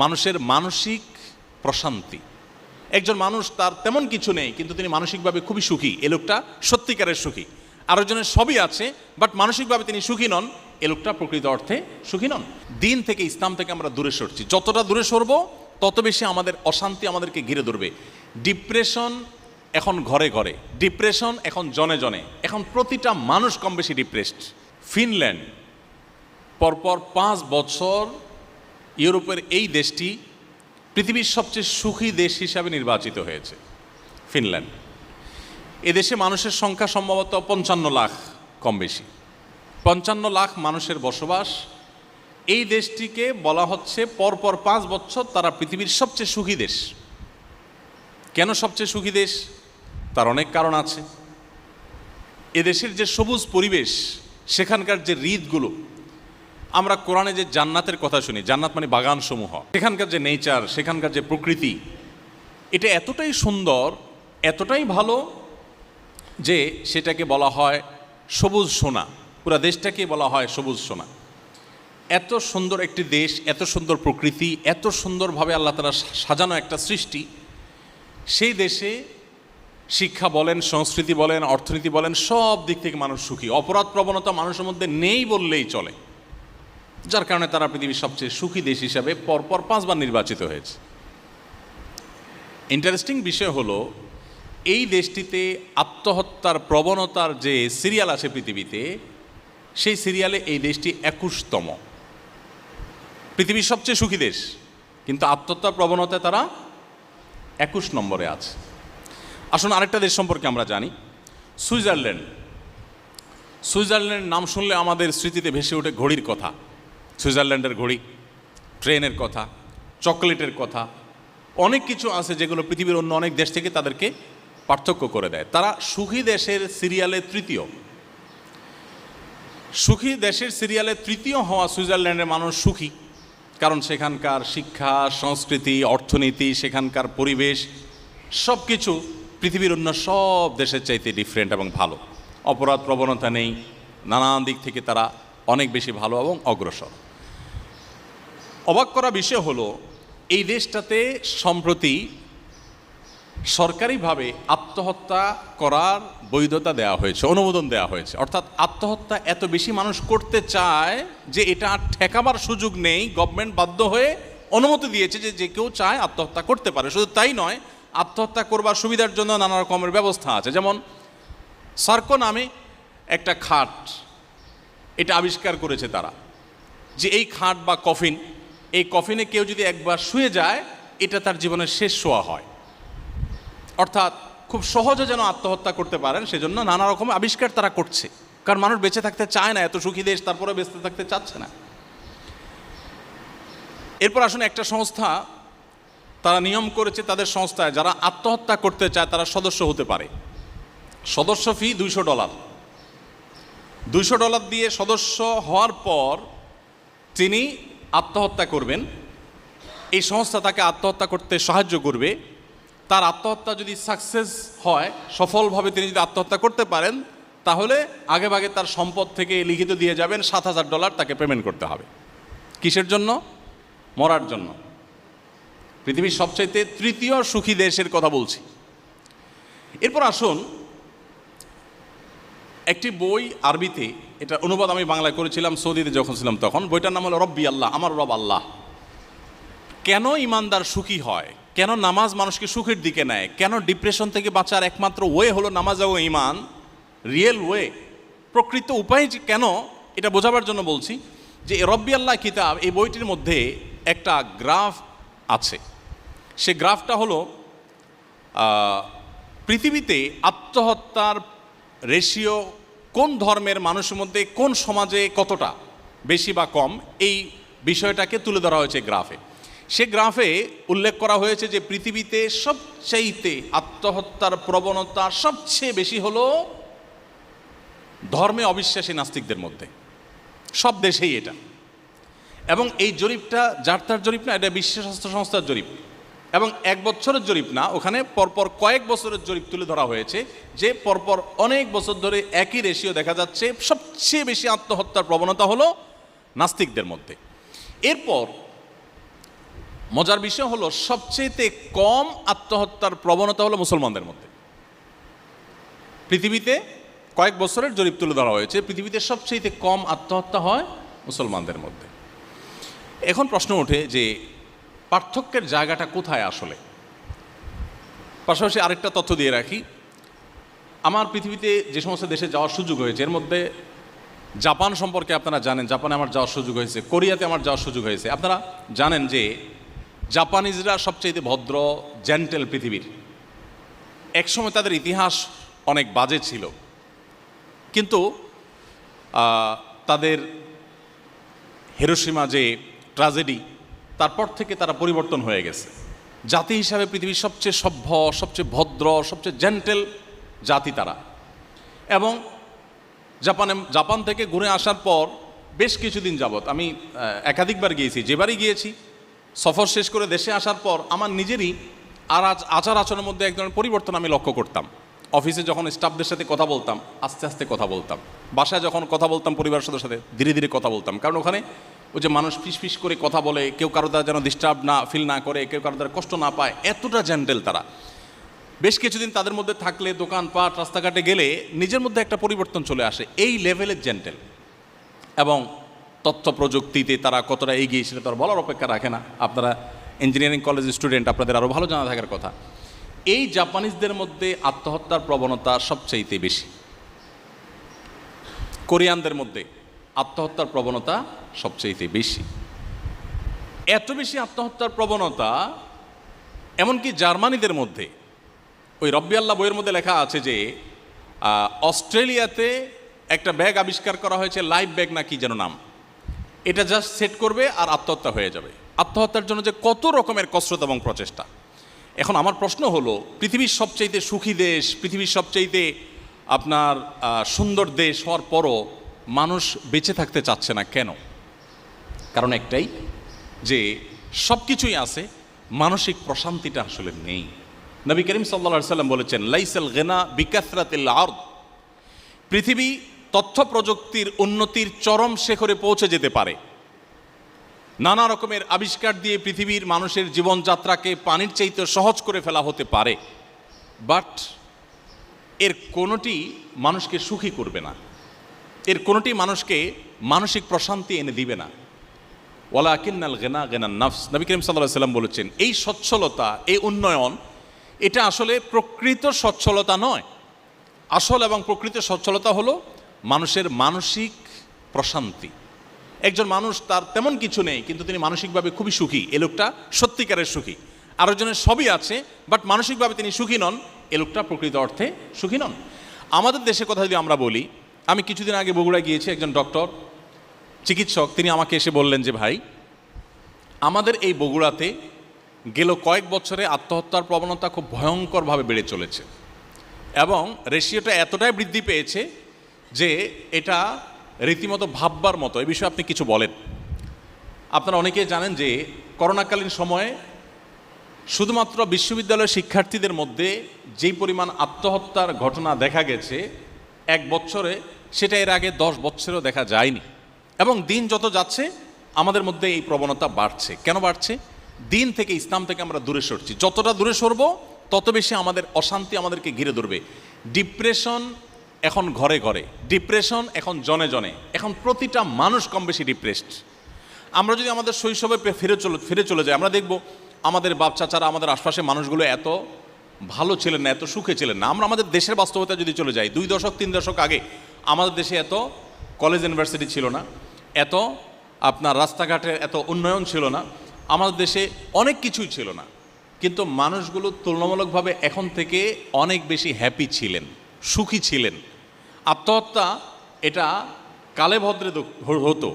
মানুষের মানসিক প্রশান্তি। একজন মানুষ তার তেমন কিছু নেই কিন্তু তিনি মানসিকভাবে খুবই সুখী, এ লোকটা সত্যিকারের সুখী। আরেকজনের সবই আছে বাট মানসিকভাবে তিনি সুখী নন, এ লোকটা প্রকৃত অর্থে সুখী নন। দিন থেকে, ইসলাম থেকে আমরা দূরে সরছি। যতটা দূরে সরবো তত বেশি আমাদের অশান্তি আমাদেরকে ঘিরে ধরবে। ডিপ্রেশন এখন ঘরে ঘরে, ডিপ্রেশন এখন জনে জনে, এখন প্রতিটা মানুষ কম বেশি ডিপ্রেসড। ফিনল্যান্ড পরপর 5 বছর ইউরোপের এই দেশটি পৃথিবীর সবচেয়ে সুখী দেশ হিসাবে নির্বাচিত হয়েছে। ফিনল্যান্ড, এদেশে মানুষের সংখ্যা সম্ভবত 55 লাখ, কম বেশি 55 লাখ মানুষের বসবাস। এই দেশটিকে বলা হচ্ছে পরপর 5 বছর তারা পৃথিবীর সবচেয়ে সুখী দেশ। কেন সবচেয়ে সুখী দেশ? তার অনেক কারণ আছে। এদেশের যে সবুজ পরিবেশ, সেখানকার যে হ্রদগুলো, আমরা কোরআনে যে জান্নাতের কথা শুনি, জান্নাত মানে বাগানসমূহ, সেখানকার যে নেচার, সেখানকার যে প্রকৃতি, এটা এতটাই সুন্দর, এতটাই ভালো যে সেটাকে বলা হয় সবুজ সোনা। পুরো দেশটাকে বলা হয় সবুজ সোনা। এত সুন্দর একটি দেশ, এত সুন্দর প্রকৃতি, এত সুন্দরভাবে আল্লাহ তাআলা সাজানো একটা সৃষ্টি, সেই দেশে শিক্ষা বলেন, সংস্কৃতি বলেন, অর্থনীতি বলেন, সব দিক থেকে মানুষ সুখী। অপরাধ প্রবণতা মানুষের মধ্যে নেই বললেই চলে, যার কারণে তারা পৃথিবীর সবচেয়ে সুখী দেশ হিসাবে পরপর 5 বার নির্বাচিত হয়েছে। ইন্টারেস্টিং বিষয় হলো, এই দেশটিতে আত্মহত্যার প্রবণতার যে সিরিয়াল আছে পৃথিবীতে, সেই সিরিয়ালে এই দেশটি 21তম। পৃথিবীর সবচেয়ে সুখী দেশ, কিন্তু আত্মহত্যার প্রবণতায় তারা 21 নম্বরে আছে। আসুন আরেকটা দেশ সম্পর্কে আমরা জানি, সুইজারল্যান্ড। সুইজারল্যান্ডের নাম শুনলে আমাদের স্মৃতিতে ভেসে ওঠে ঘড়ির কথা। সুইজারল্যান্ডের ঘড়ি, ট্রেনের কথা, চকোলেটের কথা, অনেক কিছু আছে যেগুলো পৃথিবীর অন্য অনেক দেশ থেকে তাদেরকে পার্থক্য করে দেয়। তারা সুখী দেশের সিরিয়ালে তৃতীয়। সুখী দেশের সিরিয়ালে তৃতীয় হওয়া সুইজারল্যান্ডের মানুষ সুখী, কারণ সেখানকার শিক্ষা, সংস্কৃতি, অর্থনীতি, সেখানকার পরিবেশ সব কিছু পৃথিবীর অন্য সব দেশের চাইতে ডিফারেন্ট এবং ভালো। অপরাধ প্রবণতা নেই, নানান দিক থেকে তারা অনেক বেশি ভালো এবং অগ্রসর। অবাক করা বিষয় হলো, এই দেশটাতে সম্প্রতি সরকারিভাবে আত্মহত্যা করার বৈধতা দেওয়া হয়েছে, অনুমোদন দেওয়া হয়েছে। অর্থাৎ আত্মহত্যা এত বেশি মানুষ করতে চায় যে এটা আর ঠেকাবার সুযোগ নেই। গভর্নমেন্ট বাধ্য হয়ে অনুমতি দিয়েছে যে যে কেউ চায় আত্মহত্যা করতে পারে। শুধু তাই নয়, আত্মহত্যা করবার সুবিধার জন্য নানা রকমের ব্যবস্থা আছে। যেমন সার্কো নামে একটা খাট, এটা আবিষ্কার করেছে তারা, যে এই খাট বা কফিন, এই কফিনে কেউ যদি একবার শুয়ে যায়, এটা তার জীবনের শেষ শোয়া হয়। অর্থাৎ খুব সহজে যেন আত্মহত্যা করতে পারেন, সেজন্য নানা রকম আবিষ্কার তারা করছে। কারণ মানুষ বেঁচে থাকতে চায় না, এত সুখী দেশ, তারপরে বেঁচে থাকতে চাচ্ছে না। এরপর আসুন, একটা সংস্থা তারা নিয়ম করেছে, তাদের সংস্থায় যারা আত্মহত্যা করতে চায় তারা সদস্য হতে পারে। সদস্য ফি $200। $200 দিয়ে সদস্য হওয়ার পর তিনি আত্মহত্যা করবেন। এই সংস্থা তাকে আত্মহত্যা করতে সাহায্য করবে। তার আত্মহত্যা যদি সাকসেস হয়, সফলভাবে তিনি যদি আত্মহত্যা করতে পারেন, তাহলে আগেভাগে তার সম্পদ থেকে লিখিত দিয়ে যাবেন, $7,000 তাকে পেমেন্ট করতে হবে। কিসের জন্য? মরার জন্য। পৃথিবীর সবচাইতে তৃতীয় সুখী দেশের কথা বলছি। এরপর আসুন, একটি বই আরবিতে, এটা অনুবাদ আমি বাংলায় করেছিলাম সৌদিতে যখন ছিলাম তখন। বইটার নাম হলো রব্বি আল্লাহ, আমার রব আল্লাহ। কেন ইমানদার সুখী হয়, কেন নামাজ মানুষকে সুখের দিকে নেয়, কেন ডিপ্রেশন থেকে বাঁচার একমাত্র ওয়ে হলো নামাজ ও ইমান, রিয়েল ওয়ে, প্রকৃত উপায় কেন, এটা বোঝাবার জন্য বলছি যে রব্বি আল্লাহ কিতাব, এই বইটির মধ্যে একটা গ্রাফ আছে। সে গ্রাফটা হলো পৃথিবীতে আত্মহত্যার রেশিও কোন ধর্মের মানুষের মধ্যে, কোন সমাজে কতটা বেশি বা কম, এই বিষয়টাকে তুলে ধরা হয়েছে গ্রাফে। সে গ্রাফে উল্লেখ করা হয়েছে যে পৃথিবীতে সবচাইতে আত্মহত্যার প্রবণতা সবচেয়ে বেশি হলো ধর্মে অবিশ্বাসী নাস্তিকদের মধ্যে, সব দেশেই এটা। এবং এই জরিপটা যার তার জরিপ না, এটা বিশ্ব স্বাস্থ্য সংস্থার জরিপ, এবং 1 বছরের জরিপ না, ওখানে পরপর কয়েক বছরের জরিপ তুলে ধরা হয়েছে যে পরপর অনেক বছর ধরে একই রেশিও দেখা যাচ্ছে, সবচেয়ে বেশি আত্মহত্যার প্রবণতা হলো নাস্তিকদের মধ্যে। এরপর মজার বিষয় হলো সবচেয়ে কম আত্মহত্যার প্রবণতা হলো মুসলমানদের মধ্যে। পৃথিবীতে কয়েক বছরের জরিপ তুলে ধরা হয়েছে, পৃথিবীতে সবচেয়ে কম আত্মহত্যা হয় মুসলমানদের মধ্যে। এখন প্রশ্ন ওঠে যে পার্থক্যের জায়গাটা কোথায় আসলে। পাশাপাশি আরেকটা তথ্য দিয়ে রাখি, আমার পৃথিবীতে যে সমস্ত দেশে যাওয়ার সুযোগ হয়েছে এর মধ্যে জাপান সম্পর্কে আপনারা জানেন, জাপানে আমার যাওয়ার সুযোগ হয়েছে, কোরিয়াতে আমার যাওয়ার সুযোগ হয়েছে। আপনারা জানেন যে জাপানিজরা সবচেয়ে ভদ্র, জেন্টেল পৃথিবীর। একসময় তাদের ইতিহাস অনেক বাজে ছিল, কিন্তু তাদের হিরোশিমা যে ট্র্যাজেডি, তারপর থেকে তারা পরিবর্তন হয়ে গেছে। জাতি হিসাবে পৃথিবীর সবচেয়ে সভ্য, সবচেয়ে ভদ্র, সবচেয়ে জেন্টেল জাতি তারা। এবং জাপান থেকে ঘুরে আসার পর বেশ কিছুদিন যাবৎ আমি একাধিকবার গিয়েছি, যেবারই গিয়েছি সফর শেষ করে দেশে আসার পর আমার নিজেরই আচার আচরণের মধ্যে এক ধরনের পরিবর্তন আমি লক্ষ্য করতাম। অফিসে যখন স্টাফদের সাথে কথা বলতাম আস্তে আস্তে কথা বলতাম, বাসায় যখন কথা বলতাম পরিবারের সদস্যদের সাথে ধীরে ধীরে কথা বলতাম। কারণ ওখানে ওই যে মানুষ ফিস করে কথা বলে, কেউ কারো দ্বারা যেন ডিস্টার্ব না ফিল না করে, কেউ কারো দ্বারা কষ্ট না পায়, এতটা জেন্টেল তারা। বেশ কিছুদিন তাদের মধ্যে থাকলে দোকানপাট রাস্তাঘাটে গেলে নিজের মধ্যে একটা পরিবর্তন চলে আসে, এই লেভেলের জেন্টেল। এবং তথ্য প্রযুক্তিতে তারা কতটা এগিয়ে সেটা তারা বলার অপেক্ষা রাখে না। আপনারা ইঞ্জিনিয়ারিং কলেজের স্টুডেন্ট, আপনাদের আরও ভালো জানা থাকার কথা। এই জাপানিজদের মধ্যে আত্মহত্যার প্রবণতা সবচাইতে বেশি। কোরিয়ানদের মধ্যে আত্মহত্যার প্রবণতা সবচাইতে বেশি। এত বেশি আত্মহত্যার প্রবণতা এমনকি জার্মানিদের মধ্যে, ওই রব্বি আল্লাহ বইয়ের মধ্যে লেখা আছে যে অস্ট্রেলিয়াতে একটা ব্যাগ আবিষ্কার করা হয়েছে, লাইফ ব্যাগ না কি যেন নাম, এটা জাস্ট সেট করবে আর আত্মহত্যা হয়ে যাবে। আত্মহত্যার জন্য যে কত রকমের কসরত এবং প্রচেষ্টা। এখন আমার প্রশ্ন হলো, পৃথিবীর সবচাইতে সুখী দেশ, পৃথিবীর সবচাইতে আপনার সুন্দর দেশ হওয়ার পরও মানুষ বেঁচে থাকতে চাচ্ছে না কেন? কারণ একটাই, যে সব কিছুই আছে, মানসিক প্রশান্তিটা আসলে নেই। নবী করিম সাল্লাল্লাহু আলাইহি সাল্লাম বলেছেন, লাইসাল গিনা বিকাসরাতিল আরদ। পৃথিবী তথ্য প্রযুক্তির উন্নতির চরম শিখরে পৌঁছে যেতে পারে, নানা রকমের আবিষ্কার দিয়ে পৃথিবীর মানুষের জীবনযাত্রাকে পানির চাইতে সহজ করে ফেলা হতে পারে, বাট এর কোনোটি মানুষকে সুখী করবে না, এর কোনোটি মানুষকে মানসিক প্রশান্তি এনে দিবে না। ওয়ালাকিন্নাল গিনা গিনান নাফস। নবী করিম সাল্লাল্লাহু আলাইহি সাল্লাম বলেছেন, এই সচ্ছলতা, এই উন্নয়ন, এটা আসলে প্রকৃত সচ্ছলতা নয়। আসল এবং প্রকৃত সচ্ছলতা হলো মানুষের মানসিক প্রশান্তি। একজন মানুষ তার তেমন কিছু নেই কিন্তু তিনি মানসিকভাবে খুবই সুখী, এ লোকটা সত্যিকারের সুখী। আরেকজনের সবই আছে বাট মানসিকভাবে তিনি সুখী নন, এ লোকটা প্রকৃত অর্থে সুখী নন। আমাদের দেশের কথা যদি আমরা বলি, আমি কিছুদিন আগে বগুড়ায় গিয়েছি, একজন ডক্টর চিকিৎসক তিনি আমাকে এসে বললেন যে ভাই, আমাদের এই বগুড়াতে গেল কয়েক বছরে আত্মহত্যার প্রবণতা খুব ভয়ঙ্করভাবে বেড়ে চলেছে এবং রেশিওটা এতটাই বৃদ্ধি পেয়েছে যে এটা রীতিমতো ভাববার মতো। এই বিষয়ে আপনি কিছু বলেন। আপনারা অনেকেই জানেন যে করোনাকালীন সময়ে শুধুমাত্র বিশ্ববিদ্যালয়ের শিক্ষার্থীদের মধ্যে যেই পরিমাণ আত্মহত্যার ঘটনা দেখা গেছে এক বছরে, সেটা এর আগে 10 বছরেও দেখা যায়নি। এবং দিন যত যাচ্ছে আমাদের মধ্যে এই প্রবণতা বাড়ছে। কেন বাড়ছে? দিন থেকে, ইসলাম থেকে আমরা দূরে সরছি। যতটা দূরে সরবো তত বেশি আমাদের অশান্তি আমাদেরকে ঘিরে ধরবে। ডিপ্রেশন এখন ঘরে ঘরে, ডিপ্রেশন এখন জনে জনে, এখন প্রতিটা মানুষ কম বেশি ডিপ্রেসড। আমরা যদি আমাদের শৈশবে ফিরে চলে যাই, আমরা দেখব আমাদের বাপ চাচারা, আমাদের আশপাশের মানুষগুলো এত ভালো ছিলেন না, এত সুখে ছিলেন না। আমরা আমাদের দেশের বাস্তবতা যদি চলে যাই, 2 দশক 3 দশক আগে আমাদের দেশে এত কলেজ ইউনিভার্সিটি ছিল না, এত আপনার রাস্তাঘাটের এত উন্নয়ন ছিল না, আমাদের দেশে অনেক কিছুই ছিল না, কিন্তু মানুষগুলো তুলনামূলকভাবে এখন থেকে অনেক বেশি হ্যাপি ছিলেন, সুখী ছিলেন। আত্মহত্যা এটা কালে ভদ্রে হতো,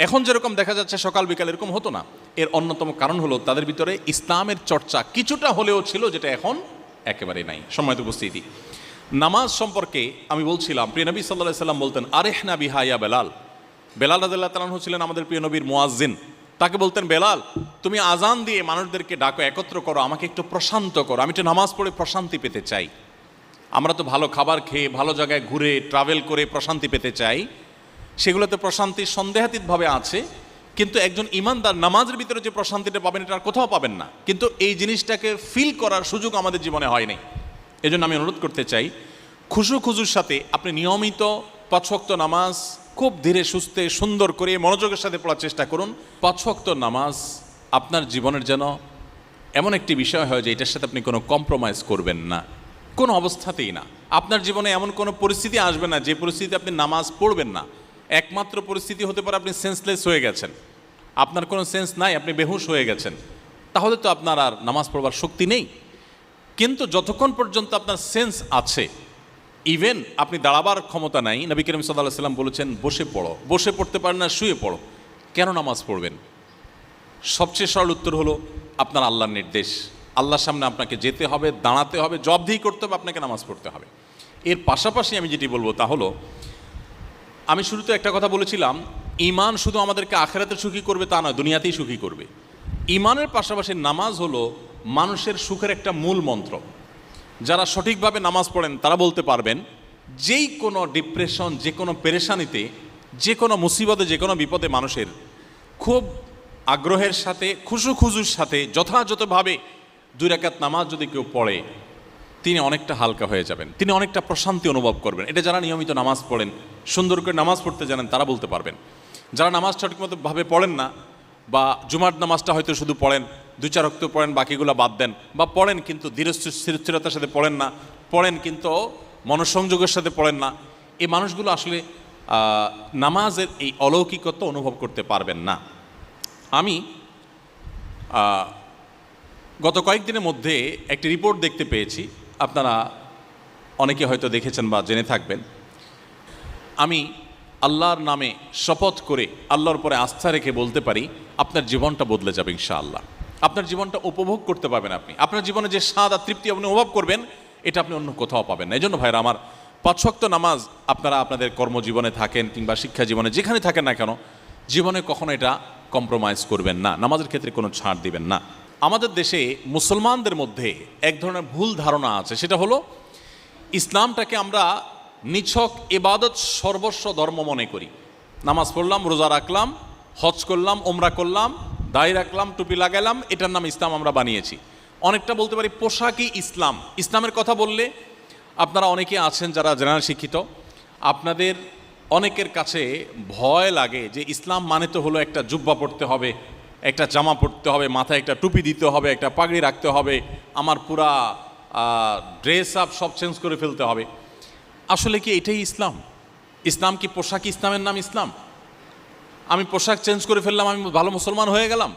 এখন যেরকম দেখা যাচ্ছে সকাল বিকাল এরকম হতো না। এর অন্যতম কারণ হলো তাদের ভিতরে ইসলামের চর্চা কিছুটা হলেও ছিল, যেটা এখন একেবারে নাই। সম্মানিত উপস্থিতি, নামাজ সম্পর্কে আমি বলছিলাম, প্রিয় নবী সাল্লাল্লাহু আলাইহি সাল্লাম বলতেন, আরেহনা বিহা ইয়া বেলাল। বেলাল রাদিয়াল্লাহু তাআলা আনহু ছিলেন আমাদের প্রিয় নবীর মুয়াজ্জিন। তাকে বলতেন, বেলাল তুমি আজান দিয়ে মানুষদেরকে ডাকো, একত্র করো, আমাকে একটু প্রশান্ত করো, আমি একটু নামাজ পড়ে প্রশান্তি পেতে চাই। আমরা তো ভালো খাবার খেয়ে, ভালো জায়গায় ঘুরে ট্রাভেল করে প্রশান্তি পেতে চাই, সেগুলোতে প্রশান্তি সন্দেহাতীতভাবে আছে, কিন্তু একজন ইমানদার নামাজের ভিতরে যে প্রশান্তিটা পাবেন এটা আর কোথাও পাবেন না। কিন্তু এই জিনিসটাকে ফিল করার সুযোগ আমাদের জীবনে হয়নি। এই জন্য আমি অনুরোধ করতে চাই, খুজুর সাথে আপনি নিয়মিত 5 ওয়াক্ত নামাজ খুব ধীরে সুস্থে সুন্দর করে মনোযোগের সাথে পড়ার চেষ্টা করুন। 5 ওয়াক্ত নামাজ আপনার জীবনের যেন এমন একটি বিষয় হয় যে এটার সাথে আপনি কোনো কম্প্রোমাইজ করবেন না, কোনো অবস্থাতেই না। আপনার জীবনে এমন কোনো পরিস্থিতি আসবে না যে পরিস্থিতিতে আপনি নামাজ পড়বেন না। একমাত্র পরিস্থিতি হতে পারে আপনি সেন্সলেস হয়ে গেছেন, আপনার কোনো সেন্স নাই, আপনি বেহুশ হয়ে গেছেন, তাহলে তো আপনার আর নামাজ পড়বার শক্তি নেই। কিন্তু যতক্ষণ পর্যন্ত আপনার সেন্স আছে, ইভেন আপনি দাঁড়াবার ক্ষমতা নাই, নবী করিম সাল্লাল্লাহু আলাইহি সাল্লাম বলেছেন বসে পড়ো, বসে পড়তে পারেন না শুয়ে পড়ো, কেন নামাজ পড়বেন? সবচেয়ে সরল উত্তর হলো আপনার আল্লাহর নির্দেশ, আল্লাহর সামনে আপনাকে যেতে হবে, দাঁড়াতে হবে, জবাবদিহি করতে হবে, আপনাকে নামাজ পড়তে হবে। এর পাশাপাশি আমি যেটি বলবো তা হলো, আমি শুরুতে একটা কথা বলেছিলাম, ঈমান শুধু আমাদেরকে আখিরাতে সুখী করবে তা নয়, দুনিয়াতেই সুখী করবে। ঈমানের পাশাপাশি নামাজ হলো মানুষের সুখের একটা মূল মন্ত্র। যারা সঠিকভাবে নামাজ পড়েন তারা বলতে পারবেন, যেই কোনো ডিপ্রেশন, যে কোনো পেরেশানিতে, যে কোনো মুসিবতে, যে কোনো বিপদে মানুষের খুব আগ্রহের সাথে, খুজুর সাথে যথাযথভাবে 2 রাকাত নামাজ যদি কেউ পড়ে, তিনি অনেকটা হালকা হয়ে যাবেন, তিনি অনেকটা প্রশান্তি অনুভব করবেন। এটা যারা নিয়মিত নামাজ পড়েন, সুন্দর করে নামাজ পড়তে জানেন, তারা বলতে পারবেন। যারা নামাজ সঠিকমতোভাবে পড়েন না, বা জুমার নামাজটা হয়তো শুধু পড়েন, 2-4 ওয়াক্ত পড়েন, বাকিগুলো বাদ দেন, বা পড়েন কিন্তু ধীরস্থিরতার সাথে পড়েন না, পড়েন কিন্তু মনঃসংযোগের সাথে পড়েন না, এই মানুষগুলো আসলে নামাজের এই অলৌকিকত্ব অনুভব করতে পারবেন না। আমি গত কয়েকদিনের মধ্যে একটি রিপোর্ট দেখতে পেয়েছি, আপনারা অনেকে হয়তো দেখেছেন বা জেনে থাকবেন। আমি আল্লাহর নামে শপথ করে, আল্লাহর উপরে আস্থা রেখে বলতে পারি, আপনার জীবনটা বদলে যাবে ইনশাআল্লাহ। আপনার জীবনটা উপভোগ করতে পারবেন আপনি, আপনার জীবনে যে স্বাদ আর তৃপ্তি আপনি অনুভব করবেন, এটা আপনি অন্য কোথাও পাবেন না। এই জন্য ভাইরা আমার, 5 ওয়াক্ত নামাজ আপনারা আপনাদের কর্মজীবনে থাকেন কিংবা শিক্ষা জীবনে যেখানে থাকেন না কেন, জীবনে কখনো এটা কম্প্রোমাইজ করবেন না, নামাজের ক্ষেত্রে কোনো ছাড় দিবেন না। আমাদের দেশে মুসলমানদের মধ্যে এক ধরনের ভুল ধারণা আছে, সেটা হলো ইসলামটাকে আমরা নিছক ইবাদত সর্বস্ব ধর্ম মনে করি। নামাজ পড়লাম, রোজা রাখলাম, হজ করলাম, ওমরা করলাম, দাড়ি রাখলাম, টুপি লাগাইলাম, এটার নাম ইসলাম আমরা বানিয়েছি। অনেকটা বলতে পারি পোশাকই ইসলাম। ইসলামের কথা বললে আপনারা অনেকে আছেন যারা জেনারেল শিক্ষিত, আপনাদের অনেকের কাছে ভয় লাগে যে ইসলাম মানে তো হলো একটা জুব্বা পড়তে হবে, একটা জামা পরতে হবে, মাথায় একটা টুপি দিতে হবে, একটা পাগড়ি রাখতে হবে, আমার পুরা ড্রেস আপ সব চেঞ্জ করে ফেলতে হবে। আসলে কি এটাই ইসলাম? ইসলাম কি পোশাক? ইসলামের নাম ইসলাম? আমি পোশাক চেঞ্জ করে ফেললাম, আমি ভালো মুসলমান হয়ে গেলাম?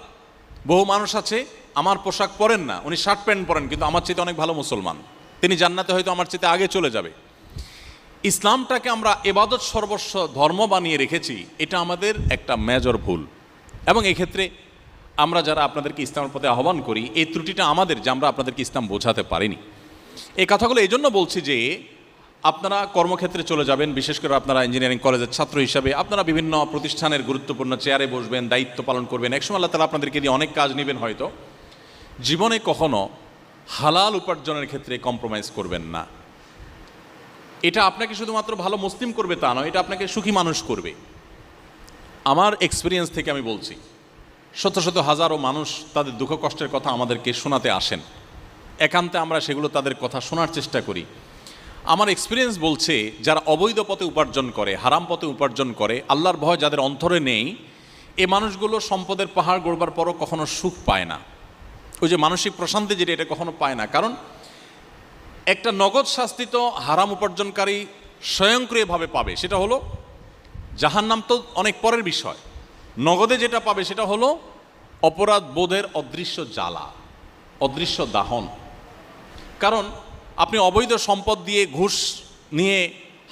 বহু মানুষ আছে আমার পোশাক পরেন না, উনি শার্ট প্যান্ট পরেন, কিন্তু আমার চাইতে অনেক ভালো মুসলমান, তিনি জান্নাতে হয়তো আমার চাইতে আগে চলে যাবে। ইসলামটাকে আমরা ইবাদত সর্বস্ব ধর্ম বানিয়ে রেখেছি, এটা আমাদের একটা মেজর ভুল। এবং এক্ষেত্রে আমরা যারা আপনাদেরকে ইসলামের পথে আহ্বান করি, এই ত্রুটিটা আমাদের যে আমরা আপনাদেরকে ইসলাম বোঝাতে পারিনি। এই কথাগুলো এই জন্য বলছি যে আপনারা কর্মক্ষেত্রে চলে যাবেন, বিশেষ করে আপনারা ইঞ্জিনিয়ারিং কলেজের ছাত্র হিসাবে আপনারা বিভিন্ন প্রতিষ্ঠানের গুরুত্বপূর্ণ চেয়ারে বসবেন, দায়িত্ব পালন করবেন, একসময় আল্লাহ তাআলা আপনাদেরকে দিয়ে অনেক কাজ নেবেন হয়তো। জীবনে কখনো হালাল উপার্জনের ক্ষেত্রে কম্প্রোমাইজ করবেন না। এটা আপনাকে শুধুমাত্র ভালো মুসলিম করবে তা নয়, এটা আপনাকে সুখী মানুষ করবে। আমার এক্সপিরিয়েন্স থেকে আমি বলছি, শত শত হাজারো মানুষ তাদের দুঃখ কষ্টের কথা আমাদেরকে শোনাতে আসেন, একান্তে আমরা সেগুলো তাদের কথা শোনার চেষ্টা করি। আমার এক্সপিরিয়েন্স বলছে, যারা অবৈধ পথে উপার্জন করে, হারাম পথে উপার্জন করে, আল্লাহর ভয় যাদের অন্তরে নেই, এই মানুষগুলো সম্পদের পাহাড় গড়বার পরও কখনো সুখ পায় না। ওই যে মানসিক প্রশান্তি যেটা, এটা কখনো পায় না। কারণ একটা নগদ শাস্তি তো হারাম উপার্জনকারী স্বয়ংক্রিয়ভাবে পাবে, সেটা হলো জাহান্নাম। তো অনেক পরের বিষয়। নগদে যেটা পাবে সেটা হলো অপরাধ বোধের অদৃশ্য জ্বালা, অদৃশ্য দাহন। কারণ আপনি অবৈধ সম্পদ দিয়ে, ঘুষ নিয়ে,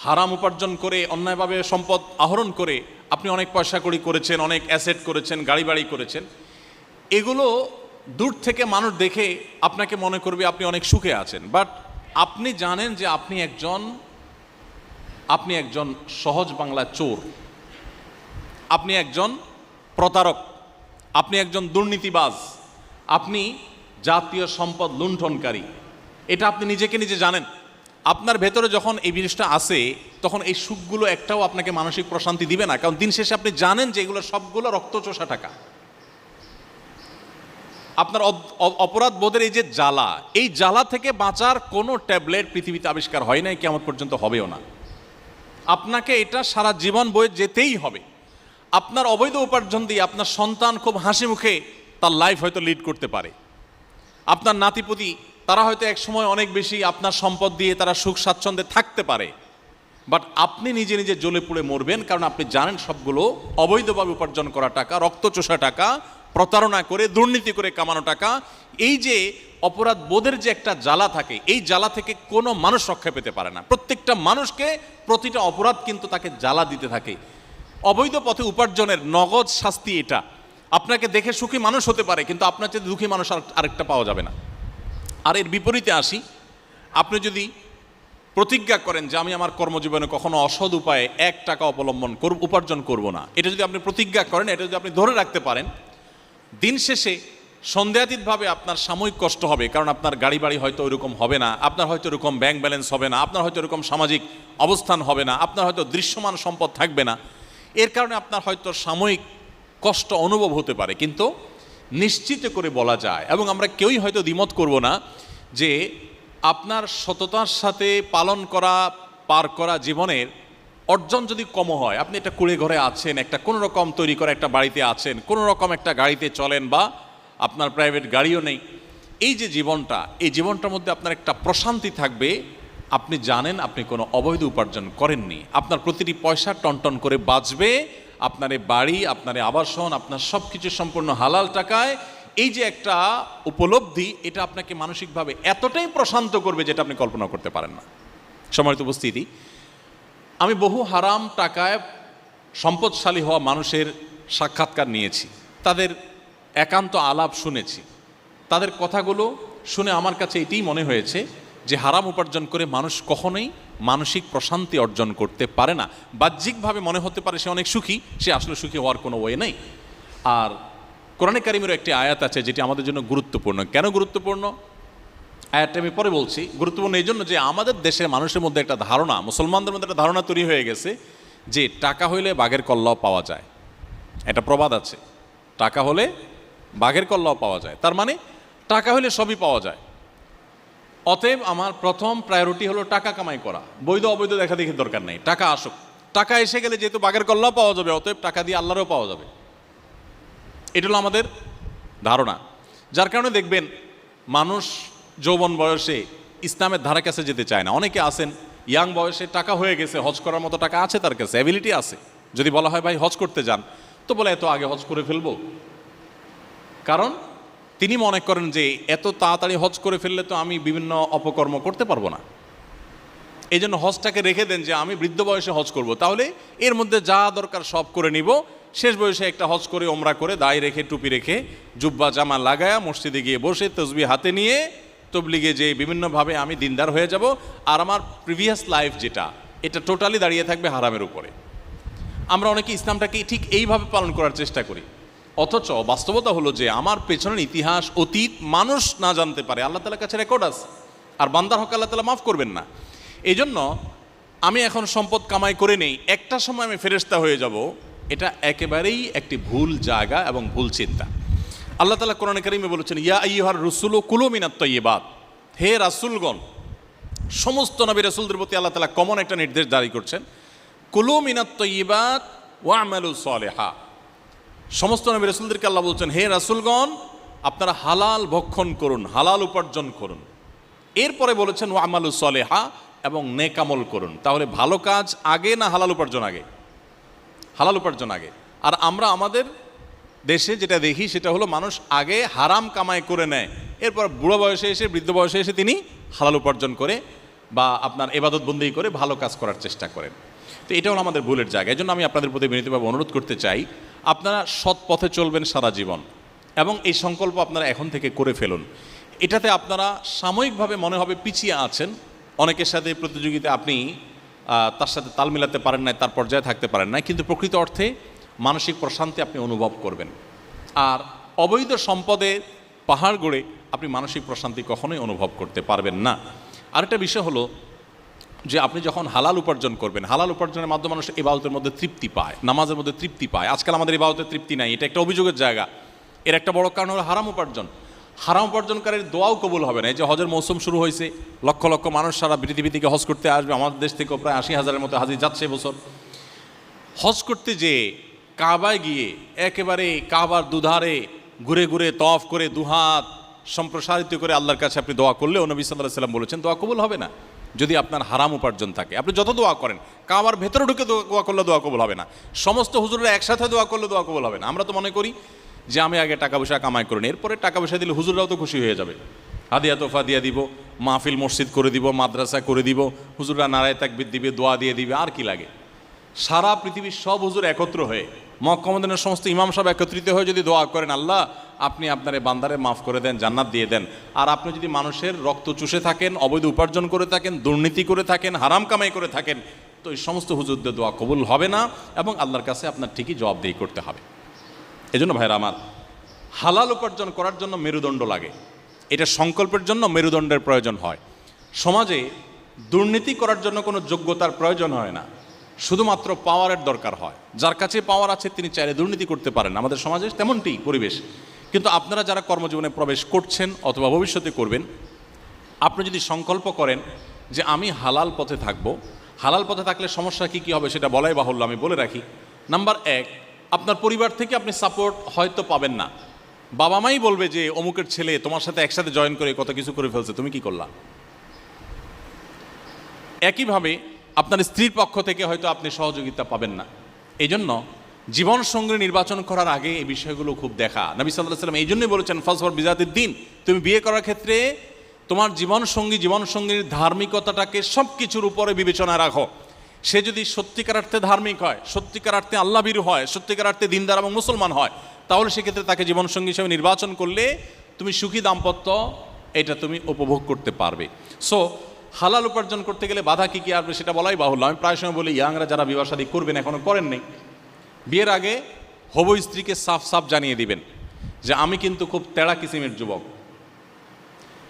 হারাম উপার্জন করে, অন্যায়ভাবে সম্পদ আহরণ করে আপনি অনেক পয়সা কড়ি করেছেন, অনেক অ্যাসেট করেছেন, গাড়ি বাড়ি করেছেন। এগুলো দূর থেকে মানুষ দেখে আপনাকে মনে করবে আপনি অনেক সুখে আছেন, বাট আপনি জানেন যে আপনি একজন সহজ বাংলা চোর, আপনি একজন প্রতারক, আপনি একজন দুর্নীতিবাজ, আপনি জাতীয় সম্পদ লুণ্ঠনকারী। এটা আপনি নিজেকে নিজে জানেন, আপনার ভেতরে যখন এই জিনিসটা আসে তখন এই সুখগুলো একটাও আপনাকে মানসিক প্রশান্তি দিবে না, কারণ দিন শেষে আপনি জানেন যে এগুলো সবগুলো রক্তচোষা টাকা। আপনার অপরাধ বোধের এই যে জ্বালা, এই জ্বালা থেকে বাঁচার কোনো ট্যাবলেট পৃথিবীতে আবিষ্কার হয় নাই, কিয়ামত পর্যন্ত হবেও না। আপনাকে এটা সারা জীবন বয়ে যেতেই হবে। আপনার অবৈধ উপার্জন দিয়ে আপনার সন্তান খুব হাসি মুখে তার লাইফ হয়তো লিড করতে পারে, আপনার নাতিপুতি তারা হয়তো এক সময় অনেক বেশি আপনার সম্পদ দিয়ে তারা সুখ স্বাচ্ছন্দ্যে থাকতে পারে, বাট আপনি নিজে নিজে জ্বলে পুড়ে মরবেন, কারণ আপনি জানেন সবগুলো অবৈধভাবে উপার্জন করা টাকা, রক্তচোষা টাকা, প্রতারণা করে দুর্নীতি করে কামানো টাকা। এই যে অপরাধ বোধের যে একটা জ্বালা থাকে, এই জ্বালা থেকে কোনো মানুষ রক্ষা পেতে পারে না। প্রত্যেকটা মানুষকে প্রতিটা অপরাধ কিন্তু তাকে জ্বালা দিতে থাকে। অবৈধ পথে উপার্জনের নগদ শাস্তি এটা। আপনাকে দেখে সুখী মানুষ হতে পারে, কিন্তু আপনার চেয়ে দুঃখী মানুষ আরেকটা পাওয়া যাবে না। আর এর বিপরীতে আসি, আপনি যদি প্রতিজ্ঞা করেন যে আমি আমার কর্মজীবনে কখনো অসৎ উপায়ে 1 টাকা অবলম্বন উপার্জন করব না, এটা যদি আপনি প্রতিজ্ঞা করেন, এটা যদি আপনি ধরে রাখতে পারেন, দিন শেষে সন্দেহাতীতভাবে আপনার সাময়িক কষ্ট হবে, কারণ আপনার গাড়ি বাড়ি হয়তো ওইরকম হবে না, আপনার হয়তো এরকম ব্যাংক ব্যালেন্স হবে না, আপনার হয়তো এরকম সামাজিক অবস্থান হবে না, আপনার হয়তো দৃশ্যমান সম্পদ থাকবে না, এর কারণে আপনার হয়তো সাময়িক কষ্ট অনুভব হতে পারে। কিন্তু নিশ্চিত করে বলা যায়, এবং আমরা কেউই হয়তো দ্বিমত করব না, যে আপনার সততার সাথে পালন করা পার করা জীবনের অর্জন যদি কম হয়, আপনি একটা কুড়ে ঘরে আছেন, একটা কোনো রকম তৈরি করা একটা বাড়িতে আছেন, কোনো রকম একটা গাড়িতে চলেন, বা আপনার প্রাইভেট গাড়িও নেই, এই যে জীবনটা, এই জীবনটার মধ্যে আপনার একটা প্রশান্তি থাকবে। আপনি জানেন আপনি কোনো অবৈধ উপার্জন করেননি, আপনার প্রতিটি পয়সা টনটন করে বাঁচবে, আপনার বাড়ি, আপনার আবাসন, আপনার সব কিছু সম্পূর্ণ হালাল টাকায়। এই যে একটা উপলব্ধি, এটা আপনাকে মানসিকভাবে এতটাই প্রশান্ত করবে যেটা আপনি কল্পনা করতে পারেন না। সম্মানিত উপস্থিতি, আমি বহু হারাম টাকায় সম্পদশালী হওয়া মানুষের সাক্ষাৎকার নিয়েছি, তাদের একান্ত আলাপ শুনেছি। তাদের কথাগুলো শুনে আমার কাছে এটাই মনে হয়েছে যে হারাম উপার্জন করে মানুষ কখনোই মানসিক প্রশান্তি অর্জন করতে পারে না। বাহ্যিকভাবে মনে হতে পারে সে অনেক সুখী, সে আসলে সুখী হওয়ার কোনো ওয়ে নেই। আর কোরআনে কারিমেরও একটি আয়াত আছে যেটি আমাদের জন্য গুরুত্বপূর্ণ। কেন গুরুত্বপূর্ণ? আয়াতটা আমি পরে বলছি। গুরুত্বপূর্ণ এই জন্য যে আমাদের দেশের মানুষের মধ্যে একটা ধারণা, মুসলমানদের মধ্যে একটা ধারণা তৈরি হয়ে গেছে যে টাকা হইলে বাঘের কল্লাও পাওয়া যায়। একটা প্রবাদ আছে, টাকা হলে বাঘের কল্লাও পাওয়া যায়, তার মানে টাকা হলে সবই পাওয়া যায়। অতএব আমার প্রথম প্রায়োরিটি হলো টাকা কামাই করা, বৈধ অবৈধ দেখা দেখি দরকার নেই, টাকা আসুক। টাকা এসে গেলে যেহেতু বাঘের কল্লাও পাওয়া যাবে, অতএব টাকা দিয়ে আল্লাহরও পাওয়া যাবে। এটা হলো আমাদের ধারণা, যার কারণে দেখবেন মানুষ যৌবন বয়সে ইসলামের ধারে কাছে যেতে চায় না। অনেকে আছেন ইয়াং বয়সে টাকা হয়ে গেছে, হজ করার মতো টাকা আছে তার কাছে, অ্যাবিলিটি আছে। যদি বলা হয় ভাই হজ করতে যান, তো বলে এত আগে হজ করে ফেলবো, কারণ তিনি মনে করেন যে এত তাড়াতাড়ি হজ করে ফেললে তো আমি বিভিন্ন অপকর্ম করতে পারবো না, এই জন্য হজটাকে রেখে দেন যে আমি বৃদ্ধ বয়সে হজ করব, তাহলে এর মধ্যে যা দরকার সব করে নিব, শেষ বয়সে একটা হজ করে ওমরা করে দায় রেখে টুপি রেখে জুব্বা জামা লাগায়া মসজিদে গিয়ে বসে তসবিহ হাতে নিয়ে তবলিগে যে বিভিন্নভাবে আমি দিনদার হয়ে যাব, আর আমার প্রিভিয়াস লাইফ যেটা, এটা টোটালি দাঁড়িয়ে থাকবে হারামের উপরে। আমরা অনেকে ইসলামটাকে ঠিক এইভাবে পালন করার চেষ্টা করি, অথচ বাস্তবতা হলো যে আমার পেছনের ইতিহাস, অতীত মানুষ না জানতে পারে, আল্লাহ তাআলার কাছে রেকর্ড আছে, আর বান্দার হক আল্লাহ তাআলা মাফ করবেন না। এই জন্য আমি এখন সম্পদ কামাই করে নেই, একটা সময় আমি ফেরেশতা হয়ে যাব, এটা একেবারেই একটি ভুল জায়গা এবং ভুল চিন্তা। আল্লাহ তাআলা কোরআনে কারিমে বলেছেন, ইয়া আইয়ুহার রুসুলু কুলু মিনাত তাইয়্যিবাত, হে রাসূলগণ, সমস্ত নবী রাসূলদের প্রতি আল্লাহ তাআলা কমন একটা নির্দেশ জারি করছেন, কুলু মিনাত তাইয়্যিবাত ওয়া আমালু সালিহা। সমস্ত নবী রাসূলদেরকে আল্লাহ বলছেন, হে রাসূলগণ, আপনারা হালাল ভক্ষণ করুন, হালাল উপার্জন করুন। এরপরে বলেছেন ওয়া আমালু সালিহা, এবং নেক আমল করুন। তাহলে ভালো কাজ আগে না হালাল উপার্জন আগে? হালাল উপার্জন আগে। আর আমরা আমাদের দেশে যেটা দেখি সেটা হলো মানুষ আগে হারাম কামাই করে নেয়, এরপর বুড়ো বয়সে এসে, বৃদ্ধ বয়সে এসে তিনি হালাল উপার্জন করে বা আপনার ইবাদত বন্দেগী করে ভালো কাজ করার চেষ্টা করেন। তো এটা হলো আমাদের ভুলের জায়গা। এই জন্য আমি আপনাদের প্রতি বিনীতভাবে অনুরোধ করতে চাই, আপনারা সৎ পথে চলবেন সারা জীবন, এবং এই সংকল্প আপনারা এখন থেকে করে ফেলুন। এটাতে আপনারা সাময়িকভাবে মনে হবে পিছিয়ে আছেন, অনেকের সাথে প্রতিযোগিতা আপনি তার সাথে তাল মিলাতে পারেন না, তার পর্যায়ে থাকতে পারেন না, কিন্তু প্রকৃত অর্থে মানসিক প্রশান্তি আপনি অনুভব করবেন। আর অবৈধ সম্পদের পাহাড় গড়ে আপনি মানসিক প্রশান্তি কখনোই অনুভব করতে পারবেন না। আরেকটা বিষয় হলো, যে আপনি যখন হালাল উপার্জন করবেন, হালাল উপার্জনের মাধ্যমে মানুষ ইবাদতের মধ্যে তৃপ্তি পায়, নামাজের মধ্যে তৃপ্তি পায়। আজকাল আমাদের ইবাদতের তৃপ্তি নাই, এটা একটা অভিযোগের জায়গা। এর একটা বড় কারণ হলো হারাম উপার্জন। হারাম উপার্জনকারীর দোয়াও কবুল হবে না। এই যে হজের মৌসুম শুরু হয়েছে, লক্ষ লক্ষ মানুষ সারা পৃথিবী থেকে হজ করতে আসবে। আমাদের দেশ থেকেও প্রায় 80,000-এর মতো হাজি যাচ্ছে এবছর। হজ করতে যেয়ে কাবায় গিয়ে একেবারে কাবার দুধারে ঘুরে ঘুরে তওয়াফ করে দুহাত সম্প্রসারিত করে আল্লাহর কাছে আপনি দোয়া করলেও নবী সাল্লাল্লাহু আলাইহি ওয়াসাল্লাম বলেছেন দোয়া কবুল হবে না যদি আপনার হারাম উপার্জন থাকে। আপনি যত দোয়া করেন, কাবার ভেতরে ঢুকে দোয়া করলে দোয়া কবুল হবে না, সমস্ত হুজুররা একসাথে দোয়া করলে দোয়া কবুল হবে না। আমরা তো মনে করি যে আমি আগে টাকা পয়সা কামাই করি, এরপরে টাকা পয়সা দিলে হুজুররাও তো খুশি হয়ে যাবে, হাদিয়া তোফা দিয়ে দিব, মাহফিল মসজিদ করে দিব, মাদ্রাসা করে দিব, হুজুররা নারায়ে তাকবীর দিবে, দোয়া দিয়ে দিবে, আর কি লাগে। সারা পৃথিবীর সব হুজুর একত্র হয়ে, মক্কা মদিনার সমস্ত ইমাম সাহেব একত্রিত হয়ে যদি দোয়া করেন, আল্লাহ আপনি আপনার এই বান্দারে মাফ করে দেন, জান্নাত দিয়ে দেন, আর আপনি যদি মানুষের রক্ত চুষে থাকেন, অবৈধ উপার্জন করে থাকেন, দুর্নীতি করে থাকেন, হারাম কামাই করে থাকেন, তো এই সমস্ত হুজুরদের দোয়া কবুল হবে না এবং আল্লাহর কাছে আপনার ঠিকই জবাবদিহি করতে হবে। এজন্য ভাইরা আমার, হালাল উপার্জন করার জন্য মেরুদণ্ড লাগে। এটা সংকল্পের জন্য মেরুদণ্ডের প্রয়োজন হয়। সমাজে দুর্নীতি করার জন্য কোনো যোগ্যতার প্রয়োজন হয় না, শুধুমাত্র পাওয়ারের দরকার হয়। যার কাছে পাওয়ার আছে তিনি চাইলে দুর্নীতি করতে পারেন। আমাদের সমাজে তেমনটি পরিবেশ। কিন্তু আপনারা যারা কর্মজীবনে প্রবেশ করছেন অথবা ভবিষ্যতে করবেন, আপনি যদি সংকল্প করেন যে আমি হালাল পথে থাকব, হালাল পথে থাকলে সমস্যা কী কী হবে সেটা বলাই বাহুল্য, আমি বলে রাখি। নাম্বার 1, আপনার পরিবার থেকে আপনি সাপোর্ট হয়তো পাবেন না। বাবা মাই বলবে যে অমুকের ছেলে তোমার সাথে একসাথে জয়েন করে কত কিছু করে ফেলছে, তুমি কি করলা। একইভাবে আপনার স্ত্রীর পক্ষ থেকে হয়তো আপনি সহযোগিতা পাবেন না। এই জন্য জীবনসঙ্গী নির্বাচন করার আগে এই বিষয়গুলো খুব দেখা। নবী সাল্লাল্লাহু আলাইহি ওয়াসাল্লাম এই জন্যই বলেছেন ফাজফর বিজাতিদ দ্বীন, তুমি বিয়ে করার ক্ষেত্রে তোমার জীবনসঙ্গীর ধার্মিকতাটাকে সব কিছুর উপরে বিবেচনায় রাখো। সে যদি সত্যিকার অর্থে ধার্মিক হয়, সত্যিকার অর্থে আল্লাহভীরু হয়, সত্যিকার অর্থে দিনদার এবং মুসলমান হয়, তাহলে সেক্ষেত্রে তাকে জীবনসঙ্গী হিসেবে নির্বাচন করলে তুমি সুখী দাম্পত্য এটা তুমি উপভোগ করতে পারবে। সো হালাল উপার্জন করতে গেলে বাধা কী কী আসবে সেটা বলাই বাহুল্য। আমি প্রায় সময় বলি, ইয়াংরা যারা বিবাহ শাদী করবেন, এখনও করেন নেই, বিয়ের আগে হবু স্ত্রীকে সাফ সাফ জানিয়ে দিবেন যে আমি কিন্তু খুব তেড়া কিসিমের যুবক,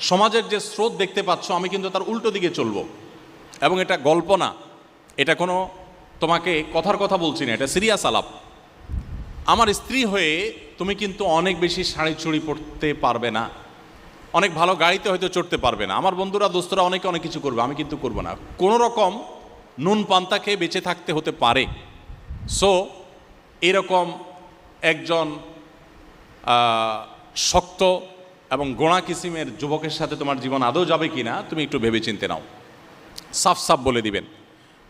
সমাজের যে স্রোত দেখতে পাচ্ছ আমি কিন্তু তার উল্টো দিকে চলবো, এবং এটা গল্প না, এটা কোনো তোমাকে কথার কথা বলছি না, এটা সিরিয়াস আলাপ। আমার স্ত্রী হয়ে তুমি কিন্তু অনেক বেশি শাড়ি চুড়ি পরতে পারবে না, অনেক ভালো গাড়িতে হয়তো চড়তে পারবে না, আমার বন্ধুরা দোস্তরা অনেকে অনেক কিছু করবে, আমি কিন্তু করবো না। কোনো রকম নুন পান্তা খেয়ে বেঁচে থাকতে হতে পারে। সো এরকম একজন শক্ত এবং গোড়া কিসিমের যুবকের সাথে তোমার জীবন আদৌ যাবে কি না তুমি একটু ভেবে চিনতে নাও। সাফ সাফ বলে দিবেন,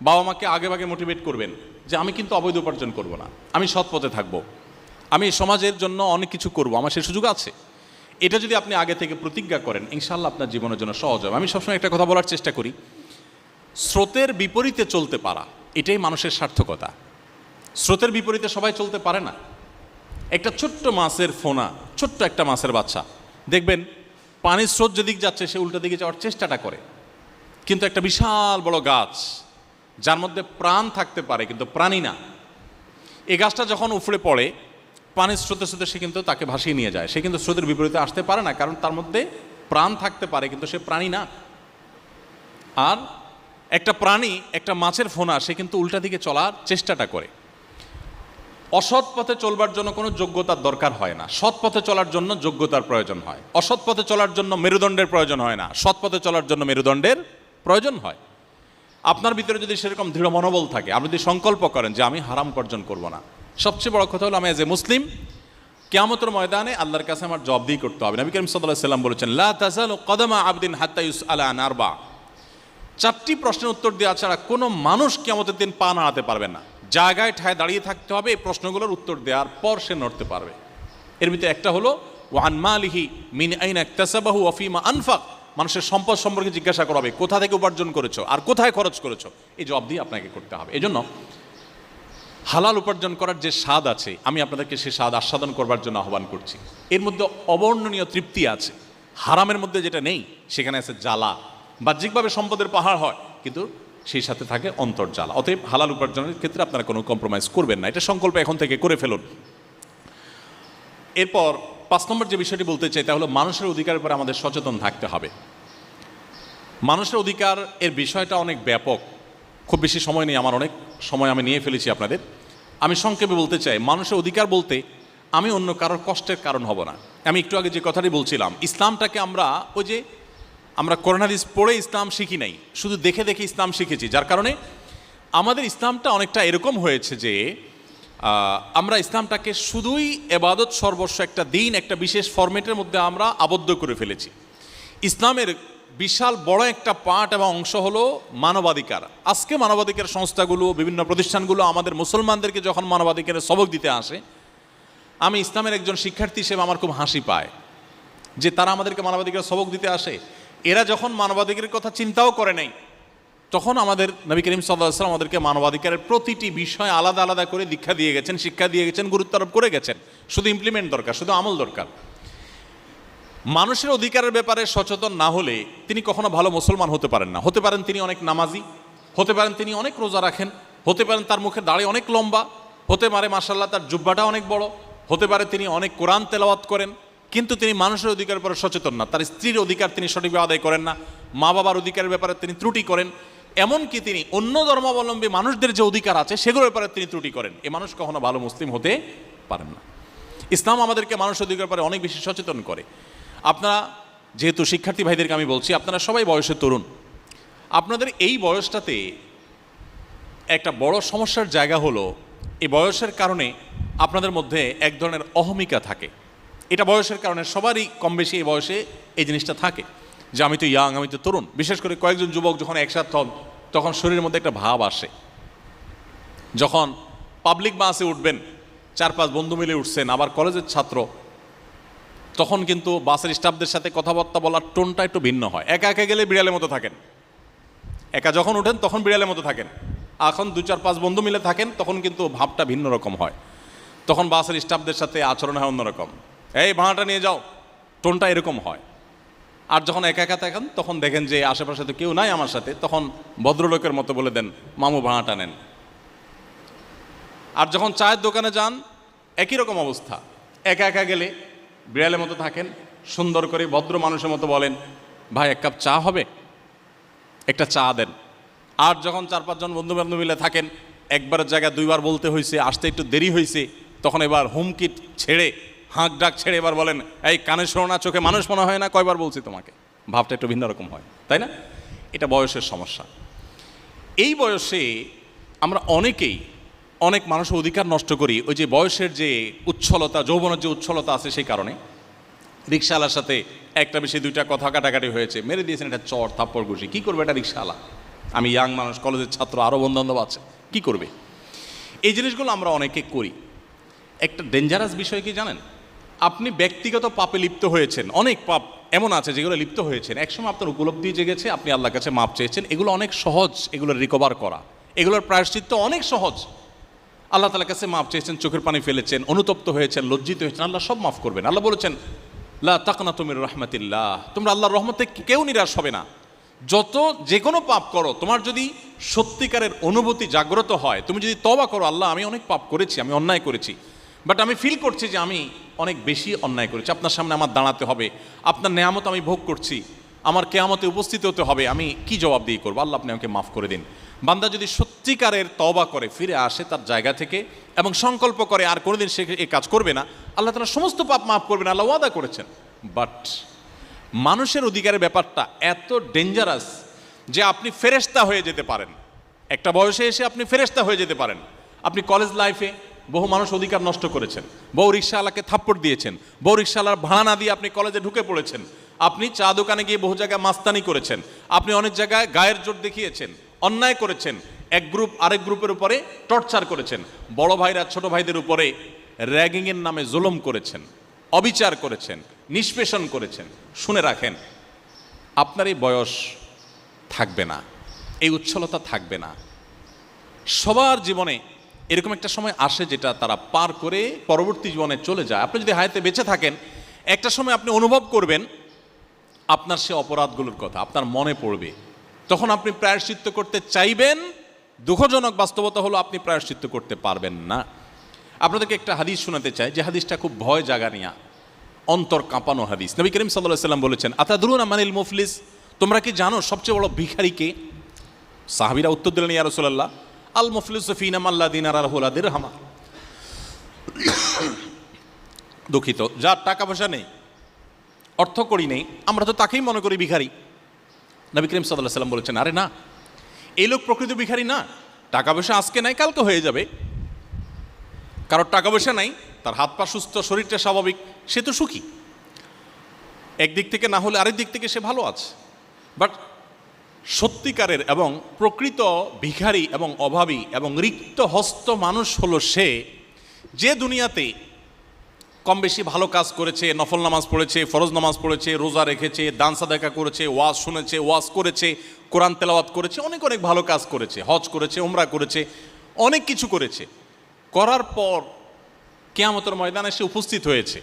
বাবা মাকে আগে ভাগে মোটিভেট করবেন যে আমি কিন্তু অবৈধ উপার্জন করব না, আমি সৎ পথে থাকবো, আমি সমাজের জন্য অনেক কিছু করব, আমার সে সুযোগ আছে। এটা যদি আপনি আগে থেকে প্রতিজ্ঞা করেন, ইনশাআল্লাহ আপনার জীবনের জন্য সহজ হবে। আমি সবসময় একটা কথা বলার চেষ্টা করি, স্রোতের বিপরীতে চলতে পারা এটাই মানুষের সার্থকতা। স্রোতের বিপরীতে সবাই চলতে পারে না। একটা ছোট্ট মাছের ফোনা, ছোট্ট একটা মাছের বাচ্চা, দেখবেন পানির স্রোত যেদিক যাচ্ছে সে উল্টো দিকে যাওয়ার চেষ্টাটা করে। কিন্তু একটা বিশাল বড় গাছ যার মধ্যে প্রাণ থাকতে পারে কিন্তু প্রাণী না, এই গাছটা যখন উফড়ে পড়ে পানির স্রোতে স্রোতে সে কিন্তু তাকে ভাসিয়ে নিয়ে যায়। সে কিন্তু স্রোতের বিপরীতে আসতে পারে না, কারণ তার মধ্যে প্রাণ থাকতে পারে কিন্তু সে প্রাণী না। আর একটা প্রাণী, একটা মাছের ফোনা, সে কিন্তু উল্টা দিকে চলার চেষ্টাটা করে। অসৎ পথে চলবার জন্য কোনো যোগ্যতার দরকার হয় না, সৎ পথে চলার জন্য যোগ্যতার প্রয়োজন হয়। অসৎ পথে চলার জন্য মেরুদণ্ডের প্রয়োজন হয় না, সৎ পথে চলার জন্য মেরুদণ্ডের প্রয়োজন হয়। আপনার ভিতরে যদি সেরকম দৃঢ় মনোবল থাকে, আপনি যদি সংকল্প করেন যে আমি হারাম উপার্জন করব না, সবচেয়ে বড় কথা হলো আমি এজ এ মুসলিম কিয়ামতের ময়দানে আল্লাহর কাছে আমার জবাবদিহি করতে হবে। নবী করিম সাল্লাল্লাহু আলাইহি ওয়াসাল্লাম বলেছেন, লা তাযালু কদমা আবদিন হাত্তা ইউসআলা আন আরবা। 4টি প্রশ্নের উত্তর দেওয়া ছাড়া কোনো মানুষ কিয়ামতের দিন পা নাড়াতে পারবে না। জায়গায় ঠায় দাঁড়িয়ে থাকতে হবে, এই প্রশ্নগুলোর উত্তর দেওয়ার পর সে নড়তে পারবে। এর ভিতরে একটা হলো ওয়ান মালিহি মিন আইনা ইকতাসাবাহু ওয়া ফিমা আনফাক। মানুষের সম্পদ সম্পর্কে জিজ্ঞাসা করা হবে, কোথা থেকে উপার্জন করেছো আর কোথায় খরচ করেছো, এই জবাব দিয়ে আপনাকে করতে হবে। এজন্য হালাল উপার্জন করার যে স্বাদ আছে, আমি আপনাদেরকে সে স্বাদ আস্বাদন করবার জন্য আহ্বান করছি। এর মধ্যে অবর্ণনীয় তৃপ্তি আছে। হারামের মধ্যে যেটা নেই সেখানে আছে জ্বালা। বাহ্যিকভাবে সম্পদের পাহাড় হয়, কিন্তু সেই সাথে থাকে অন্তর্জ্বালা। অতএব হালাল উপার্জনের ক্ষেত্রে আপনারা কোনো কম্প্রোমাইজ করবেন না, এটা সংকল্প এখন থেকে করে ফেলুন। এরপর 5 নম্বর যে বিষয়টি বলতে চাই তা হলো মানুষের অধিকারের উপর আমাদের সচেতন থাকতে হবে। মানুষের অধিকার এর বিষয়টা অনেক ব্যাপক, খুব বেশি সময় নেই, আমার অনেক সময় আমি নিয়ে ফেলেছি আপনাদের। আমি সংক্ষেপে বলতে চাই, মানুষের অধিকার বলতে আমি অন্য কারোর কষ্টের কারণ হব না। আমি একটু আগে যে কথাটি বলছিলাম, ইসলামটাকে আমরা কোরআন হাদিস পড়ে ইসলাম শিখি নাই, শুধু দেখে দেখে ইসলাম শিখেছি, যার কারণে আমাদের ইসলামটা অনেকটা এরকম হয়েছে যে আমরা ইসলামটাকে শুধুই এবাদত সর্বস্ব একটা দিন, একটা বিশেষ ফরম্যাটের মধ্যে আমরা আবদ্ধ করে ফেলেছি। ইসলামের বিশাল বড় একটা পার্ট এবং অংশ হলো মানবাধিকার। আজকে মানবাধিকার সংস্থাগুলো, বিভিন্ন প্রতিষ্ঠানগুলো আমাদের মুসলমানদেরকে যখন মানবাধিকারের সবক দিতে আসে, আমি ইসলামের একজন শিক্ষার্থী হিসেবে আমার খুব হাসি পায় যে তারা আমাদেরকে মানবাধিকার সবক দিতে আসে। এরা যখন মানবাধিকারের কথা চিন্তাও করে নাই, তখন আমাদের নবী করিম সাল্লাল্লাহু আলাইহি ওয়াসাল্লাম আমাদেরকে মানবাধিকারের প্রতিটি বিষয় আলাদা আলাদা করে দীক্ষা দিয়ে গেছেন, শিক্ষা দিয়ে গেছেন, গুরুত্ব আরোপ করে গেছেন। শুধু ইমপ্লিমেন্ট দরকার, শুধু আমল দরকার। মানুষের অধিকারের ব্যাপারে সচেতন না হলে তিনি কখনো ভালো মুসলমান হতে পারেন না। হতে পারেন তিনি অনেক নামাজি, হতে পারেন তিনি অনেক রোজা রাখেন, হতে পারেন তার মুখে দাড়ি অনেক লম্বা, হতে পারে মাশাআল্লাহ তার জুব্বাটা অনেক বড়, হতে পারে তিনি অনেক কোরআন তেলাওয়াত করেন, কিন্তু তিনি মানুষের অধিকারের ব্যাপারে সচেতন না। তার স্ত্রীর অধিকার তিনি সঠিকভাবে আদায় করেন না, মা বাবার অধিকারের ব্যাপারে তিনি ত্রুটি করেন, এমনকি তিনি অন্য ধর্মাবলম্বী মানুষদের যে অধিকার আছে সেগুলোর ব্যাপারে তিনি ত্রুটি করেন। এ মানুষ কখনো ভালো মুসলিম হতে পারেন না। ইসলাম আমাদেরকে মানুষের অধিকারের ব্যাপারে অনেক বেশি সচেতন করে। আপনারা যেহেতু শিক্ষার্থী ভাইদেরকে আমি বলছি, আপনারা সবাই বয়সে তরুণ, আপনাদের এই বয়সটাতে একটা বড় সমস্যার জায়গা হলো এই বয়সের কারণে আপনাদের মধ্যে এক ধরনের অহমিকা থাকে। এটা বয়সের কারণে সবারই কম বেশি এই বয়সে এই জিনিসটা থাকে যে আমি তো ইয়াং, আমি তো তরুণ। বিশেষ করে কয়েকজন যুবক যখন একসাথে হন তখন শরীরের মধ্যে একটা ভাব আসে। যখন পাবলিক বাসে উঠবেন, 4-5 বন্ধু মিলে উঠছেন, আবার কলেজের ছাত্র, তখন কিন্তু বাসের স্টাফদের সাথে কথাবার্তা বলার টোনটা একটু ভিন্ন হয়। একা একা গেলে বিড়ালের মতো থাকেন, একা যখন উঠেন তখন বিড়ালের মতো থাকেন, এখন 2-4-5 বন্ধু মিলে থাকেন তখন কিন্তু ভাবটা ভিন্ন রকম হয়। তখন বাসের স্টাফদের সাথে আচরণ হয় অন্যরকম, এই ভাড়াটা নিয়ে যাও, টোনটা এরকম হয়। আর যখন একা একা থাকেন তখন দেখেন যে আশেপাশে তো কেউ নাই আমার সাথে, তখন ভদ্রলোকের মতো বলে দেন, মামু ভাড়াটা নেন। আর যখন চায়ের দোকানে যান একই রকম অবস্থা, একা একা গেলে বিড়ালের মতো থাকেন, সুন্দর করে ভদ্র মানুষের মতো বলেন, ভাই 1 কাপ চা হবে, একটা চা দেন। আর যখন 4-5 জন বন্ধু বান্ধব মিলে থাকেন, একবারের জায়গায় 2বার বলতে হয়েছে, আসতে একটু দেরি হয়েছে, তখন এবার হুমকি ছেড়ে, হাঁক ডাক ছেড়ে এবার বলেন, এই কানে শোনো না, চোখে মানুষ মনে হয় না, কয়বার বলছি তোমাকে। ভাবটা একটু ভিন্ন রকম হয়, তাই না? এটা বয়সের সমস্যা। এই বয়সে আমরা অনেকেই অনেক মানুষের অধিকার নষ্ট করি, ওই যে বয়সের যে উচ্ছলতা, যৌবনের যে উচ্ছলতা আছে সেই কারণে। রিক্সাওয়ালার সাথে একটা বেশি 2টা কথা কাটাকাটি হয়েছে, মেরে দিয়েছেন একটা চর থাপ্পড় ঘুষি। কী করবে এটা রিক্সাওয়ালা? আমি ইয়াং মানুষ, কলেজের ছাত্র, আরও বন্ধু বান্ধব আছে, কী করবে? এই জিনিসগুলো আমরা অনেকে করি। একটা ডেঞ্জারাস বিষয় কি জানেন? আপনি ব্যক্তিগত পাপে লিপ্ত হয়েছেন, অনেক পাপ এমন আছে যেগুলো লিপ্ত হয়েছেন, একসময় আপনার উপলব্ধি জেগেছে, আপনি আল্লাহর কাছে মাপ চেয়েছেন, এগুলো অনেক সহজ, এগুলো রিকভার করা, এগুলোর প্রায়শ্চিত্ত অনেক সহজ। আল্লাহ তাআলার কাছে মাপ চেয়েছেন, চোখের পানি ফেলেছেন, অনুতপ্ত হয়েছেন, লজ্জিত হয়েছেন, আল্লাহ সব মাফ করবেন। আল্লাহ বলেছেন, লা তাকনাতু মির রাহমাতিল্লাহ, তোমরা আল্লাহর রহমত থেকে কেউ নিরাশ হবে না। যে কোনো পাপ করো, তোমার যদি সত্যিকারের অনুভূতি জাগ্রত হয়, তুমি যদি তওবা করো, আল্লাহ আমি অনেক পাপ করেছি, আমি অন্যায় করেছি, বাট আমি ফিল করছি যে আমি অনেক বেশি অন্যায় করেছি, আপনার সামনে আমার দাঁড়াতে হবে, আপনার নেয়ামত আমি ভোগ করছি, আমার কেয়ামতে উপস্থিত হতে হবে, আমি কি জবাব দিয়ে করবো? আল্লাহ আপনি আমাকে মাফ করে দিন। বান্দা যদি সত্যিকারের তওবা করে, ফিরে আসে তার জায়গা থেকে এবং সংকল্প করে আর কোনোদিন সে এই কাজ করবে না, আল্লাহ তাআলা সমস্ত পাপ মাফ করবেন, আল্লাহ ওয়াদা করেছেন। বাট মানুষের অধিকারের ব্যাপারটা এত ডেঞ্জারাস যে আপনি ফেরেশতা হয়ে যেতে পারেন, একটা বয়সে এসে আপনি ফেরেশতা হয়ে যেতে পারেন। আপনি কলেজ লাইফে বহু মানুষ অধিকার নষ্ট করেছেন, বহু রিক্সাওয়ালাকে থাপ্পড় দিয়েছেন, বহু রিক্সাওয়ালার ভাড়া না দিয়ে আপনি কলেজে ঢুকে পড়েছেন, আপনি চা দোকানে গিয়ে বহু জায়গায় মাস্তানি করেছেন, আপনি অনেক জায়গায় গায়ের জোর দেখিয়েছেন, অন্যায় করেছেন, এক গ্রুপ আরেক গ্রুপের উপরে টর্চার করেছেন, বড় ভাইরা ছোট ভাইদের উপরে র্যাগিংয়ের নামে জুলুম করেছেন, অবিচার করেছেন, নিষ্পেষণ করেছেন। শুনে রাখেন, আপনার এই বয়স থাকবে না, এই উচ্ছলতা থাকবে না। সবার জীবনে এরকম একটা সময় আসে যেটা তারা পার করে পরবর্তী জীবনে চলে যায়। আপনি যদি হায়াতে বেঁচে থাকেন, একটা সময় আপনি অনুভব করবেন আপনার সে অপরাধগুলোর কথা আপনার মনে পড়বে, তখন আপনি প্রায়শ্চিত্ত করতে চাইবেন। দুঃখজনক বাস্তবতা হলো আপনি প্রায়শ্চিত্ত করতে পারবেন না। আপনাদেরকে একটা হাদিস শোনাতে চাই, যে হাদিসটা খুব ভয় জাগানিয়া, অন্তর কাঁপানো হাদিস। নবী করিম সাল্লাল্লাহু আলাইহি ওয়াসাল্লাম বলেছেন, আতাদরুনা মানিল মুফলিস, তোমরা কি জানো সবচেয়ে বড় ভিখারিকে? সাহাবীরা উত্তর দিলেন, ইয়া রাসূলুল্লাহ, আল মুফলিসু ফিনা মাল্লা দিনার আল হুলা দিরহামা। দুঃখিত, যার টাকা পয়সা নেই, অর্থ করি নেই, আমরা তো তাকেই মনে করি ভিখারি। নবী করিম সাল্লাল্লাহু আলাইহি ওয়াসাল্লাম বলেছেন, আরে না, এই লোক প্রকৃত ভিখারি না। টাকা পয়সা আজকে নাই, কালকে হয়ে যাবে। কারোর টাকা পয়সা নাই, তার হাত পা সুস্থ, শরীরটা স্বাভাবিক, সে তো সুখী। একদিক থেকে না হলে আরেক দিক থেকে সে ভালো আছে। বাট সত্যিকারের এবং প্রকৃত ভিখারি এবং অভাবী এবং রিক্ত হস্ত মানুষ হলো সে, যে দুনিয়াতে কম বেশি ভালো কাজ করেছে, নফল নামাজ পড়েছে, ফরজ নামাজ পড়েছে, রোজা রেখেছে, দান সাদাকা করেছে, ওয়াজ শুনেছে, ওয়াজ করেছে, কোরআন তেলাওয়াত করেছে, অনেক অনেক ভালো কাজ করেছে, হজ করেছে, উমরা করেছে, অনেক কিছু করেছে। করার পর কিয়ামতের ময়দানে সে উপস্থিত হয়েছে,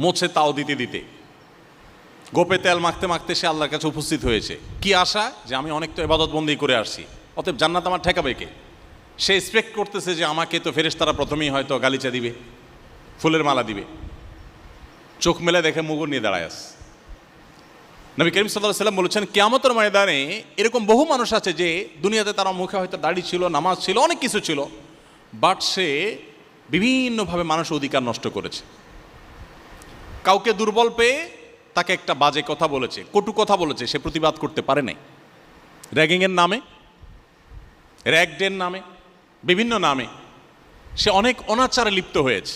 মোছে তাও দিতে দিতে, গোপে তেল মাখতে মাখতে সে আল্লাহর কাছে উপস্থিত হয়েছে। কি আশা? যে আমি অনেক তো ইবাদত বন্দি করে আসছি, অতএব জান্নাত আমার ঠেকাবে কে? সে এক্সপেক্ট করতেছে যে আমাকে তো ফেরেশতারা প্রথমেই হয়তো গালিচা দিবে, ফুলের মালা দিবে। চোখ মেলে দেখে মুগুর নিয়ে দাঁড়ায় আছে। নবী করিম সাল্লাল্লাহু আলাইহি ওয়াসাল্লাম বলেছেন, কিয়ামতের ময়দানে এরকম বহু মানুষ আছে যে দুনিয়াতে তার মুখে হয়তো দাড়ি ছিল, নামাজ ছিল, অনেক কিছু ছিল, বাট সে বিভিন্নভাবে মানুষের অধিকার নষ্ট করেছে। কাউকে দুর্বল পেয়ে তাকে একটা বাজে কথা বলেছে, কটু কথা বলেছে, সে প্রতিবাদ করতে পারে নাই। র্যাগিংয়ের নামে, র্যাগডের নামে, বিভিন্ন নামে সে অনেক অনাচারে লিপ্ত হয়েছে।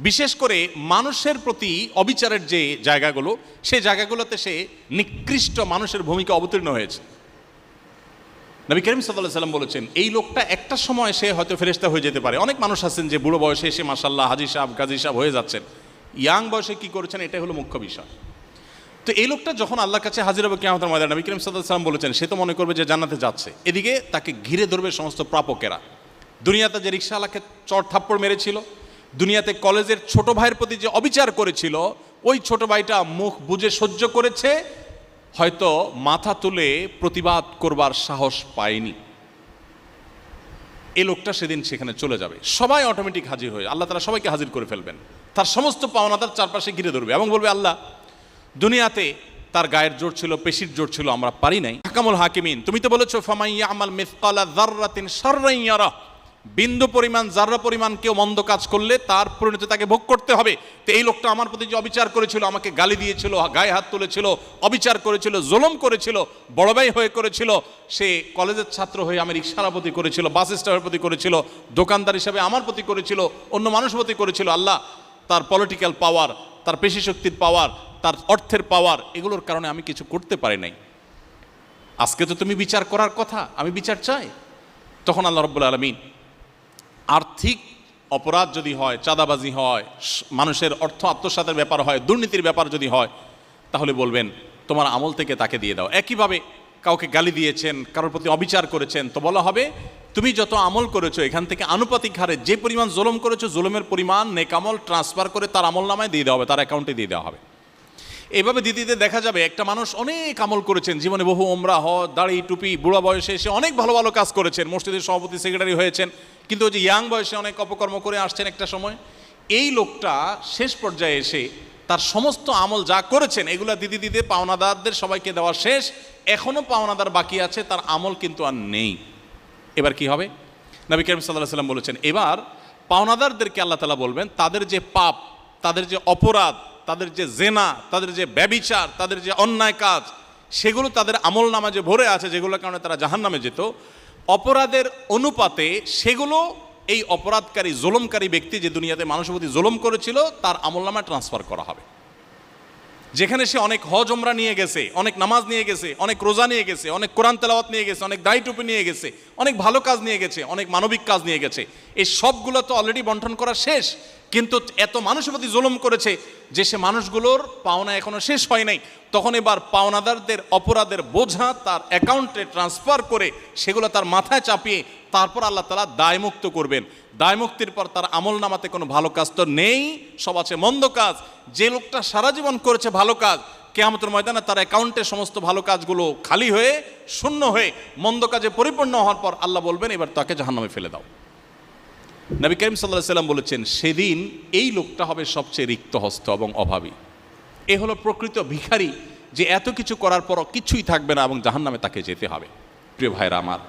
বিশেষ করে মানুষের প্রতি অবিচারের যে জায়গাগুলো, সেই জায়গাগুলোতে সে নিকৃষ্ট মানুষের ভূমিকা অবতীর্ণ হয়েছে। নবী করিম সাল্লাল্লাহু আলাইহি ওয়াসাল্লাম বলেছেন, এই লোকটা একটা সময় সে হয়তো ফেরেশতা হয়ে যেতে পারে। অনেক মানুষ আছেন যে বুড়ো বয়সে এসে মাশাআল্লাহ হাজী সাহেব, গাজী সাহেব হয়ে যাচ্ছেন, ইয়াং বয়সে কি করেছেন এটাই হলো মুখ্য বিষয়। তো এই লোকটা যখন আল্লাহর কাছে হাজির হবে কিয়ামতের ময়দানে, নবী করিম সাল্লাল্লাহু আলাইহি ওয়াসাল্লাম বলেছেন, সে তো মনে করবে যে জান্নাতে যাচ্ছে, এদিকে তাকে ঘিরে ধরবে সমস্ত প্রাপকেরা। দুনিয়াতে যে রিকশাওয়ালাকে চড় থাপ্পড় মেরেছিল, দুনিয়াতে কলেজের ছোট ভাইয়ের প্রতি যে অবিচার করেছিল, ওই ছোট ভাইটা মুখ বুজে সহ্য করেছে, হয়তো মাথা তুলে প্রতিবাদ করবার সাহস পায়নি। এই লোকটা সেদিন সেখানে চলে যাবে, সবাই অটোমেটিক হাজির হয়ে আল্লাহ তাআলা সবাইকে হাজির করে ফেলবেন। তার সমস্ত পাওনাদার চারপাশে ঘিরে ধরবে এবং বলবে, আল্লাহ, দুনিয়াতে তার গায়ের জোর ছিল, পেশির জোর ছিল, আমরা পারি নাই। হাকামুল হাকিমিন, তুমি তো বলেছো ফামান ইয়ামাল মিসকালা যাররাতিন শাররান ইয়ারা, বিন্দু পরিমাণ, যাররা পরিমাণ কেউ মন্দ কাজ করলে তার পরিণতি তাকে ভোগ করতে হবে। তো এই লোকটা আমার প্রতি যে অবিচার করেছিল, আমাকে গালি দিয়েছিল, গায়ে হাত তুলেছিল, অবিচার করেছিল, জুলুম করেছিল, বড় ভাই হয়ে করেছিল, সে কলেজের ছাত্র হয়ে আমি রিকশার প্রতি করেছিল, বাস স্ট্যান্ডের প্রতি করেছিল, দোকানদার হিসাবে আমার প্রতি করেছিল, অন্য মানুষের প্রতি করেছিল। আল্লাহ, তার পলিটিক্যাল পাওয়ার, তার পেশি শক্তির পাওয়ার, তার অর্থের পাওয়ার, এগুলোর কারণে আমি কিছু করতে পারি নাই। আজকে তো তুমি বিচার করার কথা, আমি বিচার চাই। তখন আল্লাহ রাব্বুল আলামিন আর্থিক অপরাধ যদি হয়, চাঁদাবাজি হয়, মানুষের অর্থ আত্মসাতের ব্যাপার হয়, দুর্নীতির ব্যাপার যদি হয়, তাহলে বলবেন তোমার আমল থেকে তাকে দিয়ে দাও। একইভাবে কাউকে গালি দিয়েছেন, কারোর প্রতি অবিচার করেছেন, তো বলা হবে তুমি যত আমল করেছো এখান থেকে আনুপাতিক হারে যে পরিমাণ জুলুম করেছো, জুলুমের পরিমাণ নেকামল ট্রান্সফার করে তার আমল নামায় দিয়ে দেওয়া হবে, তার অ্যাকাউন্টে দিয়ে দেওয়া হবে। এইভাবে দিতে দিতে দেখা যাবে একটা মানুষ অনেক আমল করেছেন, জীবনে বহু ওমরা, হজ, দাড়ি, টুপি, বুড়া বয়সে এসে অনেক ভালো ভালো কাজ করেছেন, মসজিদের সভাপতি, সেক্রেটারি হয়েছেন, কিন্তু ওই যে ইয়াং বয়সে অনেক অপকর্ম করে আসছেন একটা সময়। এই লোকটা শেষ পর্যায়ে এসে তার সমস্ত আমল যা করেছেন এগুলা দিতে দিতে পাওনাদারদের সবাইকে দেওয়া শেষ, এখনও পাওনাদার বাকি আছে, তার আমল কিন্তু আর নেই। এবার কি হবে? নবী করিম সাল্লাল্লাহু আলাইহি ওয়াসাল্লাম বলেছেন, এবার পাওনাদারদেরকে আল্লাহ তাআলা বলবেন, তাদের যে পাপ, তাদের যে অপরাধ, তাদের যে জেনা, তাদের যে ব্যভিচার, তাদের যে অন্যায় কাজ, সেগুলো তাদের আমল নামা যে ভরে আছে, যেগুলোর কারণে তারা জাহান্নামে যেত, অপরাধের অনুপাতে সেগুলো এই অপরাধকারী, জুলুমকারী ব্যক্তি যে দুনিয়াতে মানুষের প্রতি জুলুম করেছিল তার আমল নামায় ট্রান্সফার করা হবে। যেখানে সে অনেক হজ উমরা নিয়ে গেছে, অনেক নামাজ নিয়ে গেছে, অনেক রোজা নিয়ে গেছে, অনেক কোরআন তেলাওয়াত নিয়ে গেছে, অনেক দাড়ি টুপি নিয়ে গেছে, অনেক ভালো কাজ নিয়ে গেছে, অনেক মানবিক কাজ নিয়ে গেছে, এই সবগুলো তো অলরেডি বন্টন করা শেষ, কিন্তু এত মানুষের প্রতি জুলুম করেছে যে সে মানুষগুলোর পাওনা এখনো শেষ হয় নাই। তখন এবার পাওনাদারদের অপরাধের বোঝা তার অ্যাকাউন্টে ট্রান্সফার করে সেগুলো তার মাথায় চাপিয়ে তারপর আল্লাহ তাআলা দায়মুক্ত করবেন। দায়মুক্তির পর তার আমল নামাতে কোনো ভালো কাজ তো নেই, সব আছে মন্দ কাজ। যে লোকটা সারা জীবন করেছে ভালো কাজ, কিয়ামতের ময়দানে তার অ্যাকাউন্টে সমস্ত ভালো কাজগুলো খালি হয়ে, শূন্য হয়ে, মন্দ কাজে পরিপূর্ণ হওয়ার পর আল্লাহ বলবেন এবার তাকে জাহান্নামে ফেলে দাও। নবী করিম সাল্লাল্লাহু আলাইহি ওয়াসাল্লাম বলেছেন, সেদিন এই লোকটা হবে সবচেয়ে রিক্ত হস্ত এবং অভাবী। এ হলো প্রকৃত ভিখারি যে এত কিছু করার পরও কিছুই থাকবে না এবং জাহান্নামে তাকে যেতে হবে। প্রিয় ভাইরা আমার,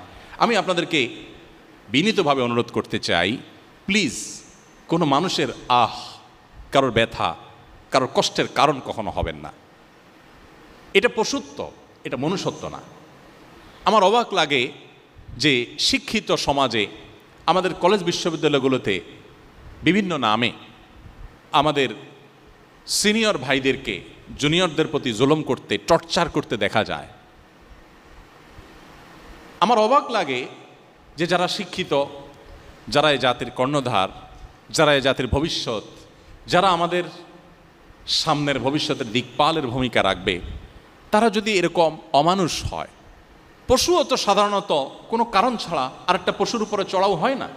আমি আপনাদেরকে বিনীতভাবে অনুরোধ করতে চাই, প্লিজ কোনো মানুষের কারোর ব্যথা, কারোর কষ্টের কারণ কখনো হবেন না। এটা পশুত্ব, এটা মনুষ্যত্ব না। আমার অবাক লাগে যে শিক্ষিত সমাজে আমাদের কলেজ বিশ্ববিদ্যালয়গুলোতে বিভিন্ন নামে আমাদের সিনিয়র ভাইদেরকে জুনিয়রদের প্রতি জুলুম করতে, টর্চার করতে দেখা যায়। আমার অবাক লাগে যে যারা শিক্ষিত, যারা এই জাতির কর্ণধার, যারা এই জাতির ভবিষ্যৎ, যারা আমাদের সামনের ভবিষ্যতের দিকপালের ভূমিকা রাখবে, তারা যদি এরকম অমানুষ হয়। পশুও তো সাধারণত কোনো কারণ ছাড়া আরেকটা পশুর উপরে চড়াও হয় না।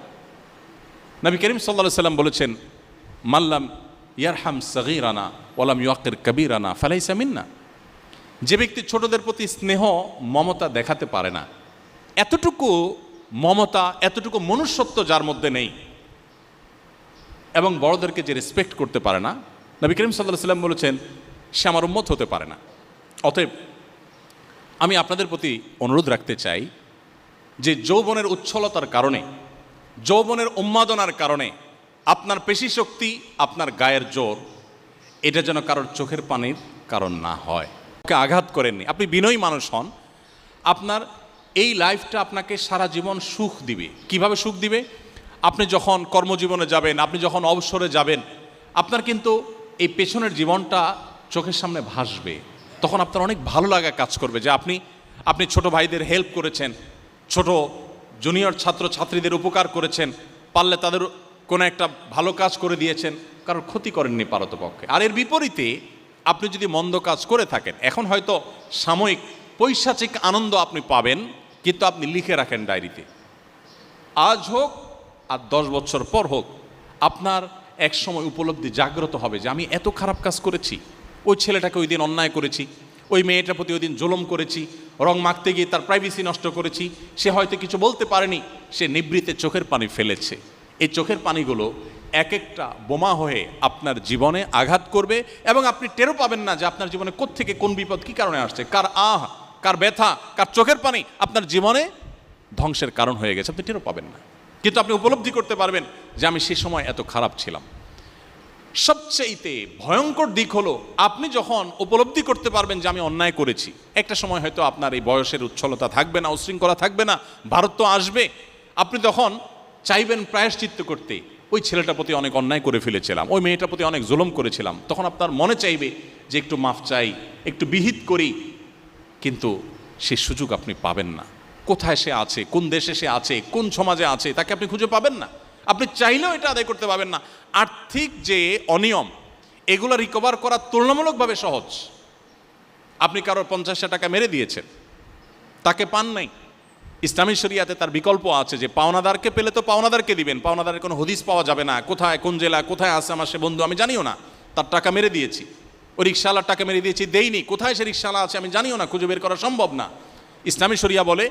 নবী করিম সাল্লাল্লাহু আলাইহি সাল্লাম বলেছেন, মাল্লাম ইয়ারহাম সগীরানা ওয়ালাম ইউকির কবীরানা ফালাইসা মিন্না। যে ব্যক্তি ছোটদের প্রতি স্নেহ মমতা দেখাতে পারে না, এতটুকু মমতা, এতটুকু মনুষ্যত্ব যার মধ্যে নেই, এবং বড়দেরকে যে রেসপেক্ট করতে পারে না, নবী করিম সাল্লাল্লাহু আলাইহি সাল্লাম বলেছেন সে আমার উম্মত হতে পারে না। অতএব আমি আপনাদের প্রতি অনুরোধ রাখতে চাই যে যৌবনের উচ্ছলতার কারণে, যৌবনের উন্মাদনার কারণে আপনার পেশি শক্তি, আপনার গায়ের জোর, এটা যেন কারোর চোখের পানির কারণ না হয়। ওকে আঘাত করেননি, আপনি বিনয়ী মানুষ হন। আপনার এই লাইফটা আপনাকে সারা জীবন সুখ দিবে। কিভাবে সুখ দিবে? আপনি যখন কর্মজীবনে যাবেন, আপনি যখন অবসরে যাবেন, আপনার কিন্তু এই পেছনের জীবনটা চোখের সামনে ভাসবে। তখন আপনার অনেক ভালো লাগা কাজ করবে যে আপনি ছোট ভাইদের হেল্প করেছেন, ছোট জুনিয়র ছাত্র ছাত্রীদের উপকার করেছেন, পারলে তাদের কোনো একটা ভালো কাজ করে দিয়েছেন, কারোর ক্ষতি করেননি পারতপক্ষে। আর এর বিপরীতে আপনি যদি মন্দ কাজ করে থাকেন, এখন হয়তো সাময়িক পৈশাচিক আনন্দ আপনি পাবেন, কিন্তু আপনি লিখে রাখেন ডায়েরিতে, আজ হোক আর 10 বছর পর হোক, আপনার এক সময় উপলব্ধি জাগ্রত হবে যে আমি এত খারাপ কাজ করেছি, ওই ছেলেটাকে ওই দিন অন্যায় করেছি, ওই মেয়েটার প্রতি ওই দিন জুলুম করেছি, রং মাখতে গিয়ে তার প্রাইভেসি নষ্ট করেছি, সে হয়তো কিছু বলতে পারেনি, সে নিবৃতে চোখের পানি ফেলেছে। এই চোখের পানিগুলো এক একটা বোমা হয়ে আপনার জীবনে আঘাত করবে এবং আপনি টেরও পাবেন না যে আপনার জীবনে কোত্থেকে কোন বিপদ কী কারণে আসছে, কার ব্যথা, কার চোখের পানি আপনার জীবনে ধ্বংসের কারণ হয়ে গেছে, আপনি টেরও পাবেন না। কিন্তু আপনি উপলব্ধি করতে পারবেন যে আমি সে সময় এত খারাপ ছিলাম। সবচেয়ে ভয়ঙ্কর দিক হলো আপনি যখন উপলব্ধি করতে পারবেন যে আমি অন্যায় করেছি। একটা সময় হয়তো আপনার এই বয়সের উচ্ছলতা থাকবে না, উশৃঙ্খলা থাকবে না, ভারত তো আসবে, আপনি তখন চাইবেন প্রায়শ্চিত্ত করতে। ওই ছেলেটার প্রতি অনেক অন্যায় করে ফেলেছিলাম, ওই মেয়েটার প্রতি অনেক জুলুম করেছিলাম, তখন আপনার মনে চাইবে যে একটু মাফ চাই, একটু বিহিত করি, কিন্তু সে সুযোগ আপনি পাবেন না। কোথায় সে আছে, কোন দেশে সে আছে, কোন সমাজে আছে, তাকে আপনি খুঁজে পাবেন না। আপনি চাইলেও এটা আদায় করতে পারবেন না। আর্থিক যে অনিয়ম, এগুলো রিকভার করা তুলনামূলকভাবে সহজ। আপনি কারোর 50 টাকা মেরে দিয়েছেন, তাকে পান নাই, ইসলামী শরিয়াতে তার বিকল্প আছে যে পাওনাদারকে পেলে তো পাওনাদারকে দিবেন, পাওনাদারের কোনো হদিস পাওয়া যাবে না, কোথায় কোন জেলা কোথায় আছে আমার সে বন্ধু আমি জানিও না, তার টাকা মেরে দিয়েছি। ওই রিক্সাওয়ালার টাকা মেরে দিয়েছি, দেইনি, কোথায় সে রিক্সাওয়ালা আছে আমি জানিও না, খুঁজে বের করা সম্ভব না। ইসলামী শরিয়া বলে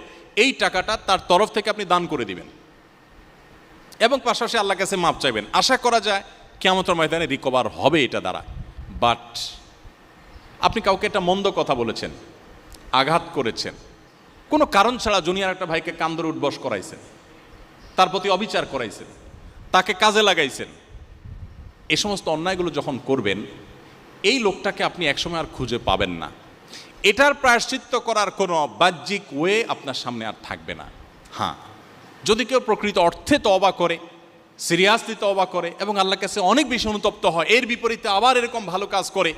এই টাকাটা তার তরফ থেকে আপনি দান করে দিবেন এবং পাশাপাশি আল্লাহর কাছে মাপ চাইবেন। আশা করা যায় কিয়ামতের ময়দানে রিকভার হবে এটা দ্বারা। বাট আপনি কাউকে একটা মন্দ কথা বলেছেন, আঘাত করেছেন, কোনো কারণ ছাড়া জুনিয়র একটা ভাইকে কান ধরে উঠবস করাইছেন, তার প্রতি অবিচার করাইছেন, তাকে কাজে লাগাইছেন, এ সমস্ত অন্যায়গুলো যখন করবেন, এই লোকটাকে আপনি একসময় আর খুঁজে পাবেন না। এটার প্রায়শ্চিত্ত করার কোনো বাহ্যিক ওয়ে আপনার সামনে আর থাকবে না। হ্যাঁ, যদি কেউ প্রকৃত অর্থে তওবা করে, সিরিয়াসলি তওবা করে এবং আল্লাহর কাছে অনেক বেশি অনুতপ্ত হয়, এর বিপরীতে আবার এরকম ভালো কাজ করে,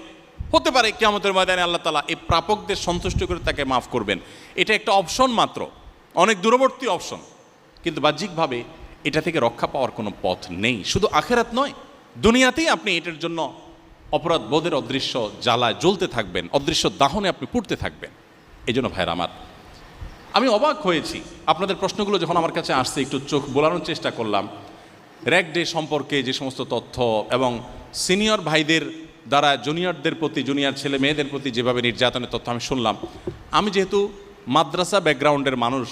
হতে পারে কিয়ামতের ময়দানে আল্লাহ তাআলা এই প্রাপকদের সন্তুষ্ট করে তাকে মাফ করবেন। এটা একটা অপশন মাত্র, অনেক দূরবর্তী অপশন, কিন্তু বাহ্যিকভাবে এটা থেকে রক্ষা পাওয়ার কোনো পথ নেই। শুধু আখেরাত নয়, দুনিয়াতেই আপনি এটার জন্য অপরাধ বোধের অদৃশ্য জ্বালায় জ্বলতে থাকবেন, অদৃশ্য দাহনে আপনি পুড়তে থাকবেন। এই জন্য ভাইরা আমার, আমি অবাক হয়েছি আপনাদের প্রশ্নগুলো যখন আমার কাছে আসছে, একটু চোখ বোলানোর চেষ্টা করলাম। র্যাগ ডে সম্পর্কে যে সমস্ত তথ্য এবং সিনিয়র ভাইদের দ্বারা জুনিয়রদের প্রতি, জুনিয়র ছেলে মেয়েদের প্রতি যেভাবে নির্যাতনের তথ্য আমি শুনলাম, আমি যেহেতু মাদ্রাসা ব্যাকগ্রাউন্ডের মানুষ,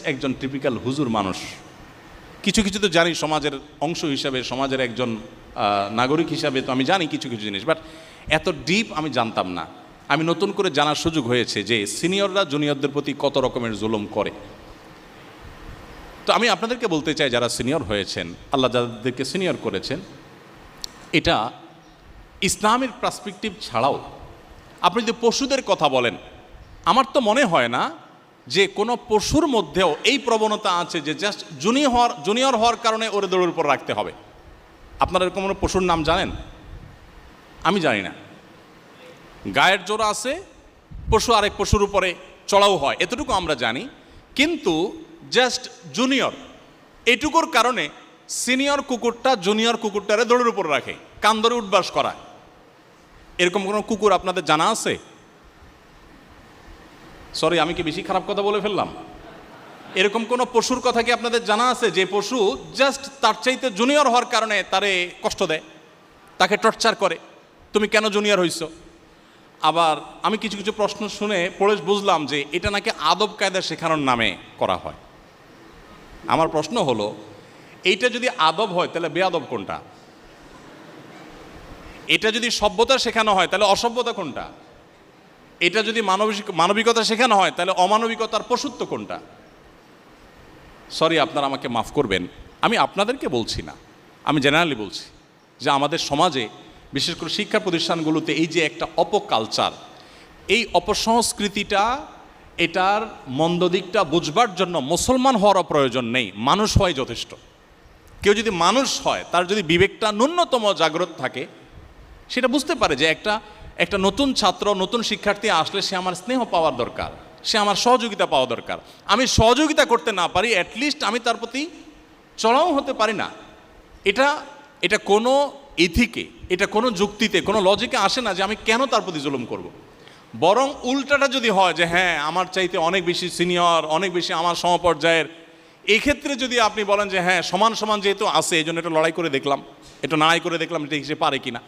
একজন টিপিক্যাল হুজুর মানুষ, কিছু কিছু তো জানি সমাজের অংশ হিসাবে, সমাজের একজন নাগরিক হিসাবে তো আমি জানি কিছু কিছু জিনিস, বাট এত ডিপ আমি জানতাম না। আমি নতুন করে জানার সুযোগ হয়েছে যে সিনিয়ররা জুনিয়রদের প্রতি কত রকমের জুলুম করে। তো আমি আপনাদেরকে বলতে চাই, যারা সিনিয়র হয়েছেন, আল্লাহ যাদেরকে সিনিয়র করেছেন, এটা ইসলামের পার্সপেক্টিভ ছাড়াও আপনি যদি পশুদের কথা বলেন, আমার তো মনে হয় না যে কোনো পশুর মধ্যেও এই প্রবণতা আছে যে জাস্ট জুনিয়র হওয়ার কারণে ওরে দৌড়ের উপর রাখতে হবে। আপনারা এরকম কোনো পশুর নাম জানেন? আমি জানি না। গায়ের জোর আছে, পশু আরেক পশুর উপরে চড়াও হয়, এতটুকু আমরা জানি। কিন্তু জাস্ট জুনিয়র এটুকুর কারণে সিনিয়র কুকুরটা জুনিয়র কুকুরটারে দৌড়ের উপর রাখে, কান ধরে উঠবাস করায়। এরকম কোনো কুকুর আপনাদের জানা আছে? সরি, আমি কি বেশি খারাপ কথা বলে ফেললাম? এরকম কোনো পশুর কথা কি আপনাদের জানা আছে যে পশু জাস্ট তার চাইতে জুনিয়র হওয়ার কারণে তারে কষ্ট দেয়, তাকে টর্চার করে, তুমি কেন জুনিয়র হইছো? আবার আমি কিছু কিছু প্রশ্ন শুনে পড়ে বুঝলাম যে এটা নাকি আদব কায়দা শেখানোর নামে করা হয়। আমার প্রশ্ন হলো, এইটা যদি আদব হয় তাহলে বেআদব কোনটা? এটা যদি সভ্যতা শেখানো হয় তাহলে অসভ্যতা কোনটা? এটা যদি মানবিকতা শেখানো হয় তাহলে অমানবিকতার পশুত্ব কোনটা? সরি, আপনারা আমাকে মাফ করবেন, আমি আপনাদেরকে বলছি না, আমি জেনারেলি বলছি যে আমাদের সমাজে বিশেষ করে শিক্ষা প্রতিষ্ঠানগুলোতে এই যে একটা অপকালচার, এই অপসংস্কৃতিটা, এটার মন্দ দিকটা বুঝবার জন্য মুসলমান হওয়ারও প্রয়োজন নেই, মানুষ হয় যথেষ্ট। কেউ যদি মানুষ হয়, তার যদি বিবেকটা ন্যূনতম জাগ্রত থাকে, সেটা বুঝতে পারে যে একটা নতুন ছাত্র, নতুন শিক্ষার্থী আসলে সে আমার স্নেহ পাওয়ার দরকার, সে আমার সহযোগিতা পাওয়া দরকার। আমি সহযোগিতা করতে না পারি, অ্যাটলিস্ট আমি তার প্রতি চড়াও হতে পারি না। এটা কোনো ইথিকে, এটা কোনো যুক্তিতে, কোনো লজিকে আসে না যে আমি কেন তার প্রতি জুলুম করব। বরং উল্টাটা যদি হয় যে হ্যাঁ আমার চাইতে অনেক বেশি সিনিয়র, অনেক বেশি আমার সমপর্যায়ের, এক্ষেত্রে যদি আপনি বলেন যে হ্যাঁ সমান সমান যেহেতু আছে এই জন্য এটা লড়াই করে দেখলাম, এটা লড়াই করে দেখলাম এটা সে পারে কিনা।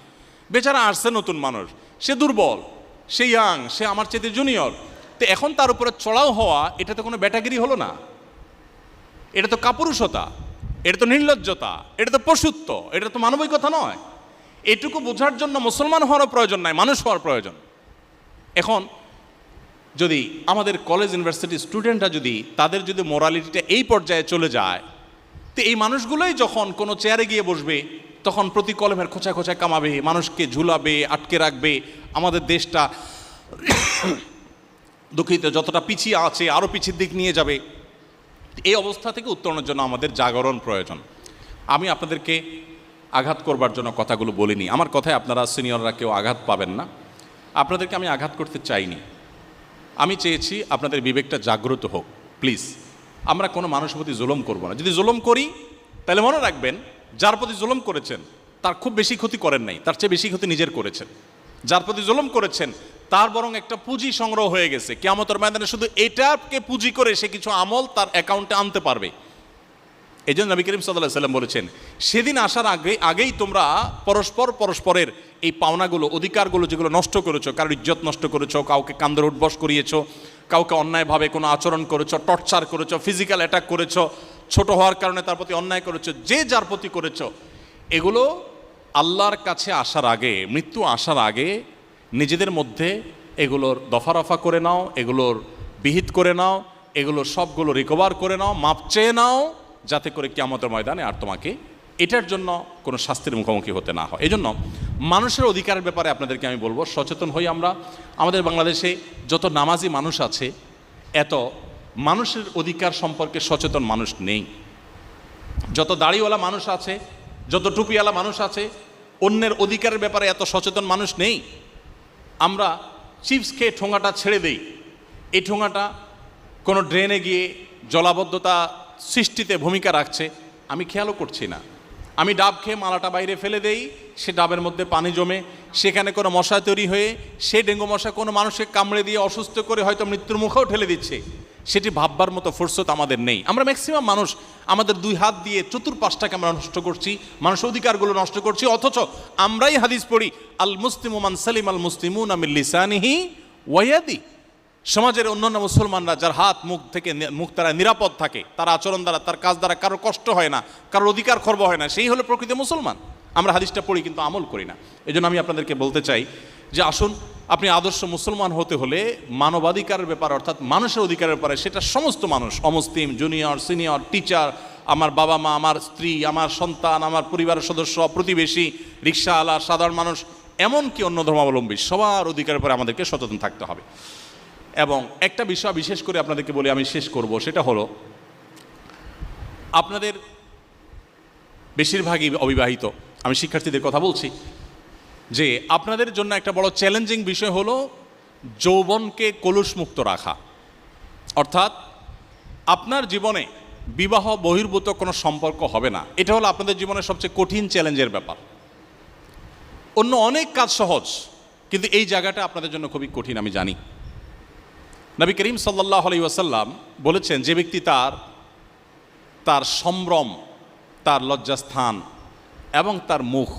বেচারা আসছে নতুন মানুষ, সে দুর্বল, সে ইয়াং, সে আমার চাইতে জুনিয়র, তো এখন তার উপরে চড়াও হওয়া এটা তো কোনো ব্যাটাগিরি হলো না, এটা তো কাপুরুষতা, এটা তো নির্লজ্জতা, এটা তো পশুত্ব, এটা তো মানবিকতা নয়। এটুকু বোঝার জন্য মুসলমান হওয়ারও প্রয়োজন নাই, মানুষ হওয়ার প্রয়োজন। এখন যদি আমাদের কলেজ ইউনিভার্সিটি স্টুডেন্টরা যদি তাদের যদি মোরালিটিটা এই পর্যায়ে চলে যায়, তো এই মানুষগুলোই যখন কোনো চেয়ারে গিয়ে বসবে তখন প্রতি কলমের খোঁচায় খোঁচায় কামাবে, মানুষকে ঝুলাবে, আটকে রাখবে, আমাদের দেশটা দুঃখিত যতটা পিছিয়ে আছে আরও পিছিয়ে দিক নিয়ে যাবে। এই অবস্থা থেকে উত্তরণের জন্য আমাদের জাগরণ প্রয়োজন। আমি আপনাদেরকে আঘাত করবার জন্য কথাগুলো বলিনি, আমার কথায় আপনারা সিনিয়ররা কেউ আঘাত পাবেন না, আপনাদেরকে আমি আঘাত করতে চাইনি। আমি চেয়েছি আপনাদের বিবেকটা জাগ্রত হোক। প্লিজ, আমরা কোনো মানুষের প্রতি জুলুম করব না। যদি জুলুম করি তাহলে মনে রাখবেন, যার প্রতি জুলুম করেছেন তার খুব বেশি ক্ষতি করেন নাই, তার চেয়ে বেশি ক্ষতি নিজের করেছেন। যার প্রতি জুলুম করেছেন তার বরং একটা পুঁজি সংগ্রহ হয়ে গেছে, কিয়ামতের ময়দানে শুধু এটাকে পুঁজি করে সে কিছু আমল তার অ্যাকাউন্টে আনতে পারবে। এই জন্য নবী করিম সাল্লাল্লাহু আলাইহি ওয়াসাল্লাম বলেছেন, সেদিন আসার আগেই তোমরা পরস্পরের এই পাওনাগুলো, অধিকারগুলো যেগুলো নষ্ট করেছো, কারোর ইজ্জত নষ্ট করেছো, কাউকে কান্দরে উঠবস করিয়েছো, কাউকে অন্যায়ভাবে কোনো আচরণ করেছো, টর্চার করেছো, ফিজিক্যাল অ্যাটাক করেছো, ছোট হওয়ার কারণে তার প্রতি অন্যায় করেছো, যে যার প্রতি করেছো, এগুলো আল্লাহর কাছে আসার আগে, মৃত্যু আসার আগে নিজেদের মধ্যে এগুলোর দফা করে নাও, এগুলোর বিহিত করে নাও, এগুলোর সবগুলো রিকভার করে নাও, মাপ চেয়ে নাও, যাতে করে কিয়ামতের ময়দানে আর তোমাকে এটার জন্য কোনো শাস্তির মুখোমুখি হতে না হয়। এই জন্য মানুষের অধিকারের ব্যাপারে আপনাদেরকে আমি বলবো, সচেতন হই আমরা। আমাদের বাংলাদেশে যত নামাজি মানুষ আছে, এত মানুষের অধিকার সম্পর্কে সচেতন মানুষ নেই। যত দাড়িওয়ালা মানুষ আছে, যত টুপিওয়ালা মানুষ আছে, অন্যের অধিকারের ব্যাপারে এত সচেতন মানুষ নেই। আমরা চিপস খেয়ে ঠোঙাটা ছেড়ে দেই, এই ঠোঙাটা কোনো ড্রেনে গিয়ে জলাবদ্ধতা সৃষ্টিতে ভূমিকা রাখছে, আমি খেয়ালও করছি না। আমি ডাব খেয়ে মালাটা বাইরে ফেলে দেই, সে ডাবের মধ্যে পানি জমে সেখানে কোনো মশা তৈরি হয়ে সে ডেঙ্গু মশা কোনো মানুষকে কামড়ে দিয়ে অসুস্থ করে হয়তো মৃত্যুর মুখেও ঠেলে দিচ্ছে, সেটি ভাববার মতো ফুরসত আমাদের নেই। আমরা ম্যাক্সিমাম মানুষ আমাদের দুই হাত দিয়ে চতুর্পাশটাকে আমরা নষ্ট করছি, মানুষের অধিকারগুলো নষ্ট করছি, অথচ আমরাই হাদিস পড়ি, আল মুসলিমু মান সালিম আল মুসলিমুনা মিন লিসানিহি ওয়া ইয়াদি। সমাজের অন্যান্য মুসলমানরা যার হাত মুখ তারা নিরাপদ থাকে, তার আচরণ দ্বারা, তার কাজ দ্বারা কারোর কষ্ট হয় না, কারোর অধিকার খর্ব হয় না, সেই হলো প্রকৃত মুসলমান। আমরা হাদিসটা পড়ি কিন্তু আমল করি না। এই জন্য আমি আপনাদেরকে বলতে চাই যে আসুন আপনি আদর্শ মুসলমান হতে হলে মানবাধিকারের ব্যাপার অর্থাৎ মানুষের অধিকারের ব্যাপারে সেটা সমস্ত মানুষ, অমুসলিম, জুনিয়র, সিনিয়র, টিচার, আমার বাবা মা, আমার স্ত্রী, আমার সন্তান, আমার পরিবারের সদস্য, প্রতিবেশী, রিক্সাওয়ালা, সাধারণ মানুষ, এমনকি অন্য ধর্মাবলম্বী সবার অধিকারের উপরে আমাদেরকে সচেতন থাকতে হবে। এবং একটা বিষয় বিশেষ করে আপনাদেরকে বলে আমি শেষ করব, সেটা হলো আপনাদের বেশিরভাগই অবিবাহিত, আমি শিক্ষার্থীদের কথা বলছি, যে আপনাদের জন্য একটা বড় চ্যালেঞ্জিং বিষয় হলো যৌবনকে কলুষমুক্ত রাখা। অর্থাৎ আপনার জীবনে বিবাহ বহির্ভূত কোনো সম্পর্ক হবে না, এটা হলো আপনাদের জীবনের সবচেয়ে কঠিন চ্যালেঞ্জের ব্যাপার। অন্য অনেক কাজ সহজ, কিন্তু এই জায়গাটা আপনাদের জন্য খুবই কঠিন আমি জানি। নবী করিম সাল্লাল্লাহু আলাইহি ওয়াসাল্লাম বলেছেন, যে ব্যক্তি তার সম্ভ্রম, তার লজ্জাস্থান এবং তার মুখ,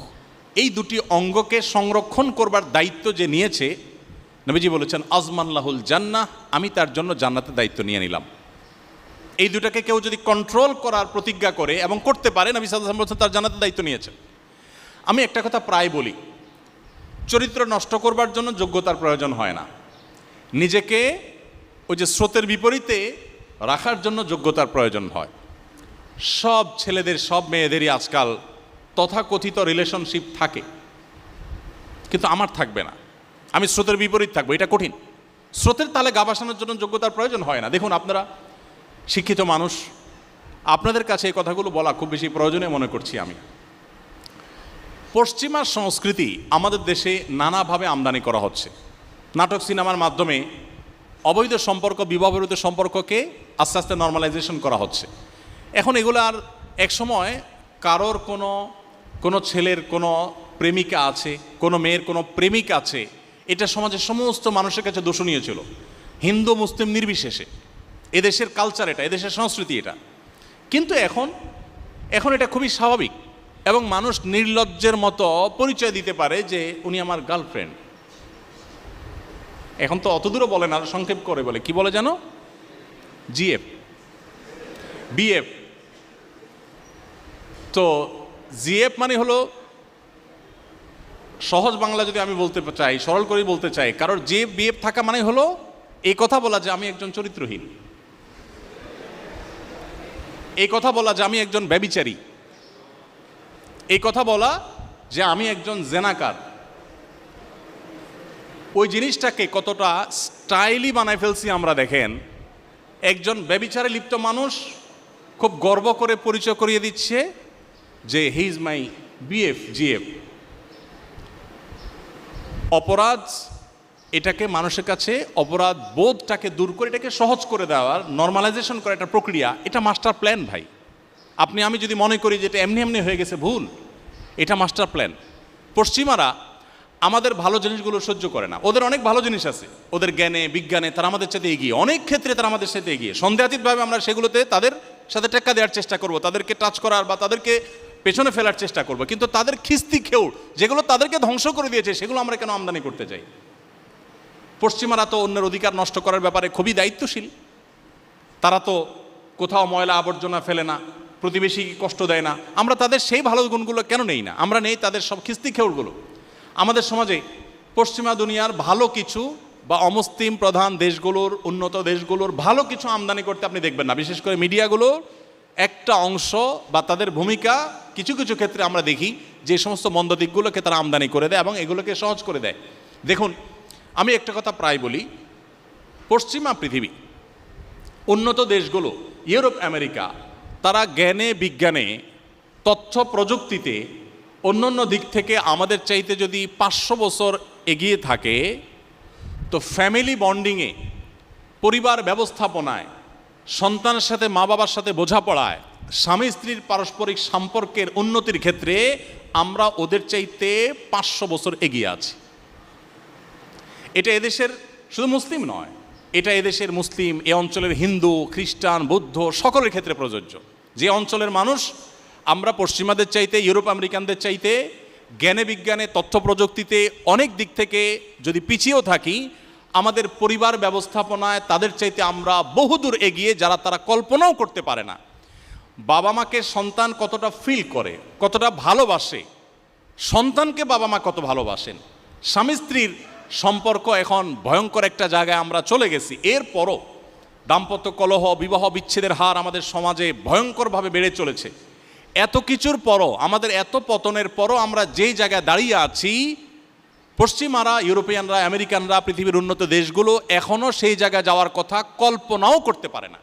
এই দুটি অঙ্গকে সংরক্ষণ করবার দায়িত্ব যে নিয়েছে, নবীজি বলেছেন আজমান লাহুল জান্নাহ, আমি তার জন্য জান্নাতের দায়িত্ব নিয়ে নিলাম। এই দুটাকে কেউ যদি কন্ট্রোল করার প্রতিজ্ঞা করে এবং করতে পারে, নবী সাল্লাল্লাহু আলাইহি ওয়াসাল্লাম বলেছেন তার জান্নাতের দায়িত্ব নিয়েছেন। আমি একটা কথা প্রায় বলি, চরিত্র নষ্ট করবার জন্য যোগ্যতার প্রয়োজন হয় না, নিজেকে ওই যে স্রোতের বিপরীতে রাখার জন্য যোগ্যতার প্রয়োজন হয়। সব ছেলেদের, সব মেয়েদেরই আজকাল তথাকথিত রিলেশনশিপ থাকে, কিন্তু আমার থাকবে না, আমি স্রোতের বিপরীত থাকবো, এটা কঠিন। স্রোতের তালে গা ভাসানোর জন্য যোগ্যতার প্রয়োজন হয় না। দেখুন, আপনারা শিক্ষিত মানুষ, আপনাদের কাছে এই কথাগুলো বলা খুব বেশি প্রয়োজনীয় মনে করছি আমি। পশ্চিমা সংস্কৃতি আমাদের দেশে নানাভাবে আমদানি করা হচ্ছে। নাটক, সিনেমার মাধ্যমে অবৈধ সম্পর্ক, বিবাহ-বিরোধ সম্পর্ককে আস্তে আস্তে নর্মালাইজেশন করা হচ্ছে। এখন এগুলো আর একসময় কারোর কোনো ছেলের কোনো প্রেমিকা আছে, কোনো মেয়ের কোনো প্রেমিক আছে, এটা সমাজের সমস্ত মানুষের কাছে দূষণীয় ছিল, হিন্দু মুসলিম নির্বিশেষে। এদেশের কালচার এটা, এদেশের সংস্কৃতি এটা। কিন্তু এখন এটা খুবই স্বাভাবিক এবং মানুষ নির্লজ্জের মতো পরিচয় দিতে পারে যে উনি আমার গার্লফ্রেন্ড। এখন তো অত দূরও বলে না, সংক্ষেপ করে বলে, কি বলে জানো? GF, BF. তো জিএফ মানে হলো, সহজ বাংলা যদি আমি বলতে চাই, সরল করে বলতে চাই, কারণ জিএফ বিএফ থাকা মানে হলো এই কথা বলা যে আমি একজন চরিত্রহীন, এই কথা বলা যে আমি একজন ব্যভিচারী, এই কথা বলা যে আমি একজন জেনাকার। ওই জিনিসটাকে কতটা স্টাইলি বানায় ফেলছি আমরা। দেখেন, একজন ব্যভিচারে লিপ্ত মানুষ খুব গর্ব করে পরিচয় করিয়ে দিচ্ছে যে he is my BF, GF. অপরাধ, এটাকে মানুষের কাছে অপরাধ বোধটাকে দূর করে এটাকে সহজ করে দেওয়ার, নর্মালাইজেশন করা একটা প্রক্রিয়া, এটা মাস্টার প্ল্যান ভাই। আমি যদি মনে করি যে এটা এমনি এমনি হয়ে গেছে, ভুল। এটা মাস্টার প্ল্যান। পশ্চিমারা আমাদের ভালো জিনিসগুলো সহ্য করে না, ওদের অনেক ভালো জিনিস আছে, ওদের জ্ঞানে বিজ্ঞানে তারা আমাদের সাথে এগিয়ে, অনেক ক্ষেত্রে তারা আমাদের সাথে এগিয়ে। সন্দেহাতীতভাবে আমরা সেগুলোতে তাদের সাথে টেক্কা দেওয়ার চেষ্টা করব, তাদেরকে টাচ করার বা তাদেরকে পেছনে ফেলার চেষ্টা করব, কিন্তু তাদের খিস্তি খেউড় যেগুলো তাদেরকে ধ্বংস করে দিয়েছে, সেগুলো আমরা কেন আমদানি করতে চাই? পশ্চিমারা তো অন্যের অধিকার নষ্ট করার ব্যাপারে খুবই দায়িত্বশীল। তারা তো কোথাও ময়লা আবর্জনা ফেলে না, প্রতিবেশীকে কষ্ট দেয় না। আমরা তাদের সেই ভালো গুণগুলো কেন নেই না? আমরা নেই তাদের সব খিস্তি খেউড়গুলো। আমাদের সমাজে পশ্চিমা দুনিয়ার ভালো কিছু বা অমুসলিম প্রধান দেশগুলোর, উন্নত দেশগুলোর ভালো কিছু আমদানি করতে আপনি দেখবেন না। বিশেষ করে মিডিয়াগুলোর একটা অংশ বা তাদের ভূমিকা কিছু কিছু ক্ষেত্রে আমরা দেখি যে সমস্ত মন্দ দিকগুলোকে তারা আমদানি করে দেয় এবং এগুলোকে সহজ করে দেয়। দেখুন, আমি একটা কথা প্রায় বলি, পশ্চিমা পৃথিবী, উন্নত দেশগুলো, ইউরোপ, আমেরিকা, তারা জ্ঞানে বিজ্ঞানে, তথ্য প্রযুক্তিতে অন্য দিক থেকে আমাদের চাইতে যদি 500 বছর এগিয়ে থাকে, তো ফ্যামিলি বন্ডিংয়ে, পরিবার ব্যবস্থাপনায়, সন্তানের সাথে মা বাবার সাথে বোঝাপড়ায়, স্বামী স্ত্রীর পারস্পরিক সম্পর্কের উন্নতির ক্ষেত্রে আমরা ওদের চাইতে 500 বছর এগিয়ে আছি। এটা এদেশের শুধু মুসলিম নয়, এটা এদেশের মুসলিম, এ অঞ্চলের হিন্দু, খ্রিস্টান, বৌদ্ধ সকলের ক্ষেত্রে প্রযোজ্য। যে অঞ্চলের মানুষ আমরা পশ্চিমাদের চাইতে, ইউরোপ আমেরিকানদের চাইতে জ্ঞানে বিজ্ঞানে, তথ্য প্রযুক্তিতে অনেক দিক থেকে যদি পিছিয়েও থাকি, আমাদের পরিবার ব্যবস্থাপনায় তাদের চাইতে আমরা বহুদূর এগিয়ে, যারা তারা কল্পনাও করতে পারে না। বাবা মাকে সন্তান কতটা ফিল করে, কতটা ভালোবাসে, সন্তানকে বাবা মা কত ভালোবাসেন, স্বামী স্ত্রীর সম্পর্ক এখন ভয়ঙ্কর একটা জায়গায় আমরা চলে গেছি। এরপরও দাম্পত্য কলহ, বিবাহ বিচ্ছেদের হার আমাদের সমাজে ভয়ঙ্করভাবে বেড়ে চলেছে। এত কিছুর পরও, আমাদের এত পতনের পরও আমরা যেই জায়গায় দাঁড়িয়ে আছি, পশ্চিমারা, ইউরোপিয়ানরা, আমেরিকানরা, পৃথিবীর উন্নত দেশগুলো এখনও সেই জায়গায় যাওয়ার কথা কল্পনাও করতে পারে না।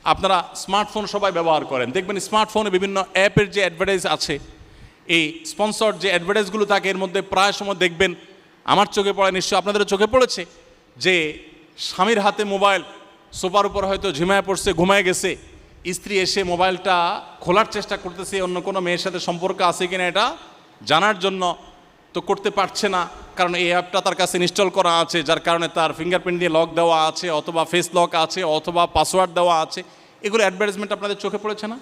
আপনারা স্মার্টফোন সবাই ব্যবহার করেন, দেখবেন স্মার্টফোনে বিভিন্ন অ্যাপের যে অ্যাডভার্টাইজ আছে, এই স্পন্সর্ড যে অ্যাডভার্টাইজগুলো থাকে, এর মধ্যে প্রায় সময় দেখবেন, আমার চোখে পড়ে, নিশ্চয় আপনাদেরও চোখে পড়েছে, যে স্বামীর হাতে মোবাইল, সোফার উপর হয়তো ঝিমায় পড়ছে, ঘুমায় গেছে, স্ত্রী এসে মোবাইলটা খোলার চেষ্টা করতেছে অন্য কোনো মেয়ের সাথে সম্পর্ক আছে কিনা এটা জানার জন্য, তো করতে পারছে না, কারণ এই অ্যাপটা তার কাছে ইনস্টল করা আছে, যার কারণে তার ফিঙ্গারপ্রিন্ট দিয়ে লক দেওয়া আছে, অথবা ফেস লক আছে, অথবা পাসওয়ার্ড দেওয়া আছে। এগুলো অ্যাডভার্টাইজমেন্ট আপনাদের চোখে পড়েছে না?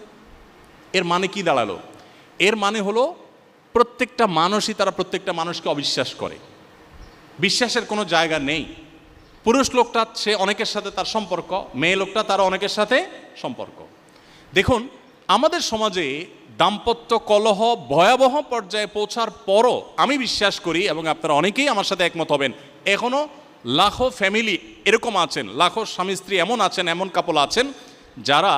এর মানে কি দাঁড়ালো? এর মানে হলো প্রত্যেকটা মানুষই, তারা প্রত্যেকটা মানুষকে অবিশ্বাস করে, বিশ্বাসের কোনো জায়গা নেই। পুরুষ লোকটা সে অনেকের সাথে তার সম্পর্ক, মেয়ে লোকটা তার অনেকের সাথে সম্পর্ক। দেখুন, আমাদের সমাজে দাম্পত্য কলহ ভয়াবহ পর্যায়ে পৌঁছার পরও আমি বিশ্বাস করি, এবং আপনারা অনেকেই আমার সাথে একমত হবেন, এখনও লাখো ফ্যামিলি এরকম আছেন, লাখো স্বামী স্ত্রী এমন আছেন, এমন কাপল আছেন যারা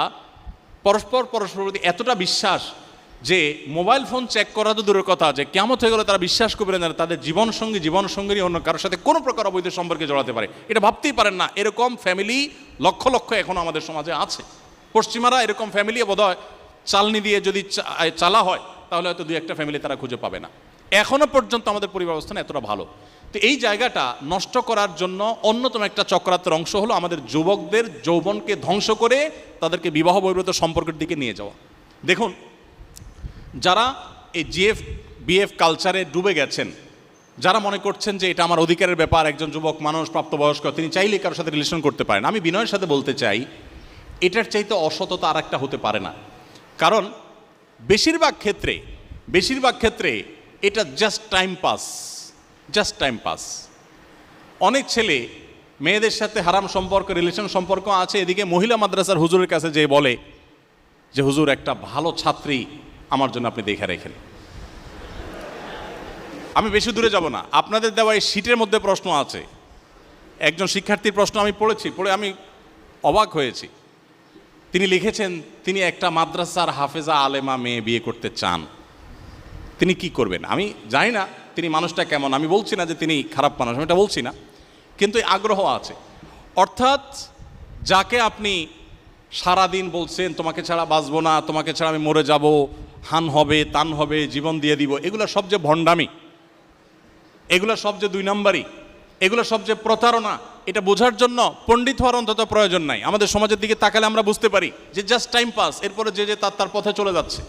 পরস্পরের প্রতি এতটা বিশ্বাস যে মোবাইল ফোন চেক করা তো দূরের কথা, যে কেমন হয়ে গেলে তারা বিশ্বাস করবেন না তাদের জীবনসঙ্গী অন্য কারোর সাথে কোনো প্রকার অবৈধ সম্পর্কে জড়াতে পারে। এটা ভাবতেই পারেন না। এরকম ফ্যামিলি লক্ষ লক্ষ এখনও আমাদের সমাজে আছে। পশ্চিমারা এরকম ফ্যামিলি বোধহয় চালনি দিয়ে যদি চালা হয় তাহলে হয়তো দুই একটা ফ্যামিলি তারা খুঁজে পাবে না। এখনও পর্যন্ত আমাদের পরিবার অবস্থান এতটা ভালো। তো এই জায়গাটা নষ্ট করার জন্য অন্যতম একটা চক্রান্তের অংশ হলো আমাদের যুবকদের যৌবনকে ধ্বংস করে তাদেরকে বিবাহ বহির্ভূত সম্পর্কের দিকে নিয়ে যাওয়া। দেখুন, যারা এই বিএফ কালচারে ডুবে গেছেন, যারা মনে করছেন যে এটা আমার অধিকারের ব্যাপার, একজন যুবক মানুষ প্রাপ্তবয়স্ক তিনি চাইলে কারোর সাথে রিলেশন করতে পারেন, আমি বিনয়ের সাথে বলতে চাই এটার চাইতে অসততা আর একটা হতে পারে না। কারণ বেশিরভাগ ক্ষেত্রে এটা জাস্ট টাইম পাস। অনেক ছেলে মেয়েদের সাথে হারাম সম্পর্ক, রিলেশন সম্পর্ক আছে, এদিকে মহিলা মাদ্রাসার হুজুরের কাছে যে বলে যে হুজুর একটা ভালো ছাত্রী আমার জন্য আপনি দেখে রেখেন। আমি বেশি দূরে যাব না, আপনাদের দেওয়া এই শীটের মধ্যে প্রশ্ন আছে, একজন শিক্ষার্থীর প্রশ্ন আমি পড়ে আমি অবাক হয়েছি। তিনি লিখেছেন তিনি একটা মাদ্রাসার হাফেজা আলেমা মেয়ে বিয়ে করতে চান, তিনি কি করবেন। আমি জানি না তিনি মানুষটা কেমন, আমি বলছি না যে তিনি খারাপ মানুষ, আমি এটা বলছি না, কিন্তু আগ্রহ আছে। অর্থাৎ যাকে আপনি সারাদিন বলছেন তোমাকে ছাড়া বাঁচবো না, তোমাকে ছাড়া আমি মরে যাব, হান হবে তান হবে, জীবন দিয়ে দিব, এগুলো সবচেয়ে ভণ্ডামি, এগুলো সবচেয়ে দুই নম্বরই, এগুলো সবচেয়ে প্রতারণা। এটা বোঝার জন্য পণ্ডিত হওয়ার অন্তত প্রয়োজন নাই। আমাদের সমাজের দিকে তাকালে আমরা বুঝতে পারি যে জাস্ট টাইম পাস, এরপরে যে তার পথে চলে যাচ্ছে।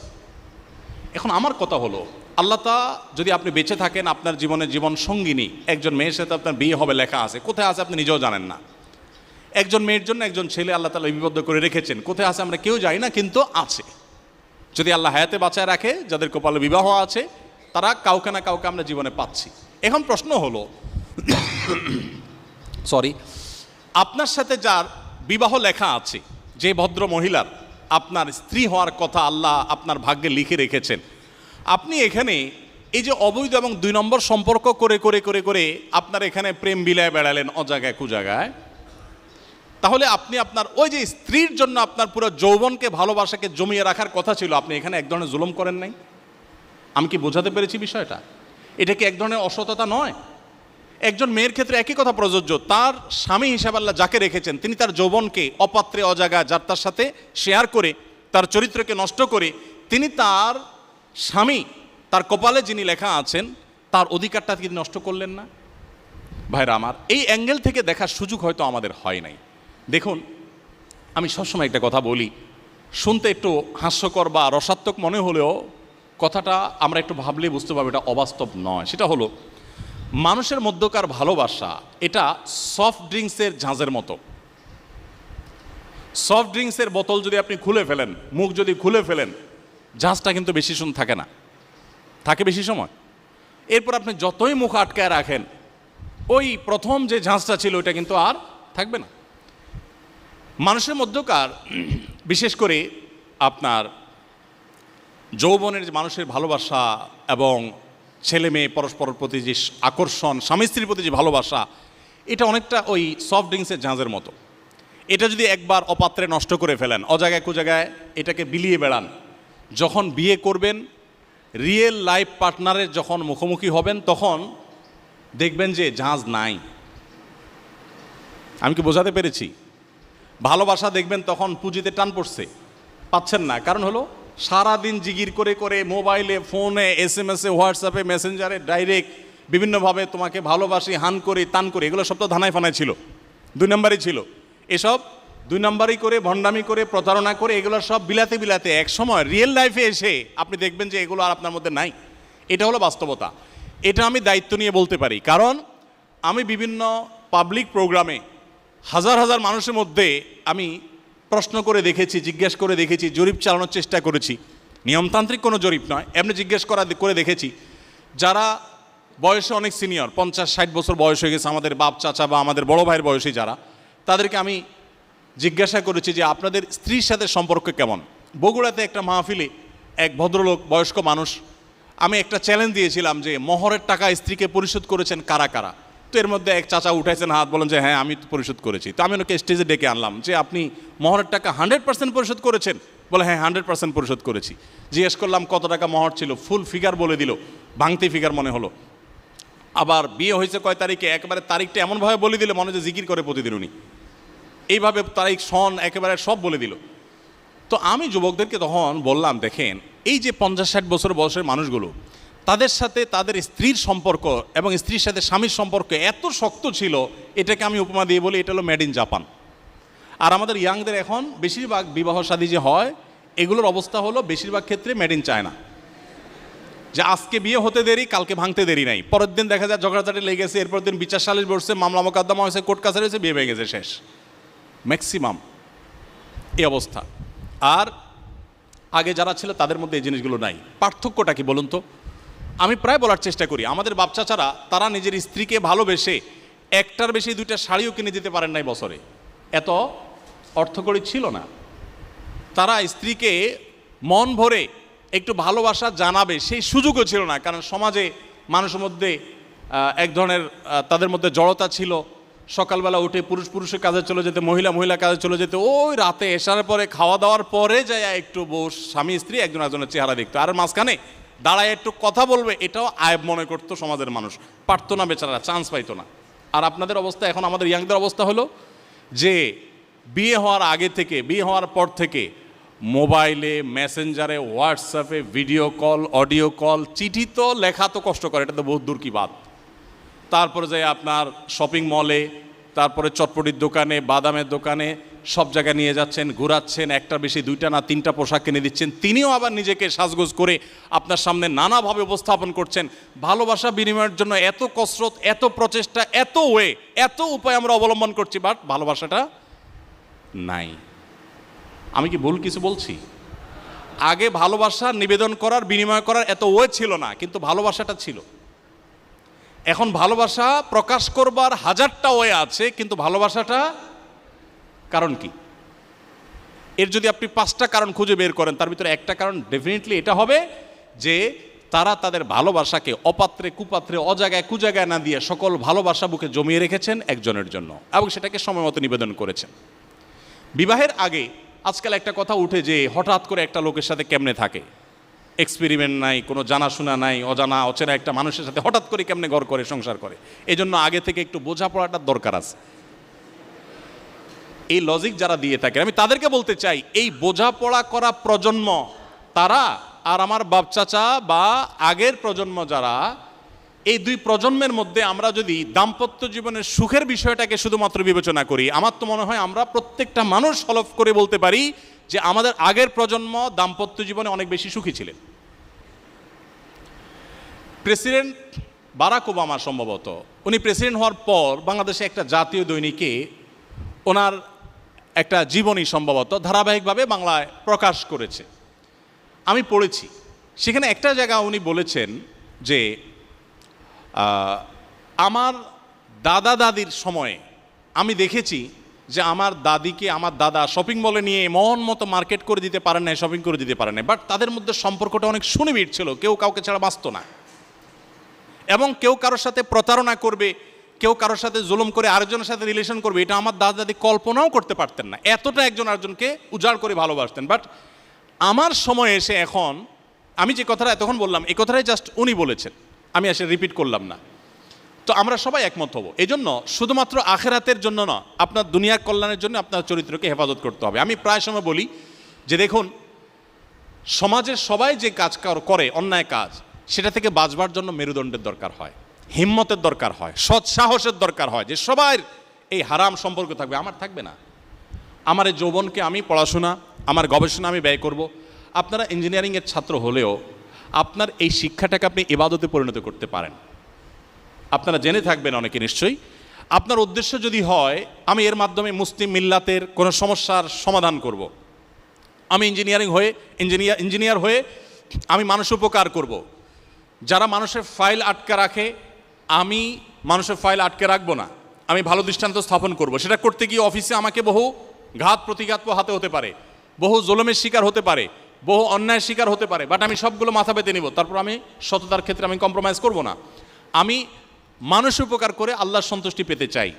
এখন আমার কথা হলো, আল্লাহ তা যদি আপনি বেঁচে থাকেন, আপনার জীবন সঙ্গিনী একজন মেয়ের সাথে আপনার বিয়ে হবে লেখা আছে, কোথায় আছে আপনি নিজেও জানেন না। একজন মেয়ের জন্য একজন ছেলে আল্লাহ তাআলা লিপিবদ্ধ করে রেখেছেন, কোথায় আছে আমরা কেউ জানি না, কিন্তু আছে। যদি আল্লাহ হায়াতে বাঁচায় রাখে, যাদের কপালে বিবাহ আছে, তারা কাউকে না কাউকে আমরা জীবনে পাচ্ছি। এখন প্রশ্ন হলো আপনার সাথে যার বিবাহ লেখা আছে, যে ভদ্র মহিলার আপনার স্ত্রী হওয়ার কথা আল্লাহ আপনার ভাগ্যে লিখে রেখেছেন, আপনি এখানে এই যে অবৈধ এবং দুই নম্বর সম্পর্ক করে করে করে করে আপনার এখানে প্রেম বিলায় বেড়ালেন অজায়গায় কুজায়গায়, তাহলে আপনি আপনার ওই যে স্ত্রীর জন্য আপনার পুরো যৌবনকে ভালোবাসাকে জমিয়ে রাখার কথা ছিল, আপনি এখানে এক ধরনের জুলুম করেন নাই। আমি কি বোঝাতে পেরেছি বিষয়টা? এটা কি এক ধরনের অসততা নয়? একজন মেয়ের ক্ষেত্রে একই কথা প্রযোজ্য। তার স্বামী হিসাবে আল্লাহ যাকে রেখেছেন, তিনি তার যৌবনকে অপাত্রে অজাগা যার তার সাথে শেয়ার করে, তার চরিত্রকে নষ্ট করে, তিনি তার স্বামী, তার কপালে যিনি লেখা আছেন, তার অধিকারটা তিনি নষ্ট করলেন না? ভাইরা আমার, এই অ্যাঙ্গেল থেকে দেখার সুযোগ হয়তো আমাদের হয় নাই। দেখুন, আমি সবসময় একটা কথা বলি, শুনতে একটু হাস্যকর বা রসাত্মক মনে হলেও কথাটা আমরা একটু ভাবলে বুঝতে পারবো এটা অবাস্তব নয়। সেটা হলো, মানুষের মধ্যকার ভালোবাসা এটা সফট ড্রিঙ্কসের ঝাঁজের মতো। সফট ড্রিঙ্কসের বোতল যদি আপনি খুলে ফেলেন, মুখ যদি খুলে ফেলেন, ঝাঁজটা কিন্তু বেশি সময় থাকে না, থাকে বেশি সময়। এরপর আপনি যতই মুখ আটকায় রাখেন, ওই প্রথম যে ঝাঁজটা ছিল ওইটা কিন্তু আর থাকবে না। মানুষের মধ্যকার বিশেষ করে আপনার যৌবনের যে মানুষের ভালোবাসা এবং ছেলে মেয়ে পরস্পরের প্রতি যে আকর্ষণ, স্বামী স্ত্রীর প্রতি যে ভালোবাসা, এটা অনেকটা ওই সফট ড্রিঙ্কসের জাহাজের মতো। এটা যদি একবার অপাত্রে নষ্ট করে ফেলেন, অজায়গায় কুজায়গায় এটাকে বিলিয়ে বেড়ান, যখন বিয়ে করবেন, রিয়েল লাইফ পার্টনারের যখন মুখোমুখি হবেন, তখন দেখবেন যে জাহাজ নাই। আমি কি বোঝাতে পেরেছি? ভালোবাসা দেখবেন তখন পুঁজিতে টান পড়ছে, পাচ্ছেন না। কারণ হলো সারাদিন জিগির করে করে মোবাইলে, ফোনে, SMS-এ, হোয়াটসঅ্যাপে, মেসেঞ্জারে ডাইরেক্ট বিভিন্নভাবে তোমাকে ভালোবাসি, হান করি, তান করি, এগুলো সব তো ধানায় ফানায় ছিল, 2 নম্বরই ছিল। এসব 2 নম্বরই করে, ভণ্ডামি করে, প্রতারণা করে, এগুলো সব বিলাতে বিলাতে এক সময় রিয়েল লাইফে এসে আপনি দেখবেন যে এগুলো আর আপনার মধ্যে নাই। এটা হলো বাস্তবতা। এটা আমি দায়িত্ব নিয়ে বলতে পারি, কারণ আমি বিভিন্ন পাবলিক প্রোগ্রামে হাজার হাজার মানুষের মধ্যে আমি প্রশ্ন করে দেখেছি, জিজ্ঞেস করে দেখেছি, জরিপ চালানোর চেষ্টা করেছি। নিয়মতান্ত্রিক কোনো জরিপ নয়, এমনি জিজ্ঞেস করে দেখেছি। যারা বয়সে অনেক সিনিয়র, 50-60 বছর বয়স হয়ে গেছে, আমাদের বাপ চাচা বা আমাদের বড় ভাইয়ের বয়সী যারা, তাদেরকে আমি জিজ্ঞাসা করেছি যে আপনাদের স্ত্রীর সাথে সম্পর্ক কেমন। বগুড়াতে একটা মাহফিলে এক ভদ্রলোক, বয়স্ক মানুষ, আমি একটা চ্যালেঞ্জ দিয়েছিলাম যে মোহরের টাকা স্ত্রীকে পরিশোধ করেছেন কারা কারা। তো এর মধ্যে এক চাচা উঠাইছেন হাত, বলেন যে হ্যাঁ আমি পরিশোধ করেছি। তো আমি ওনাকে স্টেজে ডেকে আনলাম যে আপনি মোহরের টাকা 100% পরিশোধ করেছেন? বলে হ্যাঁ 100% পরিশোধ করেছি। জিজ্ঞেস করলাম কত টাকা মোহর ছিল, ফুল ফিগার বলে দিল, ভাঙতি ফিগার মনে হলো। আবার বিয়ে হয়েছে কয় তারিখে, একেবারে তারিখটা এমনভাবে বলে দিলে মনে হচ্ছে জিকির করে প্রতিদিন উনি, এইভাবে তারিখ সন একেবারে সব বলে দিল। তো আমি যুবকদেরকে তখন বললাম, দেখেন এই যে 50-60 বছর বয়সের মানুষগুলো, তাদের সাথে তাদের স্ত্রীর সম্পর্ক এবং স্ত্রীর সাথে স্বামীর সম্পর্ক এত শক্ত ছিল, এটাকে আমি উপমা দিয়ে বলি এটা হলো মেড ইন জাপান। আর আমাদের ইয়াংদের এখন বেশিরভাগ বিবাহ শাদী যে হয়, এগুলোর অবস্থা হলো বেশিরভাগ ক্ষেত্রে মেড ইন চায়না। যে আজকে বিয়ে হতে দেরি, কালকে ভাঙতে দেরি নাই, পরের দিন দেখা যায় ঝগড়াঝাটি লেগে গেছে, এরপর দিন বিচার সালিশ বসছে, মামলা মোকদ্দমা হয়েছে, কোর্ট কাছারি হয়েছে, বিয়ে হয়ে গেছে, শেষ। ম্যাক্সিমাম এই অবস্থা। আর আগে যারা ছিল তাদের মধ্যে এই জিনিসগুলো নাই। পার্থক্যটা কি বলুন তো? আমি প্রায় বলার চেষ্টা করি, আমাদের বাপচাচারা তারা নিজের স্ত্রীকে ভালোবেসে একটার বেশি 2টা শাড়িও কিনে দিতে পারেন নাই বছরে, এত অর্থকড়ি ছিল না। তারা স্ত্রীকে মন ভরে একটু ভালোবাসা জানাবে সেই সুযোগও ছিল না, কারণ সমাজে মানুষের মধ্যে এক ধরনের তাদের মধ্যে জড়তা ছিল। সকালবেলা উঠে পুরুষ পুরুষের কাজে চলে যেতে, মহিলা মহিলা কাজে চলে যেতে, ওই রাতে এসার পরে খাওয়া দাওয়ার পরে যায় একটু স্বামী স্ত্রী একজন একজনের চেহারা দেখতো, আর মাঝখানে দাঁড়ায় একটু কথা বলবে, এটাও আয়ব মনে করতো সমাজের মানুষ, পারতো না, বেচারা চান্স পাইতো না। আর আপনাদের অবস্থা এখন, আমাদের ইয়াংদের অবস্থা হলো যে বিয়ে হওয়ার আগে থেকে, বিয়ে হওয়ার পর থেকে মোবাইলে, মেসেঞ্জারে, হোয়াটসঅ্যাপে, ভিডিও কল, অডিও কল, চিঠি তো লেখা তো কষ্ট করে, এটা তো বহুত দূর কি বাদ। তারপরে যায় আপনার শপিং মলে, তারপরে চটপটির দোকানে, বাদামের দোকানে, সব জায়গায় নিয়ে যাচ্ছেন, ঘোরাচ্ছেন, একটার বেশি 2টা না 3টা পোশাক কিনে দিচ্ছেন, তিনিও আবার নিজেকে সাজগোজ করে আপনার সামনে নানাভাবে উপস্থাপন করছেন। ভালোবাসা বিনিময়ের জন্য এত কসরত, এত প্রচেষ্টা, এত ওয়ে, এত উপায় আমরা অবলম্বন করছি, বাট ভালোবাসাটা নাই। আমি কি ভুল কিছু বলছি? আগে ভালোবাসা নিবেদন করার, বিনিময় করার এত ওয়ে ছিল না, কিন্তু ভালোবাসাটা ছিল। এখন ভালোবাসা প্রকাশ করবার 1000টা ওয়ে আছে, কিন্তু ভালোবাসাটা কারণ কি? এর যদি আপনি 5টা কারণ খুঁজে বের করেন, তার ভিতরে একটা কারণ ডেফিনেটলি এটা হবে যে তারা তাদের ভালোবাসাকে অপাত্রে, কুপাত্রে, অজায়গায়, কুজায়গায় না দিয়ে সকল ভালোবাসা বুকে জমিয়ে রেখেছেন একজনের জন্য, এবং সেটাকে সময় মতো নিবেদন করেছেন। বিবাহের আগে আজকাল একটা কথা উঠে যে হঠাৎ করে একটা লোকের সাথে কেমনে থাকে, এক্সপেরিমেন্ট নাই, কোনো জানাশোনা নাই, অজানা অচেনা একটা মানুষের সাথে হঠাৎ করে কেমনে ঘর করে, সংসার করে। এই জন্য আগে থেকে একটু বোঝাপড়াটার দরকার আছে। এই লজিক যারা দিয়ে থাকে, আমি তাদেরকে বলতে চাই, এই বোঝাপড়া করা প্রজন্ম তারা আর আমার বাপ চাচা বা আগের প্রজন্ম যারা, এই 2 প্রজন্মের মধ্যে আমরা যদি দাম্পত্য জীবনের সুখের বিষয়টাকে শুধুমাত্র বিবেচনা করি, আমার তো মনে হয় আমরা প্রত্যেকটা মানুষ হলফ করে বলতে পারি যে আমাদের আগের প্রজন্ম দাম্পত্য জীবনে অনেক বেশি সুখী ছিলেন। প্রেসিডেন্ট বারাক ওবামা সম্ভবত, উনি প্রেসিডেন্ট হওয়ার পর বাংলাদেশে একটা জাতীয় দৈনিকে ওনার একটা জীবনী সম্ভবত ধারাবাহিকভাবে বাংলায় প্রকাশ করেছে, আমি পড়েছি। সেখানে একটা জায়গা উনি বলেছেন যে আমার দাদা দাদির সময়ে আমি দেখেছি যে আমার দাদিকে আমার দাদা শপিং মলে নিয়ে মন মতো মার্কেট করে দিতে পারেন না, শপিং করে দিতে পারেন না, বাট তাদের মধ্যে সম্পর্কটা অনেক সুনিবিড় ছিল, কেউ কাউকে ছাড়া বাঁচত না। এবং কেউ কারোর সাথে প্রতারণা করবে, কেউ কারোর সাথে জুলুম করে আরেকজনের সাথে রিলেশন করবে, এটা আমার দাদা দাদি কল্পনাও করতে পারতেন না। এতটা একজন আরেকজনকে উজাড় করে ভালোবাসতেন। বাট আমার সময় এসে এখন আমি যে কথাটা এতক্ষণ বললাম, এই কথাটাই জাস্ট উনি বলেছেন, আমি এসে রিপিট করলাম না। তো আমরা সবাই একমত হব। এই জন্য শুধুমাত্র আখেরাতের জন্য না, আপনার দুনিয়ার কল্যাণের জন্য আপনার চরিত্রকে হেফাজত করতে হবে। আমি প্রায় সময় বলি যে দেখুন, সমাজের সবাই যে কাজ করে অন্যায় কাজ, সেটা থেকে বাঁচবার জন্য মেরুদণ্ডের দরকার হয়, হিম্মতের দরকার হয়, সৎ সাহসের দরকার হয়, যে সবার এই হারাম সম্পর্ক থাকবে, আমার থাকবে না। আমার এই যৌবনকে আমি পড়াশোনা, আমার গবেষণা আমি ব্যয় করব। আপনারা ইঞ্জিনিয়ারিংয়ের ছাত্র হলেও আপনার এই শিক্ষাটাকে আপনি ইবাদতে পরিণত করতে পারেন। আপনারা জেনে থাকবেন অনেকে নিশ্চয়ই। আপনার উদ্দেশ্য যদি হয় আমি এর মাধ্যমে মুসলিম মিল্লাতের কোনো সমস্যার সমাধান করব, আমি ইঞ্জিনিয়ার হয়ে আমি মানুষ উপকার করব, যারা মানুষের ফাইল আটকে রাখে আমি মানুষের ফাইল আটকে রাখবো না, আমি ভালো দৃষ্টান্ত স্থাপন করব। সেটা করতে গিয়ে অফিসে আমাকে বহু ঘাত প্রতিঘাত পোহাতে হতে পারে, বহু জুলুমের শিকার হতে পারে, বহু অন্যায়ের শিকার হতে পারে, বাট আমি সবগুলো মাথা পেতে নিব। তারপর আমি সততার ক্ষেত্রে আমি কম্প্রোমাইজ করব না। আমি মানুষ উপকার করে আল্লাহর সন্তুষ্টি পেতে চাই।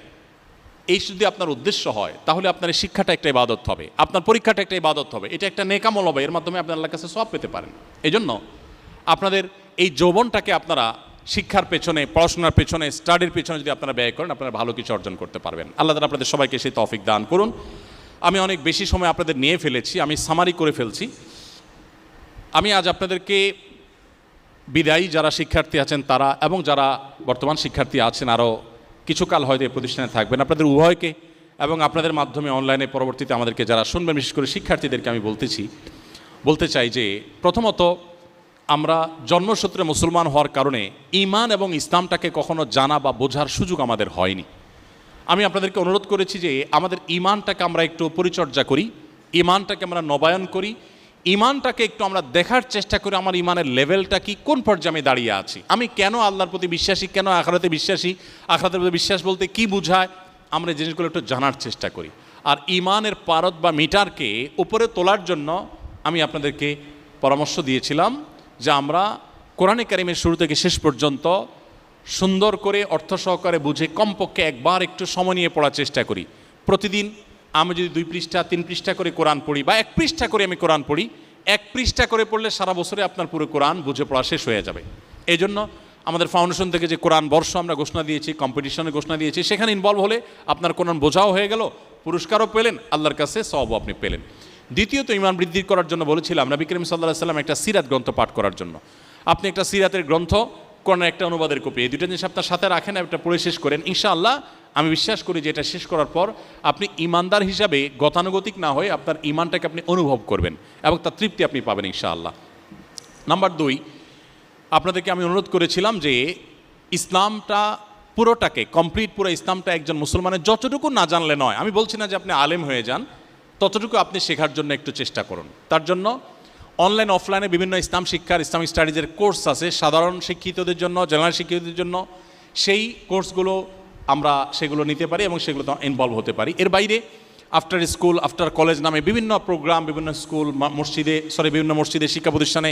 এই যদি আপনার উদ্দেশ্য হয় তাহলে আপনার এই শিক্ষাটা একটা ইবাদত হবে, আপনার পরীক্ষাটা একটা ইবাদত হবে, এটা একটা নেকামল হবে, এর মাধ্যমে আপনি আল্লাহর কাছে সওয়াব পেতে পারেন। এই জন্য আপনাদের এই যৌবনটাকে আপনারা শিক্ষার পেছনে, পড়াশোনার পেছনে, স্টাডির পেছনে যদি আপনারা ব্যয় করেন, আপনারা ভালো কিছু অর্জন করতে পারবেন। আল্লাহ তাআলা আপনাদের সবাইকে সেই তৌফিক দান করুন। আমি অনেক বেশি সময় আপনাদের নিয়ে ফেলেছি, আমি সামারি করে ফেলছি। আমি আজ আপনাদেরকে বিদায়ী যারা শিক্ষার্থী আছেন তারা এবং যারা বর্তমান শিক্ষার্থী আছেন আরও কিছুকাল হয়তো এই প্রতিষ্ঠানে থাকবেন, আপনাদের উভয়কে এবং আপনাদের মাধ্যমে অনলাইনে পরবর্তীতে আমাদেরকে যারা শুনবেন, বিশেষ করে শিক্ষার্থীদেরকে আমি বলতে চাই যে প্রথমত আমরা জন্মসূত্রে মুসলমান হওয়ার কারণে ঈমান এবং ইসলামটাকে কখনো জানা বা বোঝার সুযোগ আমাদের হয়নি। আমি আপনাদেরকে অনুরোধ করেছি যে আমাদের ঈমানটাকে আমরা একটু পরিচর্যা করি, ঈমানটাকে আমরা নবায়ন করি, ঈমানটাকে একটু আমরা দেখার চেষ্টা করি আমার ঈমানের লেভেলটা কি, কোন পর্যায়ে আমি দাঁড়িয়ে আছি, আমি কেন আল্লাহর প্রতি বিশ্বাসী, কেন আখিরাতে বিশ্বাসী, আখিরাতের প্রতি বিশ্বাস বলতে কি বোঝায়, আমরা এই জিনিসগুলো একটু জানার চেষ্টা করি। আর ঈমানের পারদ বা মিটারকে উপরে তোলার জন্য আমি আপনাদেরকে পরামর্শ দিয়েছিলাম যে আমরা কোরআনে কারিমের শুরু থেকে শেষ পর্যন্ত সুন্দর করে অর্থ সহকারে বুঝে কমপক্ষে একবার একটু সময় নিয়ে পড়ার চেষ্টা করি। প্রতিদিন আমি যদি 2 পৃষ্ঠা 3 পৃষ্ঠা করে কোরআন পড়ি বা 1 পৃষ্ঠা করে আমি কোরআন পড়ি, 1 পৃষ্ঠা করে পড়লে সারা বছরে আপনার পুরো কোরআন বুঝে পড়া শেষ হয়ে যাবে। এই জন্য আমাদের ফাউন্ডেশন থেকে যে কোরআন বর্ষ আমরা ঘোষণা দিয়েছি, কম্পিটিশনে ঘোষণা দিয়েছি, সেখানে ইনভলভ হলে আপনার কোরআন বোঝাও হয়ে গেল, পুরস্কারও পেলেন, আল্লাহর কাছে সওয়াবও আপনি পেলেন। দ্বিতীয়ত ঈমান বৃদ্ধি করার জন্য বলেছিলাম নবী করিম সাল্লাল্লাহু আলাইহি ওয়াসাল্লাম একটা সিরাত গ্রন্থ পাঠ করার জন্য। আপনি একটা সিরাতের গ্রন্থ, কোরআনের একটা অনুবাদের কপি, এই দুটো জিনিস আপনার সাথে রাখেন, একটা পড়ে শেষ করেন। ইনশাআল্লাহ আমি বিশ্বাস করি যে এটা শেষ করার পর আপনি ঈমানদার হিসাবে গতানুগতিক না হয়ে আপনার ঈমানটাকে আপনি অনুভব করবেন এবং তার তৃপ্তি আপনি পাবেন ইনশাআল্লাহ। নাম্বার 2, আপনাদেরকে আমি অনুরোধ করেছিলাম যে ইসলামটা পুরোটাকে কমপ্লিট, পুরো ইসলামটা একজন মুসলমানের যতটুকু না জানলে নয়, আমি বলছি না যে আপনি আলেম হয়ে যান, ততটুকু আপনি শেখার জন্য একটু চেষ্টা করুন। তার জন্য অনলাইন অফলাইনে বিভিন্ন ইসলাম শিক্ষার, ইসলামিক স্টাডিজের কোর্স আছে সাধারণ শিক্ষিতদের জন্য, জেনারেল শিক্ষিতদের জন্য। সেই কোর্সগুলো আমরা সেগুলো নিতে পারি এবং সেগুলোতে ইনভলভ হতে পারি। এর বাইরে আফটার স্কুল, আফটার কলেজ নামে বিভিন্ন প্রোগ্রাম বিভিন্ন স্কুল, বিভিন্ন মসজিদে, শিক্ষা প্রতিষ্ঠানে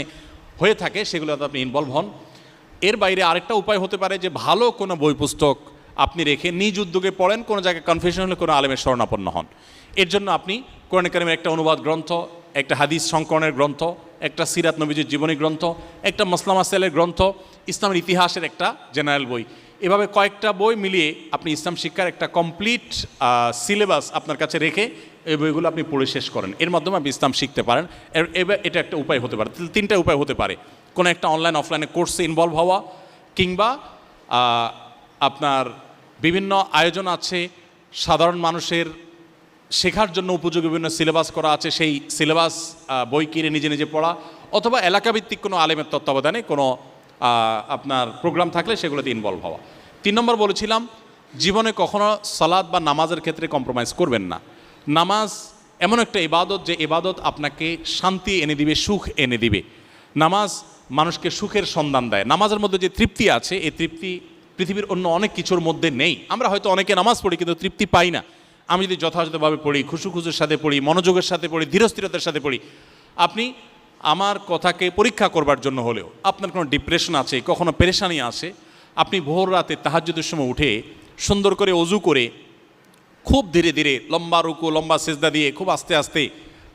হয়ে থাকে, সেগুলোতে আপনি ইনভলভ হন। এর বাইরে আরেকটা উপায় হতে পারে যে ভালো কোনো বই পুস্তক আপনি রেখে নিজ উদ্যোগে পড়েন, কোনো জায়গায় কনফিউশন হলে কোনো আলেমের শরণাপন্ন হন। এর জন্য আপনি কোরআন কারীমের একটা অনুবাদ গ্রন্থ, একটা হাদিস সংকলনের গ্রন্থ, একটা সিরাত নবীজির জীবনী গ্রন্থ, একটা মাসলামা সেলের গ্রন্থ, ইসলামের ইতিহাসের একটা জেনারেল বই, এভাবে কয়েকটা বই মিলিয়ে আপনি ইসলাম শিক্ষার একটা কমপ্লিট সিলেবাস আপনার কাছে রেখে এই বইগুলো আপনি পড়ে শেষ করেন। এর মাধ্যমে আপনি ইসলাম শিখতে পারেন। এবার এটা একটা উপায় হতে পারে। 3টা উপায় হতে পারে। কোনো একটা অনলাইন অফলাইনে কোর্সে ইনভলভ হওয়া, কিংবা আপনার বিভিন্ন আয়োজন আছে সাধারণ মানুষের শেখার জন্য উপযোগী বিভিন্ন সিলেবাস করা আছে, সেই সিলেবাস বই কিনে নিজে নিজে পড়া, অথবা এলাকাভিত্তিক কোনো আলেমের তত্ত্বাবধানে কোনো আপনার প্রোগ্রাম থাকলে সেগুলোতে ইনভলভ হওয়া। 3 নম্বর বলেছিলাম জীবনে কখনো সালাত বা নামাজের ক্ষেত্রে কম্প্রোমাইজ করবেন না। নামাজ এমন একটা ইবাদত যে ইবাদত আপনাকে শান্তি এনে দিবে, সুখ এনে দিবে। নামাজ মানুষকে সুখের সন্ধান দেয়। নামাজের মধ্যে যে তৃপ্তি আছে, এই তৃপ্তি পৃথিবীর অন্য অনেক কিছুর মধ্যে নেই। আমরা হয়তো অনেকে নামাজ পড়ি কিন্তু তৃপ্তি পাই না। আমি যদি যথাযথভাবে পড়ি, খুশুর সাথে পড়ি, মনোযোগের সাথে পড়ি, ধীরস্থিরতার সাথে পড়ি, আপনি আমার কথাকে পরীক্ষা করবার জন্য হলেও আপনার কোনো ডিপ্রেশন আছে, কখনো পেরেশানি আছে, আপনি ভোর রাতে তাহাজ্জুদের সময় উঠে সুন্দর করে অজু করে খুব ধীরে ধীরে লম্বা রুকু লম্বা সেজদা দিয়ে খুব আস্তে আস্তে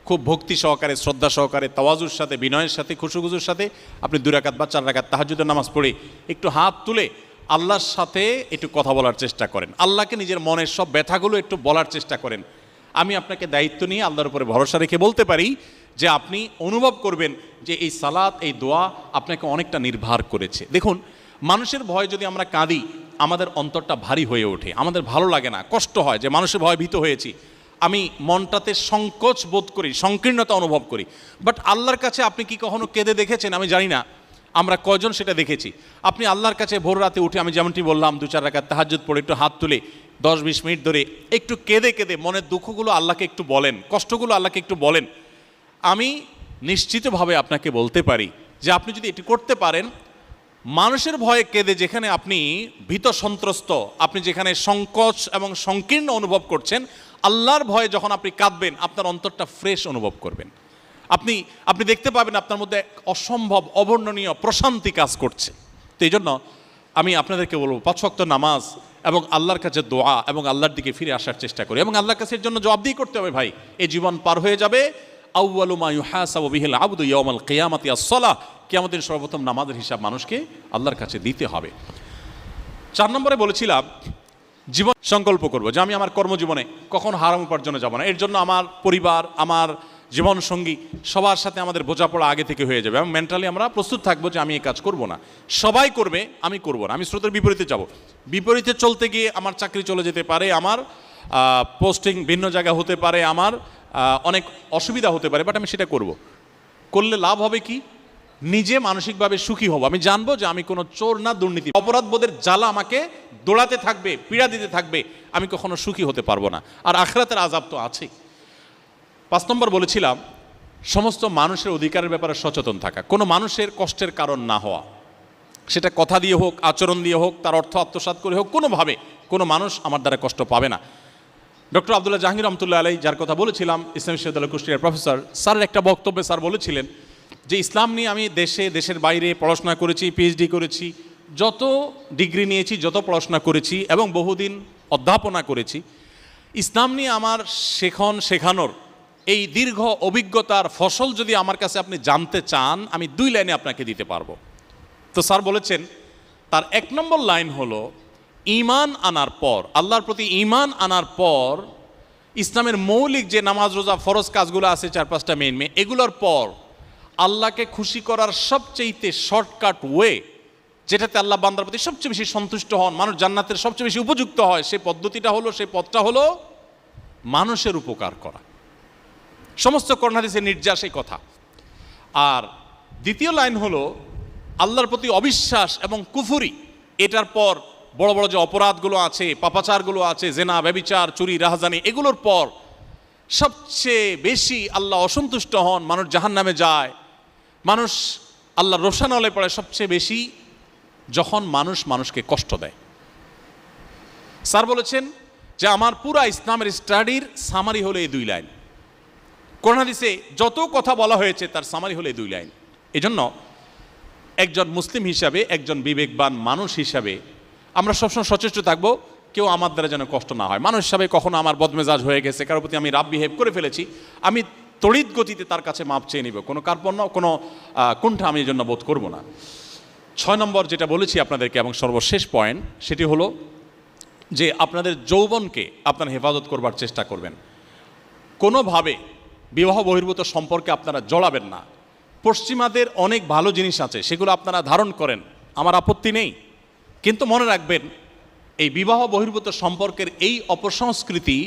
খুব ভক্তি সহকারে শ্রদ্ধা সহকারে তাওয়াজুর সাথে বিনয়ের সাথে খুশুখুজুর সাথে আপনি 2 রাকাত বা 4 রাকাত তাহাজ্জুদের নামাজ পড়ে একটু হাত তুলে আল্লাহর সাথে একটু কথা বলার চেষ্টা করেন, আল্লাহকে নিজের মনের সব ব্যথাগুলো একটু বলার চেষ্টা করেন। আমি আপনাকে দায়িত্ব নিয়ে আল্লাহর উপরে ভরসা রেখে বলতে পারি যে আপনি অনুভব করবেন যে এই সালাত এই দোয়া আপনাকে অনেকটা নির্ভর করেছে। দেখুন, মানুষের ভয় যদি আমরা কাঁদি আমাদের অন্তরটা ভারী হয়ে ওঠে, আমাদের ভালো লাগে না, কষ্ট হয় যে মানুষের ভয় ভীত হয়েছি, আমি মনটাতে সংকোচ বোধ করি, সংকীর্ণতা অনুভব করি। বাট আল্লাহর কাছে আপনি কি কখনো কেঁদে দেখেছেন? আমি জানি না আমরা কয়জন সেটা দেখেছি। আপনি আল্লাহর কাছে ভোর রাতে উঠে আমি যেমনটি বললাম 2-4 রাকাত তাহাজ্জুদ পড়ে একটু হাত তুলে 10-20 মিনিট ধরে একটু কেঁদে কেঁদে মনের দুঃখগুলো আল্লাহকে একটু বলেন, কষ্টগুলো আল্লাহকে একটু বলেন। আমি নিশ্চিতভাবে আপনাকে বলতে পারি যে আপনি যদি এটি করতে পারেন, মানুষের ভয়ে কেঁদে যেখানে আপনি ভীত সন্ত্রস্ত, আপনি যেখানে সংকোচ এবং সংকীর্ণ অনুভব করছেন, আল্লাহর ভয়ে যখন আপনি কাঁদবেন আপনার অন্তরটা ফ্রেশ অনুভব করবেন। আপনি দেখতে পাবেন আপনার মধ্যে অসম্ভব অবর্ণনীয় প্রশান্তি কাজ করছে। তো এই জন্য আমি আপনাদেরকে বলবো 5 ওয়াক্ত নামাজ এবং আল্লাহর কাছে দোয়া এবং আল্লাহর দিকে ফিরে আসার চেষ্টা করি এবং আল্লাহর কাছে এর জন্য জবাবদিহি করতে হবে। ভাই, এই জীবন পার হয়ে যাবে। আউয়ালু মা ইউহাসাবু বিহিল আবদু ইয়াউমাল কিয়ামাতি আস-সালাহ, কিয়ামতের সর্বপ্রথম নামাজের হিসাব মানুষকে আল্লাহর কাছে দিতে হবে। 4 নম্বরে বলেছিলাম জীবন সংকল্প করব যে আমি আমার কর্মজীবনে কখন হারাম উপার্জনে যাব না। এর জন্য আমার পরিবার, আমার জীবন সঙ্গী সবার সাথে আমাদের বোঝাপড়া আগে থেকে হয়ে যাবে এবং মেন্টালি আমরা প্রস্তুত থাকবো যে আমি এই কাজ করব না, সবাই করবে, আমি করব না, আমি স্রোতের বিপরীতে যাব। বিপরীতে চলতে গিয়ে আমার চাকরি চলে যেতে পারে, আমার পোস্টিং ভিন্ন জায়গা হতে পারে, আমার অনেক অসুবিধা হতে পারে, বাট আমি সেটা করলে লাভ হবে কি? নিজে মানসিকভাবে সুখী হব। আমি জানবো যে আমি কোনো চোর না, দুর্নীতি, অপরাধবোধের জ্বালা আমাকে দৌড়াতে থাকবে, পীড়া দিতে থাকবে, আমি কখনো সুখী হতে পারবো না। আর আখিরাতের আযাব তো আছেই। 5 নম্বর বলেছিলাম সমস্ত মানুষের অধিকারের ব্যাপারে সচেতন থাকা, কোনো মানুষের কষ্টের কারণ না হওয়া, সেটা কথা দিয়ে হোক, আচরণ দিয়ে হোক, তার অর্থ আত্মসাৎ করে হোক, কোনোভাবে কোনো মানুষ আমার দ্বারা কষ্ট পাবে না। ডক্টর আব্দুল্লাহ জাহাঙ্গীর রহমতুল্লাহ আলাইহি, যার কথা বলেছিলাম, ইসলামী বিশ্ববিদ্যালয় কুষ্টিয়ার প্রফেসর, স্যারের একটা বক্তব্যে স্যার বলেছিলেন যে ইসলাম নিয়ে আমি দেশের বাইরে পড়াশোনা করেছি, পিএইচডি করেছি, যত ডিগ্রি নিয়েছি, যত পড়াশোনা করেছি এবং বহুদিন অধ্যাপনা করেছি, ইসলাম নিয়ে আমার শেখানোর এই দীর্ঘ অভিজ্ঞতার ফসল যদি আমার কাছে আপনি জানতে চান, আমি 2 লাইনে আপনাকে দিতে পারবো। তো স্যার বলেছেন তার 1 নম্বর লাইন হলো ঈমান আনার পর, আল্লাহর প্রতি ঈমান আনার পর, ইসলামের মৌলিক যে নামাজ রোজা ফরজ কাজগুলো আছে 4-5টা মেইন এগুলোর পর আল্লাহকে খুশি করার সবচেয়ে শর্টকাট ওয়ে, যেটাতে আল্লাহ বান্দার প্রতি সবচেয়ে বেশি সন্তুষ্ট হন, মানুষ জান্নাতের সবচেয়ে বেশি উপযুক্ত হয়, সেই পথটা হলো মানুষের উপকার করা। সমস্ত কোরআন হাদিসের নির্যাস এই কথা। আর দ্বিতীয় লাইন হলো আল্লাহর প্রতি অবিশ্বাস এবং কুফরি। এটার পর বড় বড় যে অপরাধগুলো আছে, পাপাচারগুলো আছে, জেনা, ব্যভিচার, চুরি, রাহাজানি, এগুলোর পর সবচেয়ে বেশি আল্লাহ অসন্তুষ্ট হন, মানুষ জাহান্নামে যায়, মানুষ আল্লাহর রোষানলে পড়ে সবচেয়ে বেশি যখন মানুষকে কষ্ট দেয়। স্যার বলেছেন যে আমার পুরা ইসলামের স্টাডির সামারি হলো এই 2 লাইন। কোরআন হাদিসে যত কথা বলা হয়েছে তার সামারি হলো এই 2 লাইন। এজন্য একজন মুসলিম হিসাবে, একজন বিবেকবান মানুষ হিসাবে আমরা সবসময় সচেষ্ট থাকবো কেউ আমার দ্বারা যেন কষ্ট না হয়। মানুষ হিসাবে কখনো আমার বদমেজাজ হয়ে গেছে, কারোর প্রতি আমি রাব বিহেভ করে ফেলেছি, আমি তড়িৎ গতিতে তার কাছে মাপ চেয়ে নিব, কোনো কার্পণ্য, কোনো কুণ্ঠা আমি এই জন্য বোধ করবো না। 6 নম্বর যেটা বলেছি আপনাদেরকে এবং সর্বশেষ পয়েন্ট, সেটি হলো যে আপনাদের যৌবনকে আপনারা হেফাজত করবার চেষ্টা করবেন। কোনোভাবে বিবাহ বহির্ভূত সম্পর্কে আপনারা জড়াবেন না। পশ্চিমাদের অনেক ভালো জিনিস আছে, সেগুলো আপনারা ধারণ করেন, আমার আপত্তি নেই, কিন্তু মনে রাখবেন এই বিবাহ বহির্ভূত সম্পর্কের এই অপসংস্কৃতি,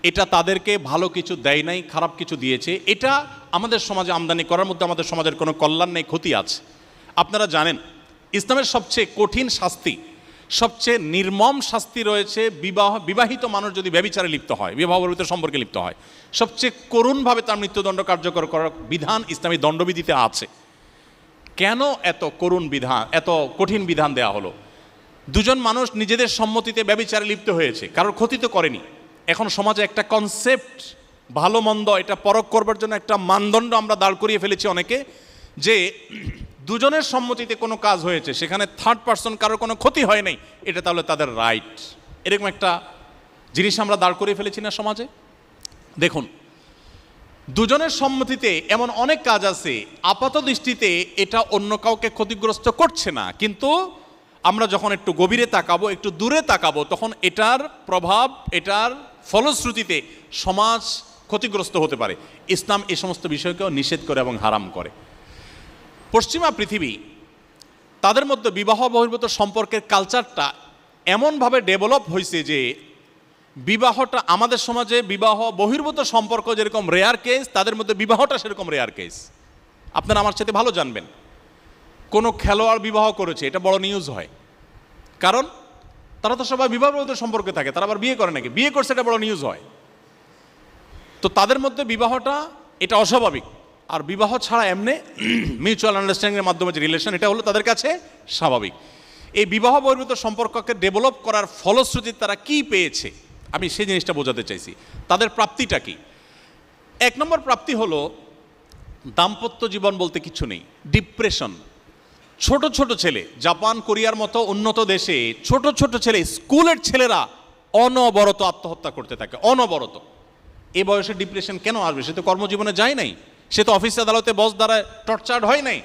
এটা তাদেরকে ভালো কিছু দেয় নাই, খারাপ কিছু দিয়েছে। এটা আমাদের সমাজে আমদানি করার মধ্যে আমাদের সমাজের কোনো কল্যাণ নেই, ক্ষতি আছে। আপনারা জানেন ইসলামের সবচেয়ে কঠিন শাস্তি, সবচেয়ে নির্মম শাস্তি রয়েছে বিবাহিত মানুষ যদি ব্যভিচারে লিপ্ত হয়, বিবাহ বহির্ভূত সম্পর্কে লিপ্ত হয়, সবচেয়ে করুণভাবে তার মৃত্যুদণ্ড কার্যকর করার বিধান ইসলামী দণ্ডবিধিতে আছে। কেন এত করুণ বিধান, এত কঠিন বিধান দেওয়া হলো? 2 জন মানুষ নিজেদের সম্মতিতে ব্যভিচারে লিপ্ত হয়েছে, কারোর ক্ষতি তো করেনি। এখন সমাজে একটা কনসেপ্ট, ভালো মন্দ এটা পরখ করবার জন্য একটা মানদণ্ড আমরা দাঁড় করিয়ে ফেলেছি অনেকে, যে দুজনের সম্মতিতে কোনো কাজ হয়েছে, সেখানে থার্ড পার্সন কারোর কোনো ক্ষতি হয় নাই, এটা তাহলে তাদের রাইট। এরকম একটা জিনিস আমরা দাঁড় করিয়ে ফেলেছি না সমাজে। দেখুন, দুজনের সম্মতিতে এমন অনেক কাজ আছে আপাত দৃষ্টিতে এটা অন্য কাউকে ক্ষতিগ্রস্ত করছে না, কিন্তু আমরা যখন একটু গভীরে তাকাবো, একটু দূরে তাকাবো, তখন এটার প্রভাব, এটার ফলশ্রুতিতে সমাজ ক্ষতিগ্রস্ত হতে পারে। ইসলাম এই সমস্ত বিষয়কেও নিষেধ করে এবং হারাম করে। পশ্চিমা পৃথিবী, তাদের মধ্যে বিবাহ বহির্ভূত সম্পর্কের কালচারটা এমনভাবে ডেভেলপ হয়েছে যে বিবাহটা আমাদের সমাজে বিবাহ বহির্ভূত সম্পর্ক যেরকম রেয়ার কেস, তাদের মধ্যে বিবাহটা সেরকম রেয়ার কেস। আপনারা আমার সাথে ভালো জানবেন, কোনো খেলোয়াড় বিবাহ করেছে এটা বড় নিউজ হয়, কারণ তারা তো সবাই বিবাহ বহির্ভূত সম্পর্কে থাকে, তারা আবার বিয়ে করে নাকি, বিয়ে করছে এটা বড় নিউজ হয়। তো তাদের মধ্যে বিবাহটা এটা অস্বাভাবিক, আর বিবাহ ছাড়া এমনি মিউচুয়াল আন্ডারস্ট্যান্ডিংয়ের মাধ্যমে যে রিলেশন, এটা হলো তাদের কাছে স্বাভাবিক। এই বিবাহ বহির্ভূত সম্পর্ককে ডেভেলপ করার ফলশ্রুতিতে তারা কি পেয়েছে, আমি সেই জিনিসটা বোঝাতে চাইছি। তাদের প্রাপ্তিটা কি? এক নম্বর প্রাপ্তি হলো দাম্পত্য জীবন বলতে কিছু নেই, ডিপ্রেশন। ছোট ছোট ছেলে, জাপান কোরিয়ার মতো উন্নত দেশে ছোট ছোট ছেলে, স্কুলের ছেলেরা অনবরত আত্মহত্যা করতে থাকে, অনবরত। এই বয়সে ডিপ্রেশন কেন আসবে? সে তো কর্মজীবনে যায় নাই, সে তো অফিস আদালতে বস দ্বারা টর্চার্ড হয় নাই,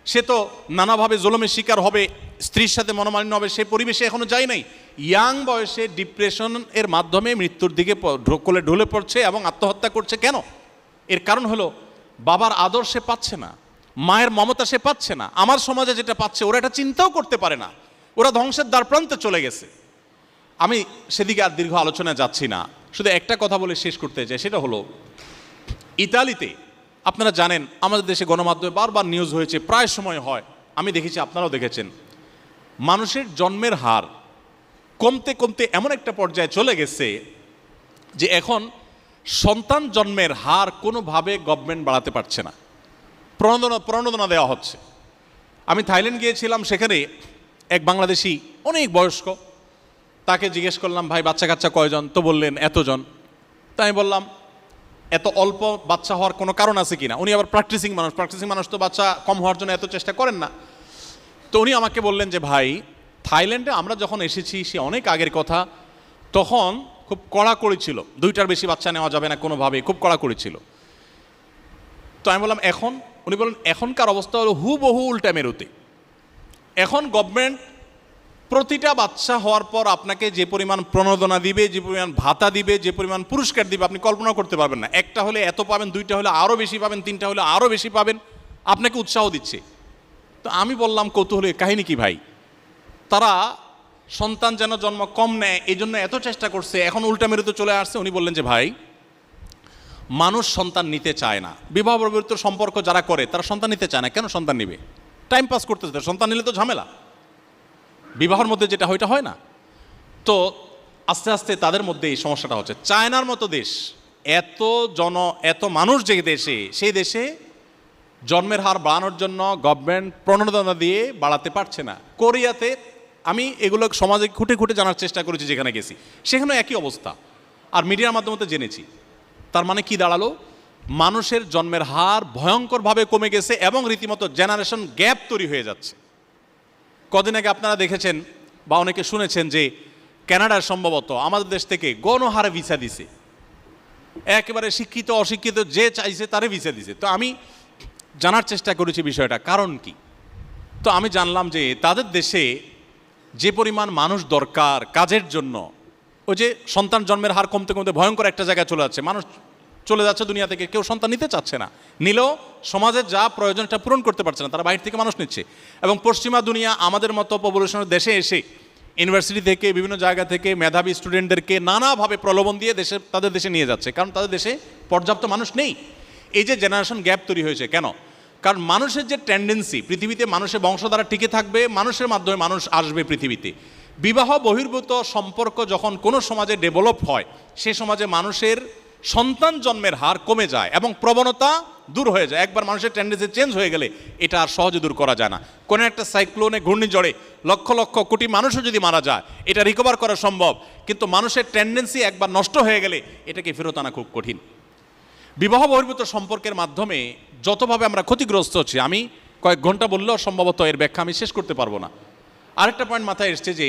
সে তো নানাভাবে জুলুমের শিকার হবে, স্ত্রীর সাথে মনোমালিন্য হবে, সে পরিবেশে এখনো যায় নাই। ইয়াং বয়সে ডিপ্রেশন এর মাধ্যমে মৃত্যুর দিকে কোলে ঢলে পড়ছে এবং আত্মহত্যা করছে। কেন? এর কারণ হলো বাবার আদর সে পাচ্ছে না, মায়ের মমতা সে পাচ্ছে না। আমার সমাজে যেটা পাচ্ছে ওরা এটা চিন্তাও করতে পারে না, ওরা ধ্বংসের দ্বার প্রান্তে চলে গেছে। আমি সেদিকে আর দীর্ঘ আলোচনায় যাচ্ছি না, শুধু একটা কথা বলে শেষ করতে চাই, সেটা হলো ইতালিতে আপনারা জানেন আমাদের দেশে গণমাধ্যমে বারবার নিউজ হয়েছে, প্রায় সময় হয়, আমি দেখেছি, আপনারাও দেখেছেন, মানুষের জন্মের হার কমতে কমতে এমন একটা পর্যায়ে চলে গেছে যে এখন সন্তান জন্মের হার কোনোভাবে গভর্নমেন্ট বাড়াতে পারছে না, প্রণোদনা দেওয়া হচ্ছে। আমি থাইল্যান্ড গিয়েছিলাম, সেখানে এক বাংলাদেশি অনেক বয়স্ক, তাকে জিজ্ঞেস করলাম, ভাই বাচ্চা কাচ্চা কয়জন? তো বললেন এতজন। তাই আমি বললাম এত অল্প বাচ্চা হওয়ার কোনো কারণ আছে কিনা? উনি আবার প্র্যাকটিসিং মানুষ তো বাচ্চা কম হওয়ার জন্য এত চেষ্টা করেন না। তো উনি আমাকে বললেন যে ভাই, থাইল্যান্ডে আমরা যখন এসেছি সে অনেক আগের কথা, তখন খুব কড়াকড়ি ছিল, 2টার বেশি বাচ্চা নেওয়া যাবে না কোনোভাবে, খুব কড়াকড়ি ছিল। তো আমি বললাম এখন? উনি বললেন এখনকার অবস্থা হলো হুবহু উল্টা মেরুতে। এখন গভর্নমেন্ট প্রতিটা বাচ্চা হওয়ার পর আপনাকে যে পরিমাণ প্রণোদনা দিবে, যে পরিমাণ ভাতা দিবে, যে পরিমাণ পুরস্কার দিবে, আপনি কল্পনা করতে পারবেন না। একটা হলে এত পাবেন, 2টা হলে আরও বেশি পাবেন, 3টা হলে আরও বেশি পাবেন, আপনাকে উৎসাহ দিচ্ছে। তো আমি বললাম কৌতূহলী, কাহিনী কি ভাই? তারা সন্তান যেন জন্ম কম নেয় এই জন্য এত চেষ্টা করছে, এখন উল্টা মেরুতে চলে আসছে। উনি বললেন যে ভাই, মানুষ সন্তান নিতে চায় না, বিবাহ বহির্ভূত সম্পর্ক যারা করে তারা সন্তান নিতে চায় না। কেন সন্তান নিবে? টাইম পাস করতেছে, সন্তান নিলে তো ঝামেলা, বিবাহের মধ্যে যেটা হয় এটা হয় না। তো আস্তে আস্তে তাদের মধ্যে এই সমস্যাটা হচ্ছে। চায়নার মতো দেশ, এত মানুষ যে দেশে, সেই দেশে জন্মের হার বাড়ানোর জন্য গভর্নমেন্ট প্রণোদনা দিয়ে বাড়াতে পারছে না। কোরিয়াতে আমি এগুলো সমাজে খুঁটে খুঁটে জানার চেষ্টা করেছি, যেখানে গেছি সেখানে একই অবস্থা, আর মিডিয়ার মাধ্যমে তো জেনেছি। তার মানে কি দাঁড়ালো? মানুষের জন্মের হার ভয়ঙ্করভাবে কমে গেছে এবং রীতিমতো জেনারেশন গ্যাপ তৈরি হয়ে যাচ্ছে। কদিন আগে আপনারা দেখেছেন বা অনেকে শুনেছেন যে কানাডার সম্ভবত আমাদের দেশ থেকে গণহারে ভিসা দিছে, একেবারে শিক্ষিত অশিক্ষিত যে চাইছে তারে ভিসা দিছে। তো আমি জানার চেষ্টা করেছি বিষয়টা কারণ কি। তো আমি জানলাম যে তাদের দেশে যে পরিমাণ মানুষ দরকার কাজের জন্য, ওই যে সন্তান জন্মের হার কমতে কমতে ভয়ঙ্কর একটা জায়গায় চলে যাচ্ছে, মানুষ চলে যাচ্ছে দুনিয়া থেকে, কেউ সন্তান নিতে চাচ্ছে না, নিলেও সমাজের যা প্রয়োজনটা পূরণ করতে পারছে না, তারা বাইরে থেকে মানুষ নিচ্ছে। এবং পশ্চিমা দুনিয়া আমাদের মতো পপুলেশনের দেশে এসে ইউনিভার্সিটি থেকে বিভিন্ন জায়গা থেকে মেধাবী স্টুডেন্টদেরকে নানাভাবে প্রলোভন দিয়ে তাদের দেশে নিয়ে যাচ্ছে, কারণ তাদের দেশে পর্যাপ্ত মানুষ নেই। এই যে জেনারেশন গ্যাপ তৈরি হয়েছে কেন? কারণ মানুষের যে টেন্ডেন্সি, পৃথিবীতে মানুষের বংশধারা টিকে থাকবে, মানুষের মাধ্যমে মানুষ আসবে পৃথিবীতে। বিবাহ বহির্ভূত সম্পর্ক যখন কোনো সমাজে ডেভেলপ হয়, সে সমাজে মানুষের সন্তান জন্মের হার কমে যায় এবং প্রবণতা দূর হয়ে যায়। একবার মানুষের টেন্ডেন্সি চেঞ্জ হয়ে গেলে এটা আর সহজে দূর করা যায় না। কোনো একটা সাইক্লোনে, ঘূর্ণিঝড়ে লক্ষ লক্ষ কোটি মানুষও যদি মারা যায়, এটা রিকভার করা সম্ভব, কিন্তু মানুষের টেন্ডেন্সি একবার নষ্ট হয়ে গেলে এটাকে ফেরত আনা খুব কঠিন। বিবাহ বহির্ভূত সম্পর্কের মাধ্যমে যতভাবে আমরা ক্ষতিগ্রস্ত হচ্ছি, আমি কয়েক ঘন্টা বললেও সম্ভবত এর ব্যাখ্যা আমি শেষ করতে পারবো না। আরেকটা পয়েন্ট মাথায় এসছে যে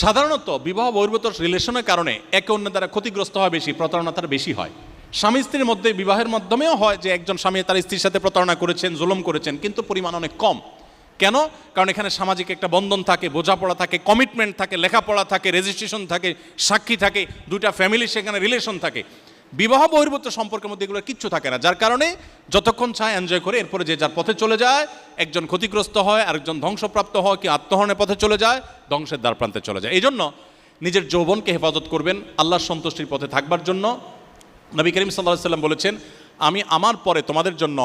সাধারণত বিবাহ বহির্ভূত রিলেশনের কারণে একে অন্যের দ্বারা ক্ষতিগ্রস্ত হয় বেশি, প্রতারণা তার বেশি হয়। স্বামী স্ত্রীর মধ্যে বিবাহের মাধ্যমেও হয় যে একজন স্বামী তার স্ত্রীর সাথে প্রতারণা করেছেন, জুলুম করেছেন, কিন্তু পরিমাণ অনেক কম। কেন? কারণ এখানে সামাজিক একটা বন্ধন থাকে, বোঝাপড়া থাকে, কমিটমেন্ট থাকে, লেখাপড়া থাকে, রেজিস্ট্রেশন থাকে, সাক্ষী থাকে, দুইটা ফ্যামিলি সেখানে রিলেশন থাকে। বিবাহ বহির্ভূত সম্পর্কের মধ্যে এগুলো কিচ্ছু থাকে না, যার কারণে যতক্ষণ চায় এনজয় করে, এরপরে যে যার পথে চলে যায়, একজন ক্ষতিগ্রস্ত হয়, আরেকজন ধ্বংসপ্রাপ্ত হয়, কি আত্মহরণের পথে চলে যায়, ধ্বংসের দ্বার প্রান্তে চলে যায়। এই জন্য নিজের যৌবনকে হেফাজত করবেন আল্লাহর সন্তুষ্টির পথে থাকবার জন্য। নবী করিম সাল্লাল্লাহু আলাইহি ওয়াসাল্লাম বলেছেন, আমি আমার পরে তোমাদের জন্য,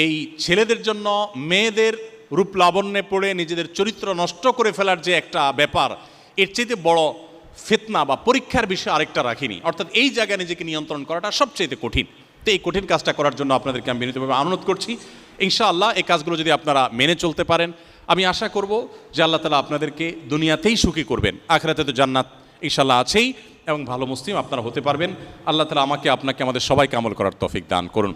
এই ছেলেদের জন্য মেয়েদের রূপ লাবণ্যে পড়ে নিজেদের চরিত্র নষ্ট করে ফেলার যে একটা ব্যাপার, এর চাইতে বড় ফিতনা বা পরীক্ষার বিষয় আরেকটা রাখিনি। অর্থাৎ এই জায়গায় নিজেকে নিয়ন্ত্রণ করাটা সবচেয়ে কঠিন। তো এই কঠিন কাজটা করার জন্য আপনাদেরকে আমি বিনীতভাবে অনুরোধ করছি। ইনশাআল্লাহ এই কাজগুলো যদি আপনারা মেনে চলতে পারেন, আমি আশা করব যে আল্লাহ তাআলা আপনাদেরকে দুনিয়াতেই সুখী করবেন, আখিরাতে তো জান্নাত ইনশাআল্লাহ আছেই, এবং ভালো মুসলিম আপনারা হতে পারবেন। আল্লাহ তাআলা আমাকে, আপনাকে, আমাদের সবাইকে আমল করার তৌফিক দান করুন।